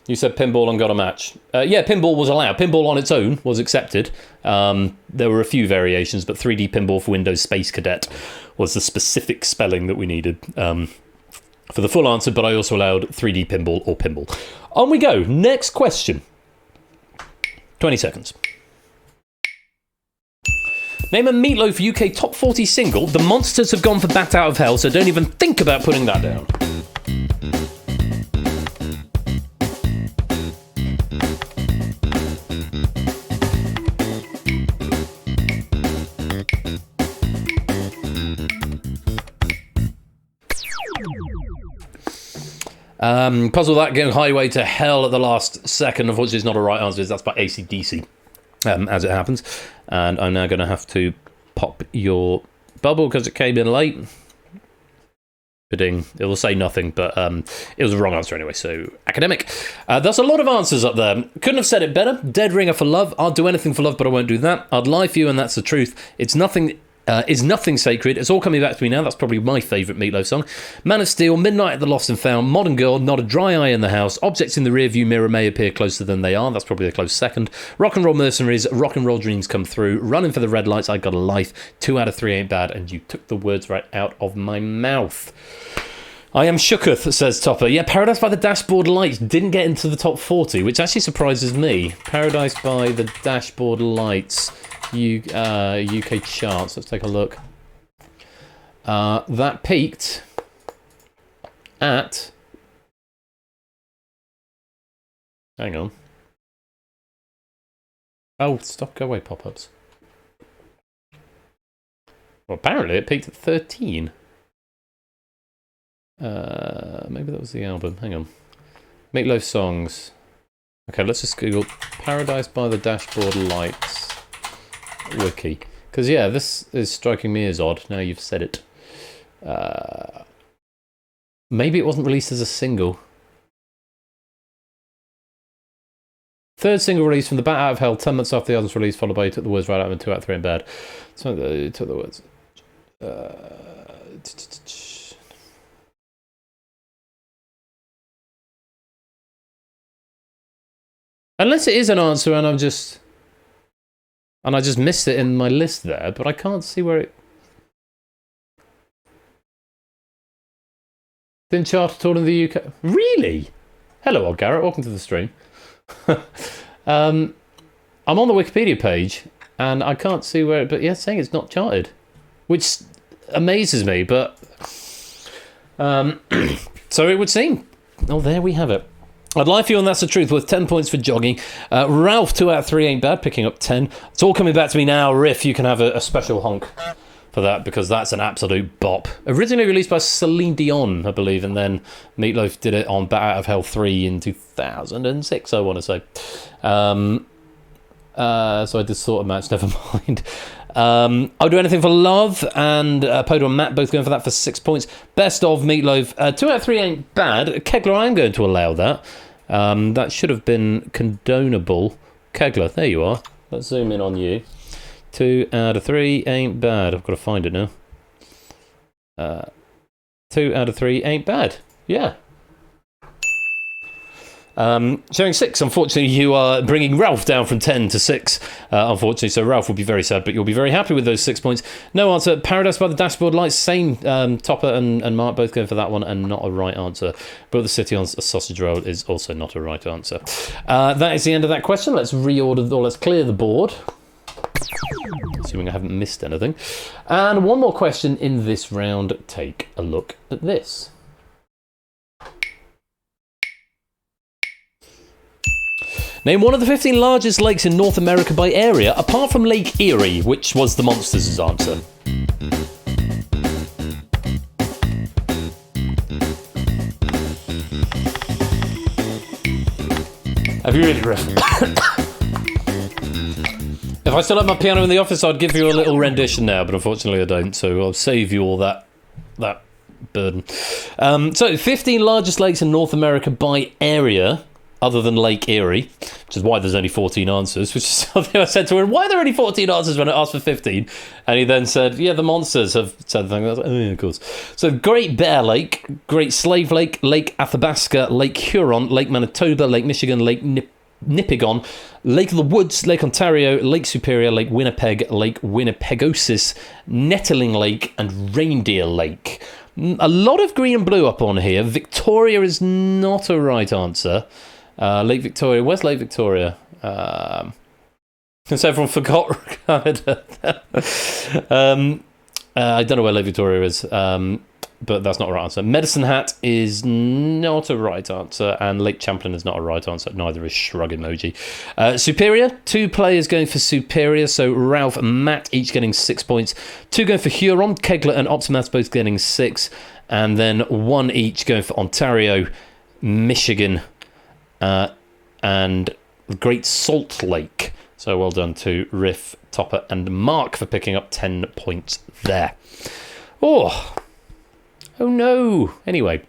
You said pinball and got a match. Yeah, pinball was allowed. Pinball on its own was accepted. There were a few variations, but 3D Pinball for Windows Space Cadet was the specific spelling that we needed for the full answer, but I also allowed 3D Pinball or Pinball. On we go. Next question. 20 seconds. Name a Meatloaf UK top 40 single. The Monsters have gone for Bat Out of Hell, so don't even think about putting that down. Puzzle that, going Highway to Hell at the last second. Unfortunately, it's not a right answer. That's by AC/DC, as it happens. And I'm now going to have to pop your bubble because it came in late. Bidding. It will say nothing, but it was a wrong answer anyway, so academic. There's a lot of answers up there. Couldn't have said it better. Dead Ringer for Love. I'll do anything for love, but I won't do that. I'd lie for you, and that's the truth. It's nothing... is nothing sacred. It's all coming back to me now. That's probably my favourite Meatloaf song. Man of Steel, Midnight at the Lost and Found, Modern Girl, Not a Dry Eye in the House, Objects in the Rearview Mirror May Appear Closer Than They Are. That's probably a close second. Rock and Roll Mercenaries, Rock and Roll Dreams Come Through, Running for the Red Lights, I Got a Life, 2 out of 3 Ain't Bad, and you took the words right out of my mouth. I am shooketh, says Topper. Yeah, Paradise by the Dashboard Lights didn't get into the top 40, which actually surprises me. Paradise by the Dashboard Lights, UK charts. Let's take a look. That peaked at... Hang on. Oh, stop, go away, pop-ups. Well, apparently it peaked at 13. Maybe that was the album. Hang on. Meatloaf songs. Okay, let's just Google Paradise by the Dashboard Lights wiki. Because, yeah, this is striking me as odd, now you've said it. Maybe it wasn't released as a single. Third single release from the Bat Out of Hell, 10 months after the album's release, followed by Took the Words Right Out of 2 out of 3 in Bad. So took the words. Unless it is an answer and I just missed it in my list there, but I can't see where it... Didn't chart at all in the UK. Really? Hello, old Garrett. Welcome to the stream. I'm on the Wikipedia page, and I can't see where it... But yeah, it's saying it's not charted, which amazes me, but... so it would seem. Oh, there we have it. I'd lie for you, and that's the truth, worth 10 points for jogging. Ralph, 2 out of 3 ain't bad, picking up 10. It's all coming back to me now. Riff, you can have a special honk for that, because that's an absolute bop. Originally released by Celine Dion, I believe, and then Meatloaf did it on Bat Out of Hell 3 in 2006, I want to say. So I just thought a match, never mind. I'll do anything for love, and Podo and Matt both going for that for 6 points. Best of Meatloaf. 2 out of 3 ain't bad. Kegler, I'm going to allow that. That should have been condonable. Kegler, there you are. Let's zoom in on you. 2 out of 3 ain't bad. I've got to find it now. 2 out of 3 ain't bad. Yeah. Showing 6. Unfortunately, you are bringing Ralph down from 10 to 6. Unfortunately, so Ralph will be very sad, but you'll be very happy with those 6 points. No answer. Paradise by the Dashboard Lights. Same. Topper and Mark both going for that one, and not a right answer. But the City on a Sausage Roll is also not a right answer. That is the end of that question. Let's reorder, or let's clear the board. Assuming I haven't missed anything. And one more question in this round. Take a look at this. Name one of the 15 largest lakes in North America by area, apart from Lake Erie, which was the Monsters' answer. Have you really, Griff? If I still had my piano in the office, I'd give you a little rendition now, but unfortunately I don't, so I'll save you all that burden. So, 15 largest lakes in North America by area. other than Lake Erie, which is why there's only 14 answers, which is something I said to him, why are there only 14 answers when I asked for 15? And he then said, yeah, the monsters have said things. I was like, oh, yeah, of course. So Great Bear Lake, Great Slave Lake, Lake Athabasca, Lake Huron, Lake Manitoba, Lake Michigan, Lake Nipigon, Lake of the Woods, Lake Ontario, Lake Superior, Lake Winnipeg, Lake Winnipegosis, Nettling Lake, and Reindeer Lake. A lot of green and blue up on here. Victoria is not a right answer. Lake Victoria. Where's Lake Victoria? Because everyone forgot Canada. I don't know where Lake Victoria is, but that's not a right answer. Medicine Hat is not a right answer, and Lake Champlain is not a right answer. Neither is Shrug Emoji. Superior, 2 players going for Superior, so Ralph and Matt each getting 6 points. 2 going for Huron, Kegler and Optimus both getting 6, and then 1 each going for Ontario, Michigan, and Great Salt Lake. So well done to Riff, Topper, and Mark for picking up 10 points there. Oh no. Anyway,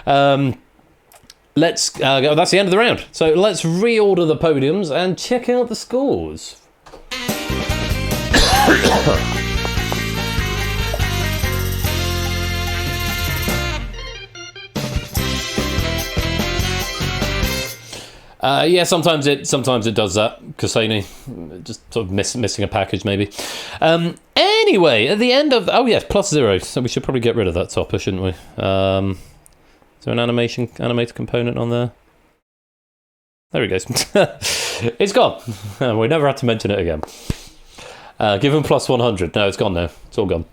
let's go. That's the end of the round. So let's reorder the podiums and check out the scores. Yeah, sometimes it does that. Cassini, just sort of missing a package maybe. Anyway, at the end of +0, so we should probably get rid of that topper, shouldn't we? Is there an animated component on there? There he goes. It's gone. We never had to mention it again. Give him +100. No, it's gone now. It's all gone.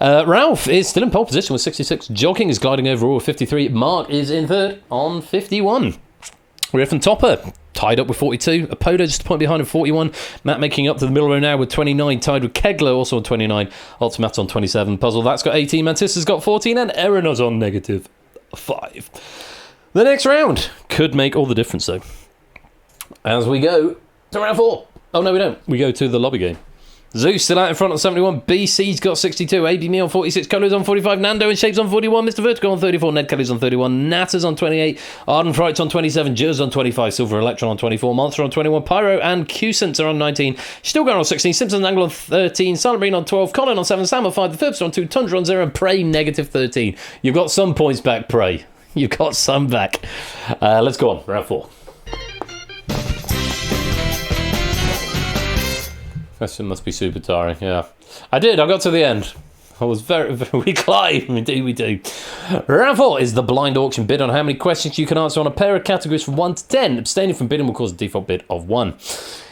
Ralph is still in pole position with 66. Jogging is gliding overall with 53. Mark is in third on 51. Riff and Topper tied up with 42. Apodo just a point behind with 41. Matt making up to the middle row now with 29. Tied with Kegler also on 29. Ultimat on 27. Puzzle that's got 18. Mantista's got 14. And Erenos on -5. The next round could make all the difference though. As we go to round 4. Oh no, we don't. We go to the lobby game. Zeus still out in front on 71. BC's got 62. AB Me on 46. Colours on 45. Nando and Shapes on 41. Mr. Vertical on 34. Ned Kelly's on 31. Natters on 28. Arden Fright's on 27. Jers on 25. Silver Electron on 24. Monster on 21. Pyro and Q-Sense are on 19. Stilgar on 16. Simpsons Angle on 13. Silent Marine on 12. Colin on 7. Sam on 5. The Phipps on 2. Tundra on 0. And Prey -13. You've got some points back, Prey. You've got some back. Let's go on. Round 4. Question must be super tiring, yeah. I got to the end. I was very we climb, indeed we do. Round 4 is the blind auction. Bid on how many questions you can answer on a pair of categories from 1 to 10. Abstaining from bidding will cause a default bid of 1.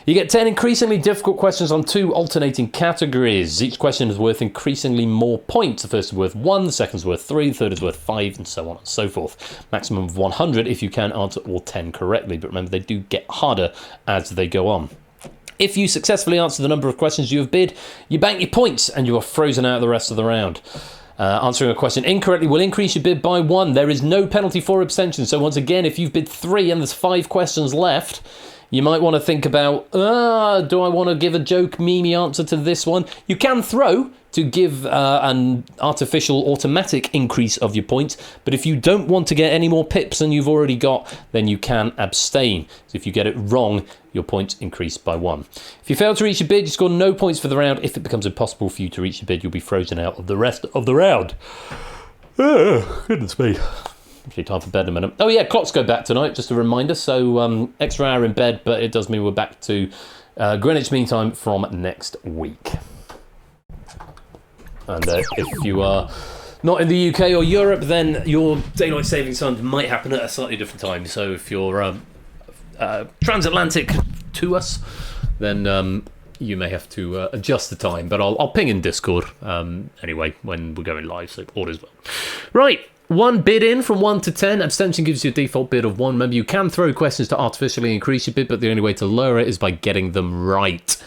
You get 10 increasingly difficult questions on 2 alternating categories. Each question is worth increasingly more points. The first is worth 1, the second is worth 3, the third is worth 5, and so on and so forth. Maximum of 100 if you can answer all 10 correctly, but remember they do get harder as they go on. If you successfully answer the number of questions you have bid, you bank your points and you are frozen out the rest of the round. Answering a question incorrectly will increase your bid by 1. There is no penalty for abstention. So once again, if you've bid 3 and there's 5 questions left, you might want to think about, do I want to give a joke, meme answer to this one? You can throw to give an artificial automatic increase of your points, but if you don't want to get any more pips than you've already got, then you can abstain. So if you get it wrong, your points increase by 1. If you fail to reach your bid, you score no points for the round. If it becomes impossible for you to reach your bid, you'll be frozen out of the rest of the round. Goodness me. Actually, time for bed in a minute. Oh yeah, clocks go back tonight, just a reminder. So extra hour in bed, but it does mean we're back to Greenwich Mean Time from next week. And if you are not in the UK or Europe, then your daylight savings time might happen at a slightly different time. So if you're transatlantic to us, then you may have to adjust the time. But I'll ping in Discord anyway when we're going live, so all is well. Right. 1 bid in from 1 to 10. Abstention gives you a default bid of 1. Remember, you can throw questions to artificially increase your bid, but the only way to lower it is by getting them right.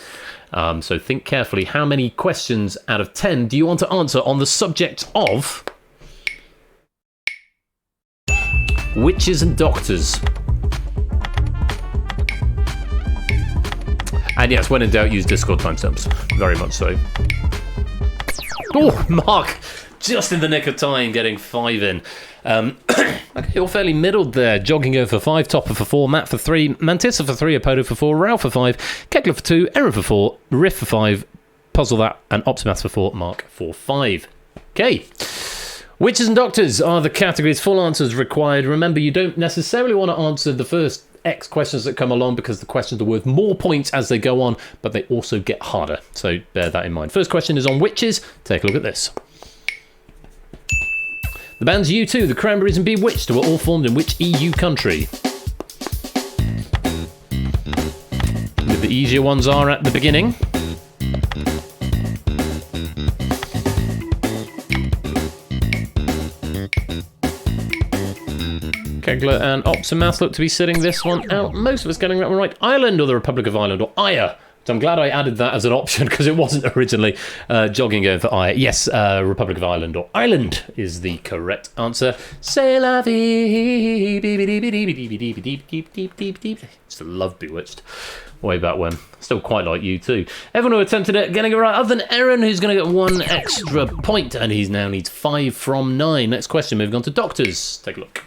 So think carefully. How many questions out of 10 do you want to answer on the subject of witches and doctors? And yes, when in doubt, use Discord timestamps. Very much so. Oh, Mark just in the nick of time, getting 5 in. Okay, you're fairly middled there. Jogging over for 5, Topper for 4, Matt for 3, Mantissa for 3, Apodo for 4, Ralph for 5, Kegler for 2, Aaron for 4, Riff for 5, Puzzle That, and Optimath for 4, Mark for 5. Okay. Witches and doctors are the categories. Full answers required. Remember, you don't necessarily want to answer the first X questions that come along because the questions are worth more points as they go on, but they also get harder. So bear that in mind. First question is on witches. Take a look at this. The bands U2, the Cranberries and Bewitched were all formed in which EU country? The easier ones are at the beginning. Kegler and Optimath look to be sitting this one out. Most of us getting that one right. Ireland or the Republic of Ireland or Ire. So I'm glad I added that as an option because it wasn't originally jogging going for Ire. Yes, Republic of Ireland or Ireland is the correct answer. C'est la vie. Just love Bewitched. Way back when. Still quite like you too. Everyone who attempted it getting it right, other than Aaron, who's going to get 1 extra point, and he now needs 5 from 9. Next question, moving on to doctors. Take a look.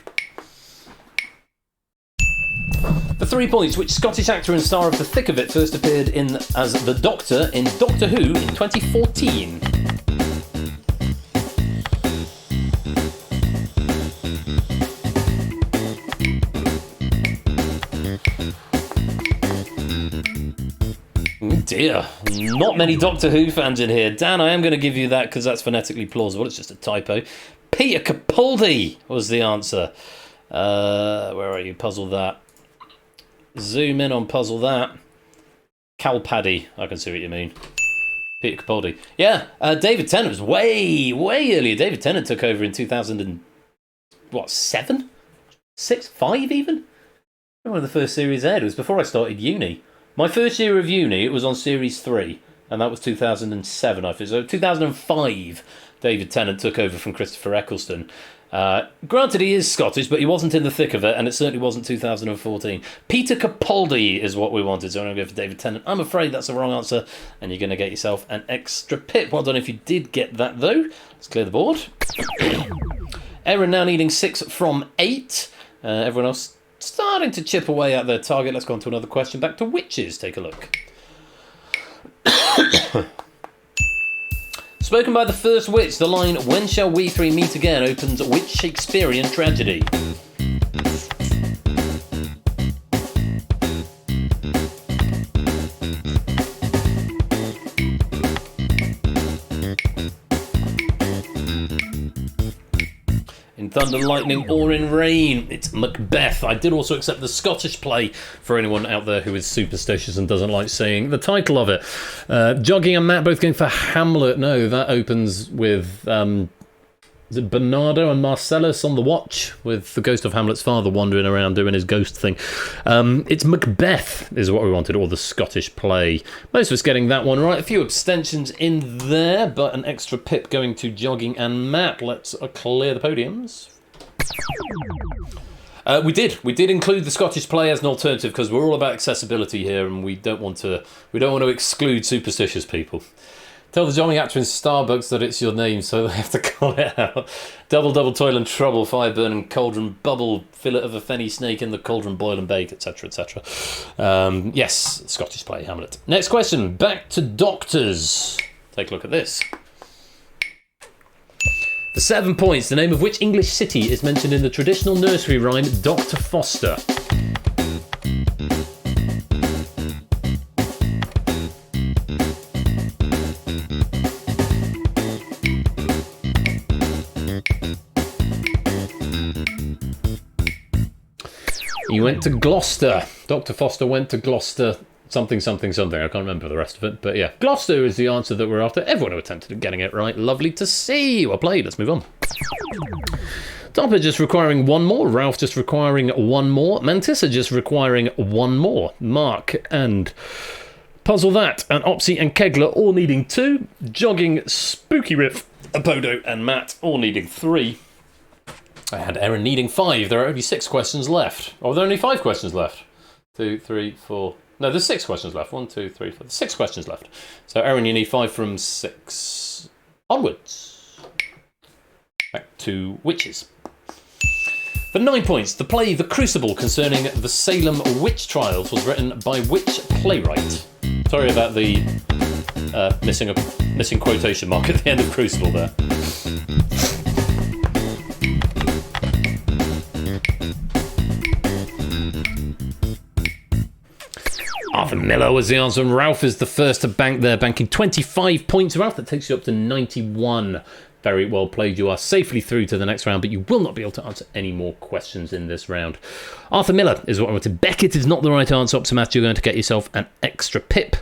For 3 points, which Scottish actor and star of The Thick of It first appeared in as the Doctor in Doctor Who in 2014? Dear, not many Doctor Who fans in here. Dan, I am going to give you that because that's phonetically plausible. It's just a typo. Peter Capaldi was the answer. Where are you? Puzzle That. Zoom in on Puzzle That. Calpaddy. I can see what you mean. Peter Capaldi. Yeah, David Tennant was way earlier. David Tennant took over in 2007? 6? 5 even? One of the first series aired. It was before I started uni. My first year of uni, it was on Series 3, and that was 2007, I think. So 2005, David Tennant took over from Christopher Eccleston. Granted, he is Scottish, but he wasn't in the thick of it, and it certainly wasn't 2014. Peter Capaldi is what we wanted, so I'm going to go for David Tennant. I'm afraid that's the wrong answer, and you're going to get yourself an extra pip. Well done if you did get that, though. Let's clear the board. Erin now needing 6 from 8. Everyone else starting to chip away at their target. Let's go on to another question. Back to witches. Take a look. Spoken by the first witch, the line, "When shall we three meet again?" opens which Shakespearean tragedy? In Thunder and Lightning or in Rain, it's Macbeth. I did also accept the Scottish play for anyone out there who is superstitious and doesn't like saying the title of it. Jogging and Matt both going for Hamlet. No, that opens with is it Bernardo and Marcellus on the watch with the ghost of Hamlet's father wandering around doing his ghost thing. It's Macbeth is what we wanted, or the Scottish play. Most of us getting that one right. A few abstentions in there, but an extra pip going to Jogging and Matt. Let's clear the podiums. We did include the Scottish play as an alternative because we're all about accessibility here, and we don't want to exclude superstitious people. Tell the jogging actor in Starbucks that it's your name, so they have to call it out. Double, toil and trouble, fire burn and cauldron bubble, fillet of a fenny snake in the cauldron, boil and bake, etc., etc. Yes, Scottish play, Hamlet. Next question, back to doctors. Take a look at this. For 7 points, the name of which English city is mentioned in the traditional nursery rhyme Dr. Foster? He went to Gloucester. Dr. Foster went to Gloucester something. I can't remember the rest of it. But yeah, Gloucester is the answer that we're after. Everyone who attempted at getting it right. Lovely to see. Well played. Let's move on. Topper just requiring 1 more. Ralph just requiring 1 more. Mantissa just requiring 1 more. Mark and Puzzle That and Opsy and Kegler all needing 2. Jogging, Spooky Riff, Apodo and Matt all needing 3. I had Erin needing 5. There are only 6 questions left. Oh, there are only 5 questions left. 2, 3, 4. No, there's 6 questions left. 1, 2, 3, 4. There's 6 questions left. So, Erin, you need 5 from 6 onwards. to Witches. For 9 points, the play The Crucible concerning the Salem witch trials was written by which playwright? Sorry about the missing quotation mark at the end of Crucible there. Arthur Miller was the answer, and Ralph is the first to bank there, banking 25 points. Ralph, that takes you up to 91. Very well played. You are safely through to the next round, but you will not be able to answer any more questions in this round. Arthur Miller is what I wanted. Beckett is not the right answer. Optimat, you're going to get yourself an extra pip,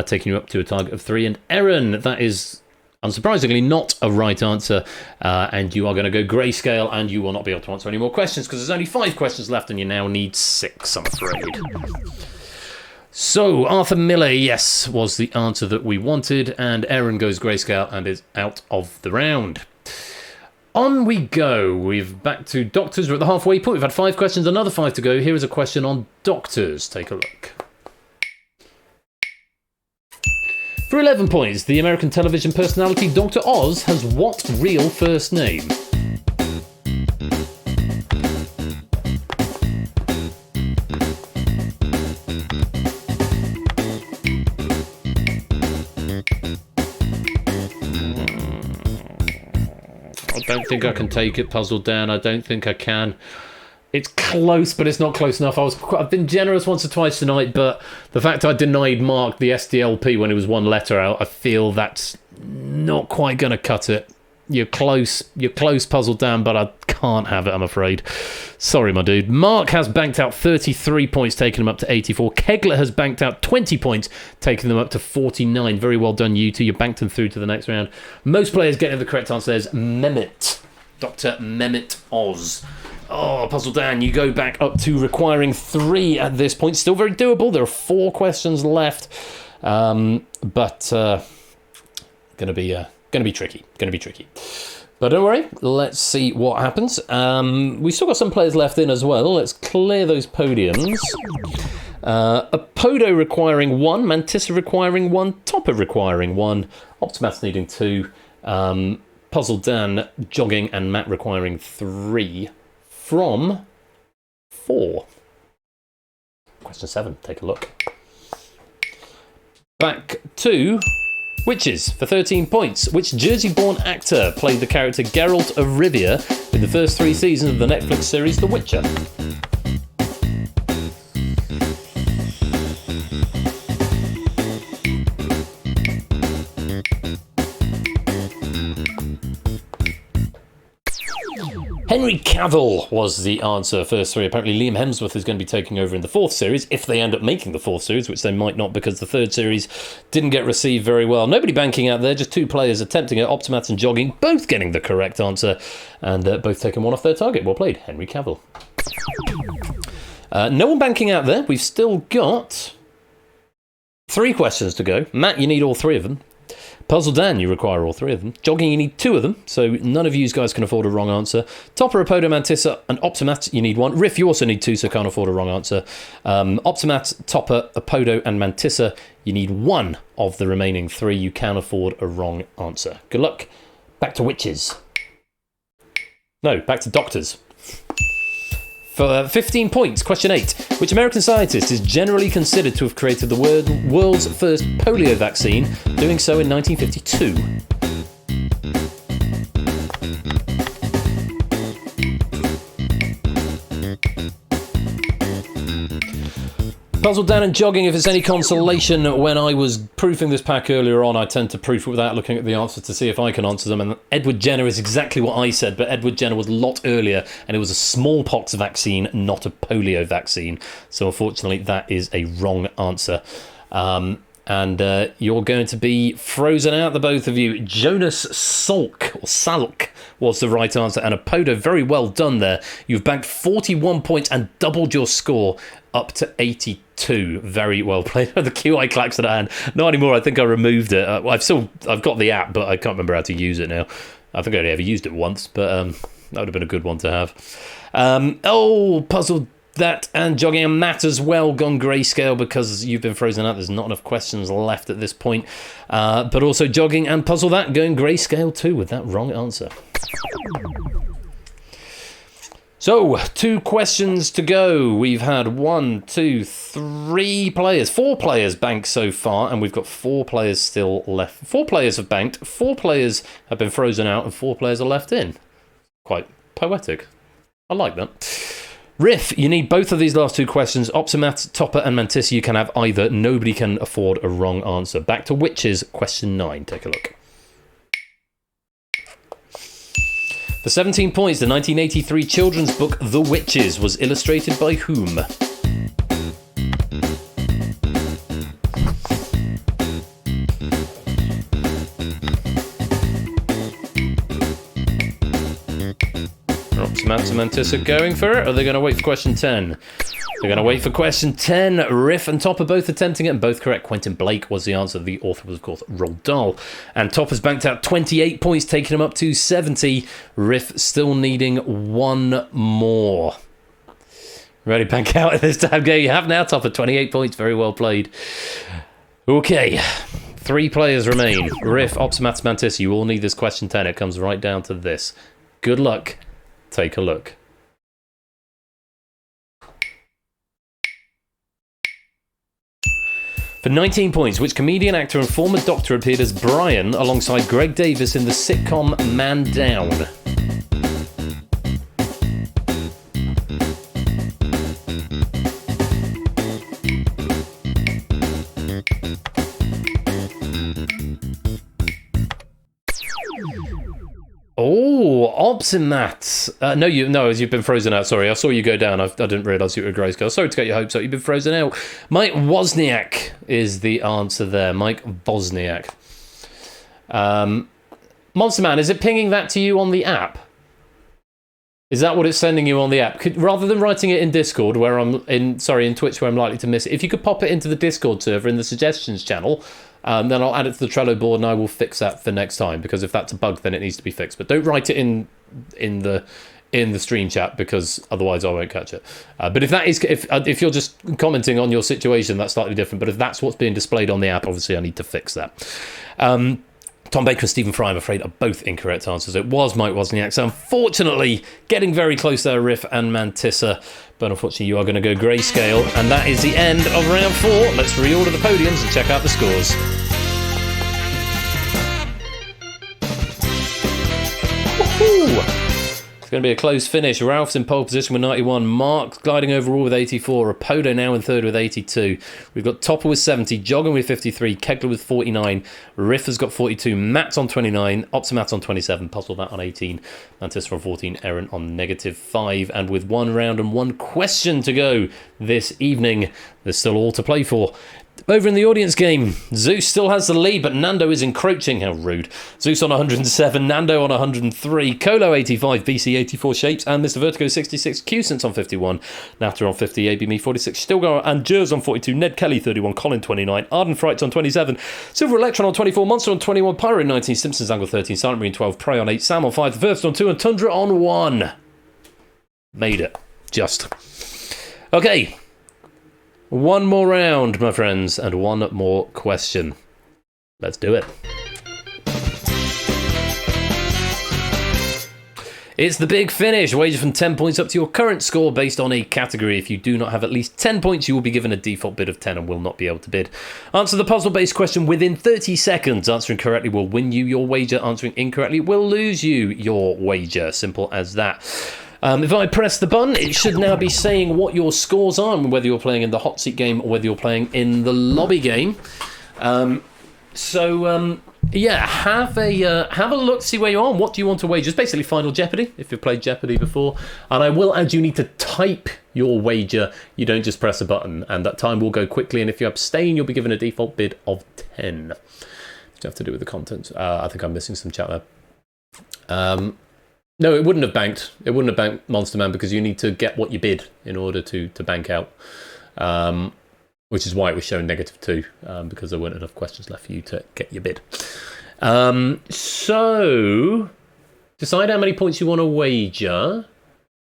taking you up to a target of 3. And Erin, that is unsurprisingly not a right answer, and you are going to go grayscale, and you will not be able to answer any more questions because there's only 5 questions left, and you now need 6, I'm afraid. So, Arthur Miller, yes, was the answer that we wanted, and Erin goes grayscale and is out of the round. On we go. We're back to Doctors. We're at the halfway point. We've had 5 questions, another 5 to go. Here is a question on Doctors. Take a look. For 11 points, the American television personality Dr. Oz has what real first name? I don't think I can take it, Puzzled Dan. I don't think I can. It's close, but it's not close enough. I've been generous once or twice tonight, but the fact I denied Mark the SDLP when it was 1 letter out, I feel that's not quite going to cut it. You're close, Puzzled Dan, but I can't have it, I'm afraid. Sorry, my dude. Mark has banked out 33 points, taking him up to 84. Kegler has banked out 20 points, taking them up to 49. Very well done, you two. You banked them through to the next round. Most players getting the correct answer. There's Mehmet. Dr. Mehmet Oz. Oh, Puzzle Dan, you go back up to requiring 3 at this point. Still very doable. There are 4 questions left, but going to be tricky. But don't worry, let's see what happens. We've still got some players left in as well. Let's clear those podiums. Apodo requiring 1, Mantissa requiring 1, Topper requiring 1, Optimat needing 2, Puzzle Dan, Jogging, and Matt requiring 3 from 4. Question 7, take a look. Back to Witches for 13 points. Which Jersey-born actor played the character Geralt of Rivia in the first 3 seasons of the Netflix series The Witcher? Henry Cavill was the answer, first 3. Apparently Liam Hemsworth is going to be taking over in the 4th series, if they end up making the 4th series, which they might not because the 3rd series didn't get received very well. Nobody banking out there, just 2 players attempting it, Optimat and Jogging, both getting the correct answer, and both taking 1 off their target. Well played, Henry Cavill. No one banking out there. We've still got 3 questions to go. Matt, you need all 3 of them. Puzzle Dan, you require all 3 of them. Jogging, you need 2 of them, so none of you guys can afford a wrong answer. Topper, Apodo, Mantissa, and Optimat, you need 1. Riff, you also need 2, so can't afford a wrong answer. Optimat, Topper, Apodo, and Mantissa, you need 1 of the remaining 3. You can afford a wrong answer. Good luck. Back to Witches. No, back to Doctors. For 15 points, question 8. Which American scientist is generally considered to have created the world's first polio vaccine, doing so in 1952? Puzzle Dan and Jogging, if it's any consolation, when I was proofing this pack earlier on, I tend to proof it without looking at the answers to see if I can answer them, and Edward Jenner is exactly what I said, but Edward Jenner was a lot earlier, and it was a smallpox vaccine, not a polio vaccine, so unfortunately that is a wrong answer. And you're going to be frozen out, the both of you. Jonas Salk was the right answer, and Apodo, very well done there. You've banked 41 points and doubled your score up to 82. Very well played. The QI klaxon at hand. Not anymore. I think I removed it. I've got the app, but I can't remember how to use it now. I think I only ever used it once, but that would have been a good one to have. Puzzle that and Jogging and Matt as well gone grayscale because you've been frozen out. There's not enough questions left at this point. But also Jogging and Puzzle that going grayscale too with that wrong answer. So, 2 questions to go. We've had 4 players bank so far, and we've got 4 players still left. 4 players have banked, 4 players have been frozen out, and 4 players are left in. Quite poetic. I like that. Riff, you need both of these last 2 questions. Optimat, Topper, and Mantis, you can have either. Nobody can afford a wrong answer. Back to Witches, question 9. Take a look. For 17 points, the 1983 children's book The Witches was illustrated by whom? Optimat and Mantis are going for it, or are they going to wait for question 10? They're going to wait for question 10. Riff and Top are both attempting it, and both correct. Quentin Blake was the answer. The author was, of course, Roald Dahl. And Top has banked out 28 points, taking him up to 70. Riff still needing 1 more. Ready, bank out at this time. Go. You have now, Top, at 28 points. Very well played. Okay. 3 players remain. Riff, Optimat, Mantis, you all need this question 10. It comes right down to this. Good luck. Take a look. For 19 points, which comedian, actor and former doctor appeared as Brian alongside Greg Davis in the sitcom Man Down? Oh, Opsimat. No, as you've been frozen out. Sorry, I saw you go down. I didn't realise you were a grayscale. Sorry to get your hopes up. You've been frozen out. Mike Wozniak is the answer there. Mike Wozniak. Monster Man, is it pinging that to you on the app? Is that what it's sending you on the app? Rather than writing it in Discord, where in Twitch, where I'm likely to miss it, if you could pop it into the Discord server in the suggestions channel, then I'll add it to the Trello board and I will fix that for next time, because if that's a bug, then it needs to be fixed. But don't write it in the stream chat, because otherwise I won't catch it. But if you're just commenting on your situation, that's slightly different. But if that's what's being displayed on the app, obviously I need to fix that. Tom Baker and Stephen Fry, I'm afraid, are both incorrect answers. It was Mike Wozniak, so unfortunately, getting very close there, Riff and Mantissa. But unfortunately, you are going to go grayscale, and that is the end of round 4. Let's reorder the podiums and check out the scores. Woohoo! It's going to be a close finish. Ralph's in pole position with 91. Mark's gliding overall with 84. Rapodo now in third with 82. We've got Topper with 70. Jogging with 53. Kegler with 49. Riff has got 42. Matt's on 29. Optimat on 27. Puzzle that on 18. Mantis on 14. Aaron on -5. And with 1 round and 1 question to go this evening, there's still all to play for. Over in the audience game, Zeus still has the lead, but Nando is encroaching. How rude. Zeus on 107, Nando on 103, Colo 85, BC 84 Shapes, and Mr. Vertigo 66, Qsense on 51, Natter on 50, ABME 46, Stilgar and Jers on 42, Ned Kelly 31, Colin 29, Arden Frights on 27, Silver Electron on 24, Monster on 21, Pyro 19, Simpsons Angle 13, Silent Marine 12, Prey on 8, Sam on 5, The First on 2, and Tundra on 1. Made it. Just. Okay. 1 more round, my friends, and 1 more question. Let's do it. It's the big finish. Wager from 10 points up to your current score based on a category. If you do not have at least 10 points, you will be given a default bid of 10 and will not be able to bid. Answer the puzzle-based question within 30 seconds. Answering correctly will win you your wager. Answering incorrectly will lose you your wager. Simple as that. If I press the button, it should now be saying what your scores are, and whether you're playing in the hot seat game or whether you're playing in the lobby game. Yeah, have a look, see where you are. What do you want to wager? It's basically Final Jeopardy, if you've played Jeopardy before. And I will add, you need to type your wager. You don't just press a button, and that time will go quickly. And if you abstain, you'll be given a default bid of 10. Which have to do with the content. I think I'm missing some chat there. No, it wouldn't have banked. It wouldn't have banked Monster Man, because you need to get what you bid in order to bank out. Which is why it was shown -2, because there weren't enough questions left for you to get your bid. So, decide how many points you want to wager.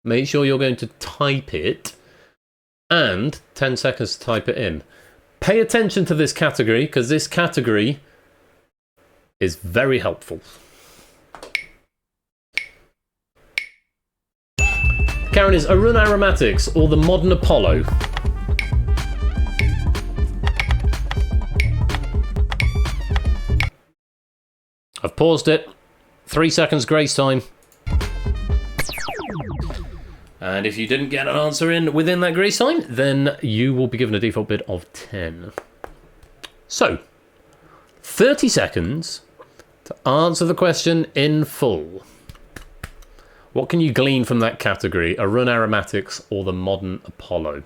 Make sure you're going to type it. And 10 seconds to type it in. Pay attention to this category, because this category is very helpful. Karen, is Arun Aromatics or the modern Apollo? I've paused it. 3 seconds grace time. And if you didn't get an answer in within that grace time, then you will be given a default bid of 10. So, 30 seconds to answer the question in full. What can you glean from that category? Arun Aromatics or the modern Apollo?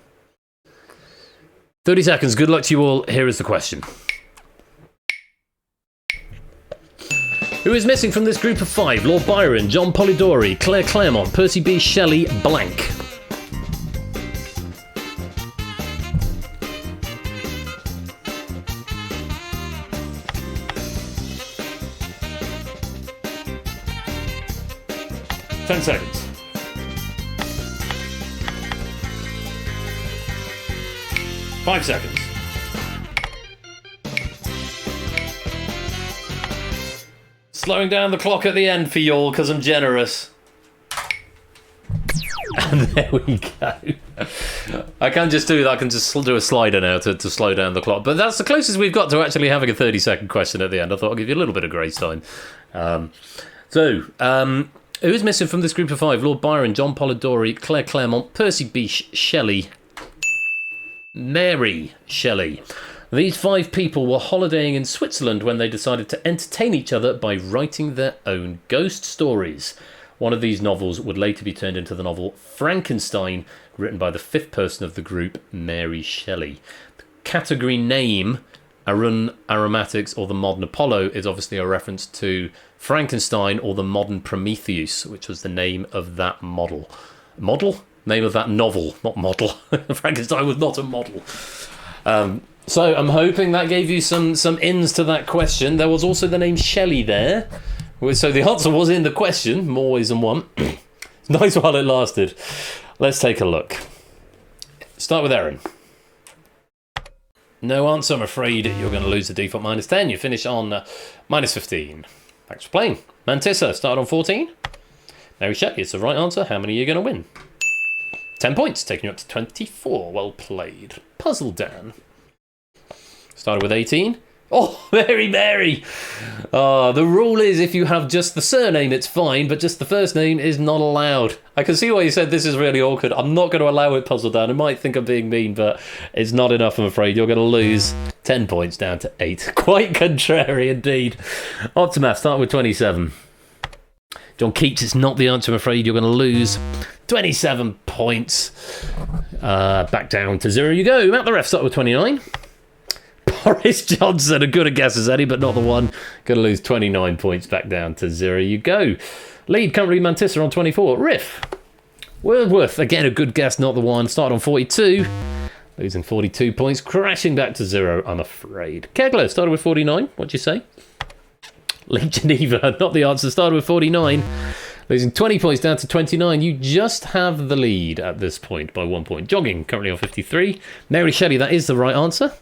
30 seconds. Good luck to you all. Here is the question. Who is missing from this group of 5? Lord Byron, John Polidori, Claire Claremont, Percy B. Shelley, blank. Ten seconds. Five seconds. Slowing down the clock at the end for y'all because I'm generous. And there we go. I can just do that. I can just do a slider now to slow down the clock. But that's the closest we've got to actually having a 30-second question at the end. I thought I'd give you a little bit of grace time. Who is missing from this group of 5? Lord Byron, John Polidori, Claire Claremont, Percy B. Shelley, Mary Shelley. These 5 people were holidaying in Switzerland when they decided to entertain each other by writing their own ghost stories. One of these novels would later be turned into the novel Frankenstein, written by the 5th person of the group, Mary Shelley. The category name, Arun Aromatics or the modern Apollo, is obviously a reference to Frankenstein or the modern Prometheus, which was the name of that model. Model? Name of that novel, not model. Frankenstein was not a model. So I'm hoping that gave you some ins to that question. There was also the name Shelley there. So the answer was in the question, more ways than one. Nice while it lasted. Let's take a look. Start with Erin. No answer, I'm afraid you're going to lose the default minus 10. You finish on minus 15. Thanks for playing. Mantissa, started on 14. Mary Shelley, it's the right answer. How many are you going to win? 10 points, taking you up to 24. Well played. Puzzle Dan. Started with 18. Oh, Mary! The rule is if you have just the surname, it's fine, but just the first name is not allowed. I can see why you said this is really awkward. I'm not going to allow it, Puzzle Dan. I might think I'm being mean, but it's not enough, I'm afraid. You're going to lose 10 points down to 8. Quite contrary indeed. Optimath, start with 27. John Keats, it's not the answer, I'm afraid. You're going to lose 27 points. Back down to 0 you go. Matt the Ref, start with 29. Boris Johnson, a good a guess as any, but not the one. Going to lose 29 points, back down to 0 you go. Lead currently Mantissa on 24. Riff. Wordsworth, again a good guess, not the one. Started on 42. Losing 42 points, crashing back to 0, I'm afraid. Kegler, started with 49. What'd you say? Lead Geneva, not the answer. Started with 49. Losing 20 points down to 29. You just have the lead at this point by 1 point. Jogging, currently on 53. Mary Shelley, that is the right answer.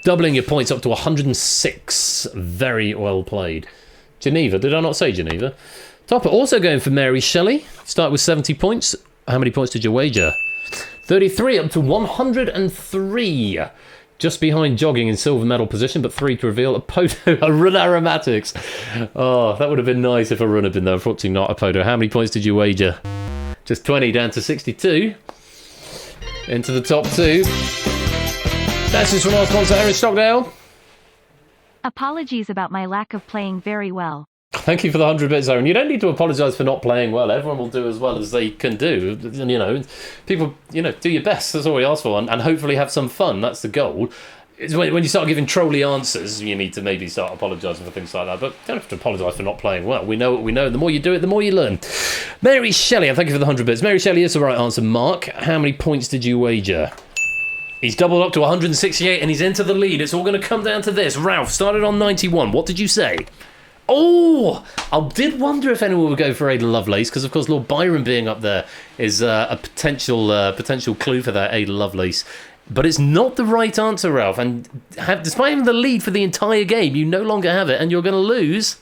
Doubling your points up to 106. Very well played. Geneva, did I not say Geneva? Topper, also going for Mary Shelley. Start with 70 points. How many points did you wager? 33 up to 103. Just behind Jogging in silver medal position, but 3 to reveal. Arun Aromatics. Oh, that would have been nice if Arun had been there. Unfortunately not Apodo. How many points did you wager? Just 20 down to 62. Into the top 2. That's just from our sponsor, Erin Stockdale. Apologies about my lack of playing very well. Thank you for the 100 bits, Aaron. You don't need to apologise for not playing well. Everyone will do as well as they can do. People, do your best. That's all we ask for, and hopefully have some fun. That's the goal. It's when you start giving trolly answers, you need to maybe start apologising for things like that. But you don't have to apologise for not playing well. We know what we know. The more you do it, the more you learn. Mary Shelley, and thank you for the 100 bits. Mary Shelley is the right answer. Mark, how many points did you wager? He's doubled up to 168 and he's into the lead. It's all going to come down to this. Ralph started on 91. What did you say? Oh, I did wonder if anyone would go for Ada Lovelace, because of course Lord Byron being up there is a potential clue for that, Ada Lovelace. But it's not the right answer, Ralph. And despite having the lead for the entire game, you no longer have it, and you're going to lose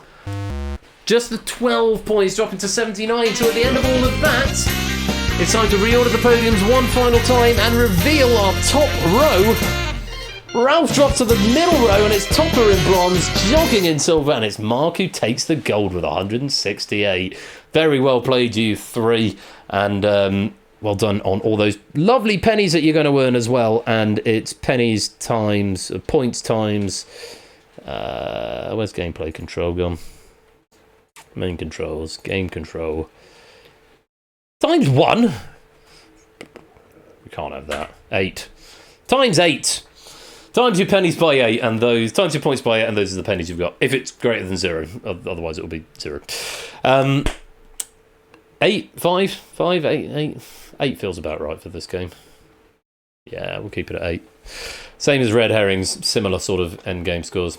just the 12 points, dropping to 79. So at the end of all of that, It's time to reorder the podiums one final time and reveal our top row. Ralph drops to the middle row and it's Topper in bronze, Jogging in silver, and it's Mark who takes the gold with 168. Very well played, you three, and well done on all those lovely pennies that you're going to earn as well. And it's pennies times, points times, where's gameplay control gone? Main controls, game control. Times 1. We can't have that. 8. Times 8. Times your pennies by 8, and those times your points by 8, and those are the pennies you've got. If it's greater than 0, otherwise it will be 0. 8, 5, 8, 8. 8 feels about right for this game. Yeah, we'll keep it at 8. Same as Red Herrings, similar sort of end game scores.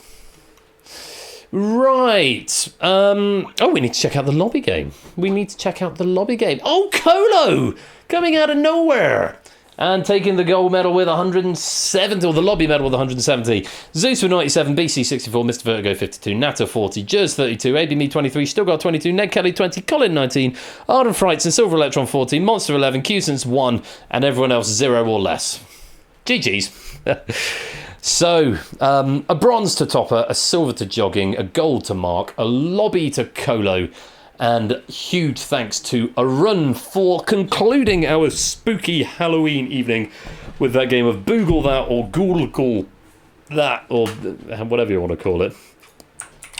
Right. Oh, we need to check out the lobby game. Oh, Colo! Coming out of nowhere. And taking the gold medal with 170, or the lobby medal with 170. Zeus with 97, BC 64, Mr. Vertigo 52, Nato 40, Jers 32, AB Me 23, Stuttgart 22, Ned Kelly 20, Colin 19, Arden Frights and Silver Electron 14, Monster 11, Cusins 1, and everyone else 0 or less. GG's. So, a bronze to Topper, a silver to Jogging, a gold to Mark, a lobby to Colo, and huge thanks to Arun for concluding our spooky Halloween evening with that game of Boogle That or Google That, or whatever you want to call it.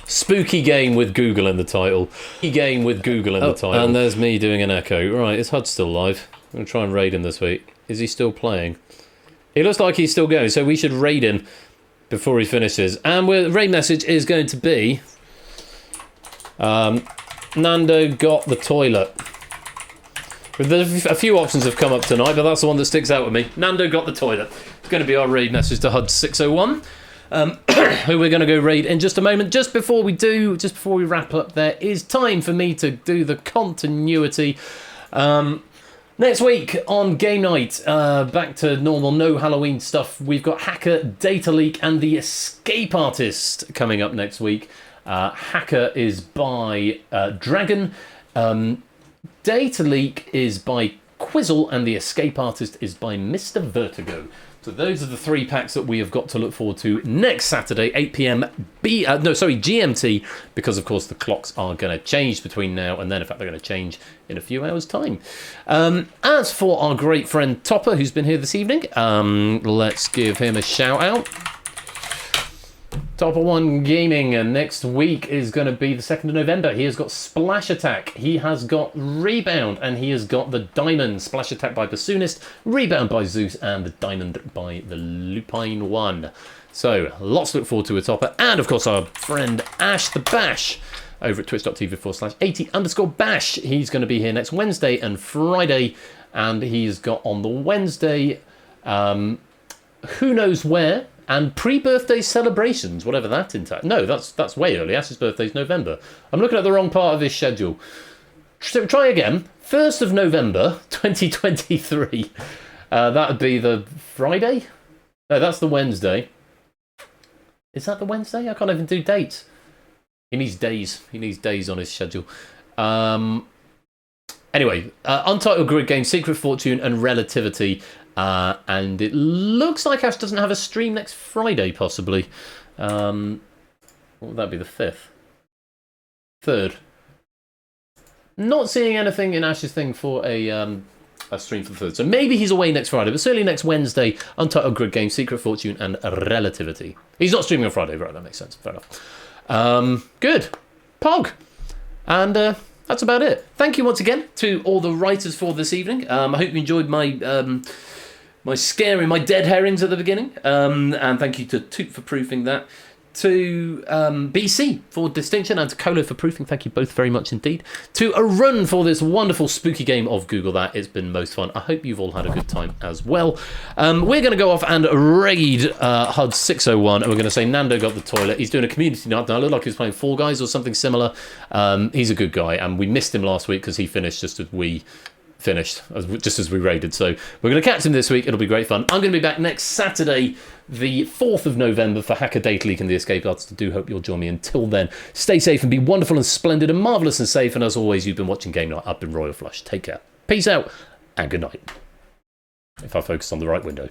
Spooky game with Google in the title. And there's me doing an echo. Right, is HUD still live? I'm going to try and raid him this week. Is he still playing? It looks like he's still going, so we should raid him before he finishes. And the raid message is going to be... Nando got the toilet. A few options have come up tonight, but that's the one that sticks out with me. Nando got the toilet. It's going to be our raid message to HUD 601, who we're going to go raid in just a moment. Just before we wrap up, there is time for me to do the continuity. Next week on game night, back to normal, no Halloween stuff. We've got Hacker, Data Leak, and The Escape Artist coming up next week. Hacker is by Dragon, Data Leak is by Quizzle, and The Escape Artist is by Mr. Vertigo. So those are the 3 packs that we have got to look forward to next Saturday, 8 PM GMT, because of course the clocks are going to change between now and then. In fact, they're going to change in a few hours' time. As for our great friend Topper, who's been here this evening, let's give him a shout out. Topper One Gaming, and next week is going to be the 2nd of November. He has got Splash Attack, he has got Rebound, and he has got the Diamond. Splash Attack by Bassoonist, Rebound by Zeus, and the Diamond by the Lupine One. So, lots to look forward to with Topper. And, of course, our friend Ash the Bash over at twitch.tv/80_bash. He's going to be here next Wednesday and Friday, and he's got on the Wednesday, who knows where, and pre-birthday celebrations, whatever that entails. No, that's way early. Ash's birthday's November. I'm looking at the wrong part of his schedule. So try again. 1st of November, 2023. That would be the Friday? No, that's the Wednesday. Is that the Wednesday? I can't even do dates. He needs days. He needs days on his schedule. Anyway, Untitled Grid Game, Secret Fortune, and Relativity. And it looks like Ash doesn't have a stream next Friday, possibly. What would that be, the 5th? 3rd. Not seeing anything in Ash's thing for a stream for the 3rd. So maybe he's away next Friday, but certainly next Wednesday, Untitled Grid Game, Secret Fortune, and Relativity. He's not streaming on Friday, right? That makes sense. Fair enough. Good. Pog. And that's about it. Thank you once again to all the writers for this evening. I hope you enjoyed my my dead herrings at the beginning. And thank you to Toot for proofing that. To BC for distinction, and to Colo for proofing. Thank you both very much indeed. To Arun for this wonderful spooky game of Google That. It's been most fun. I hope you've all had a good time as well. We're going to go off and raid HUD 601, and we're going to say Nando got the toilet. He's doing a community night. I look like he was playing Fall Guys or something similar. He's a good guy, and we missed him last week because he finished just as we finished, just as we raided. So we're going to catch him this week. It'll be great fun. I'm going to be back next Saturday, the 4th of November, for Hacker, Data Leak, and The Escape Artist. I do hope you'll join me. Until then, stay safe and be wonderful and splendid and marvellous and safe. And as always, you've been watching Game Night. I've been Royal Flush. Take care. Peace out. and good night. If I focus on the right window.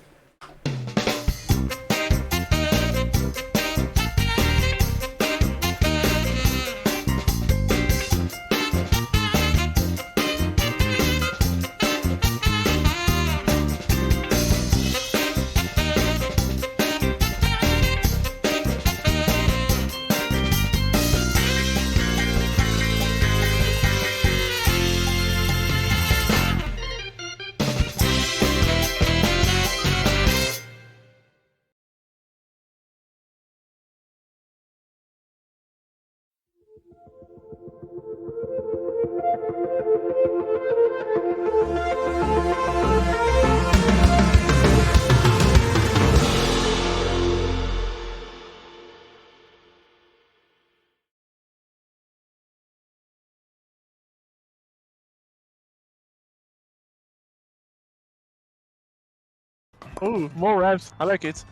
Oh, more revs. I like it.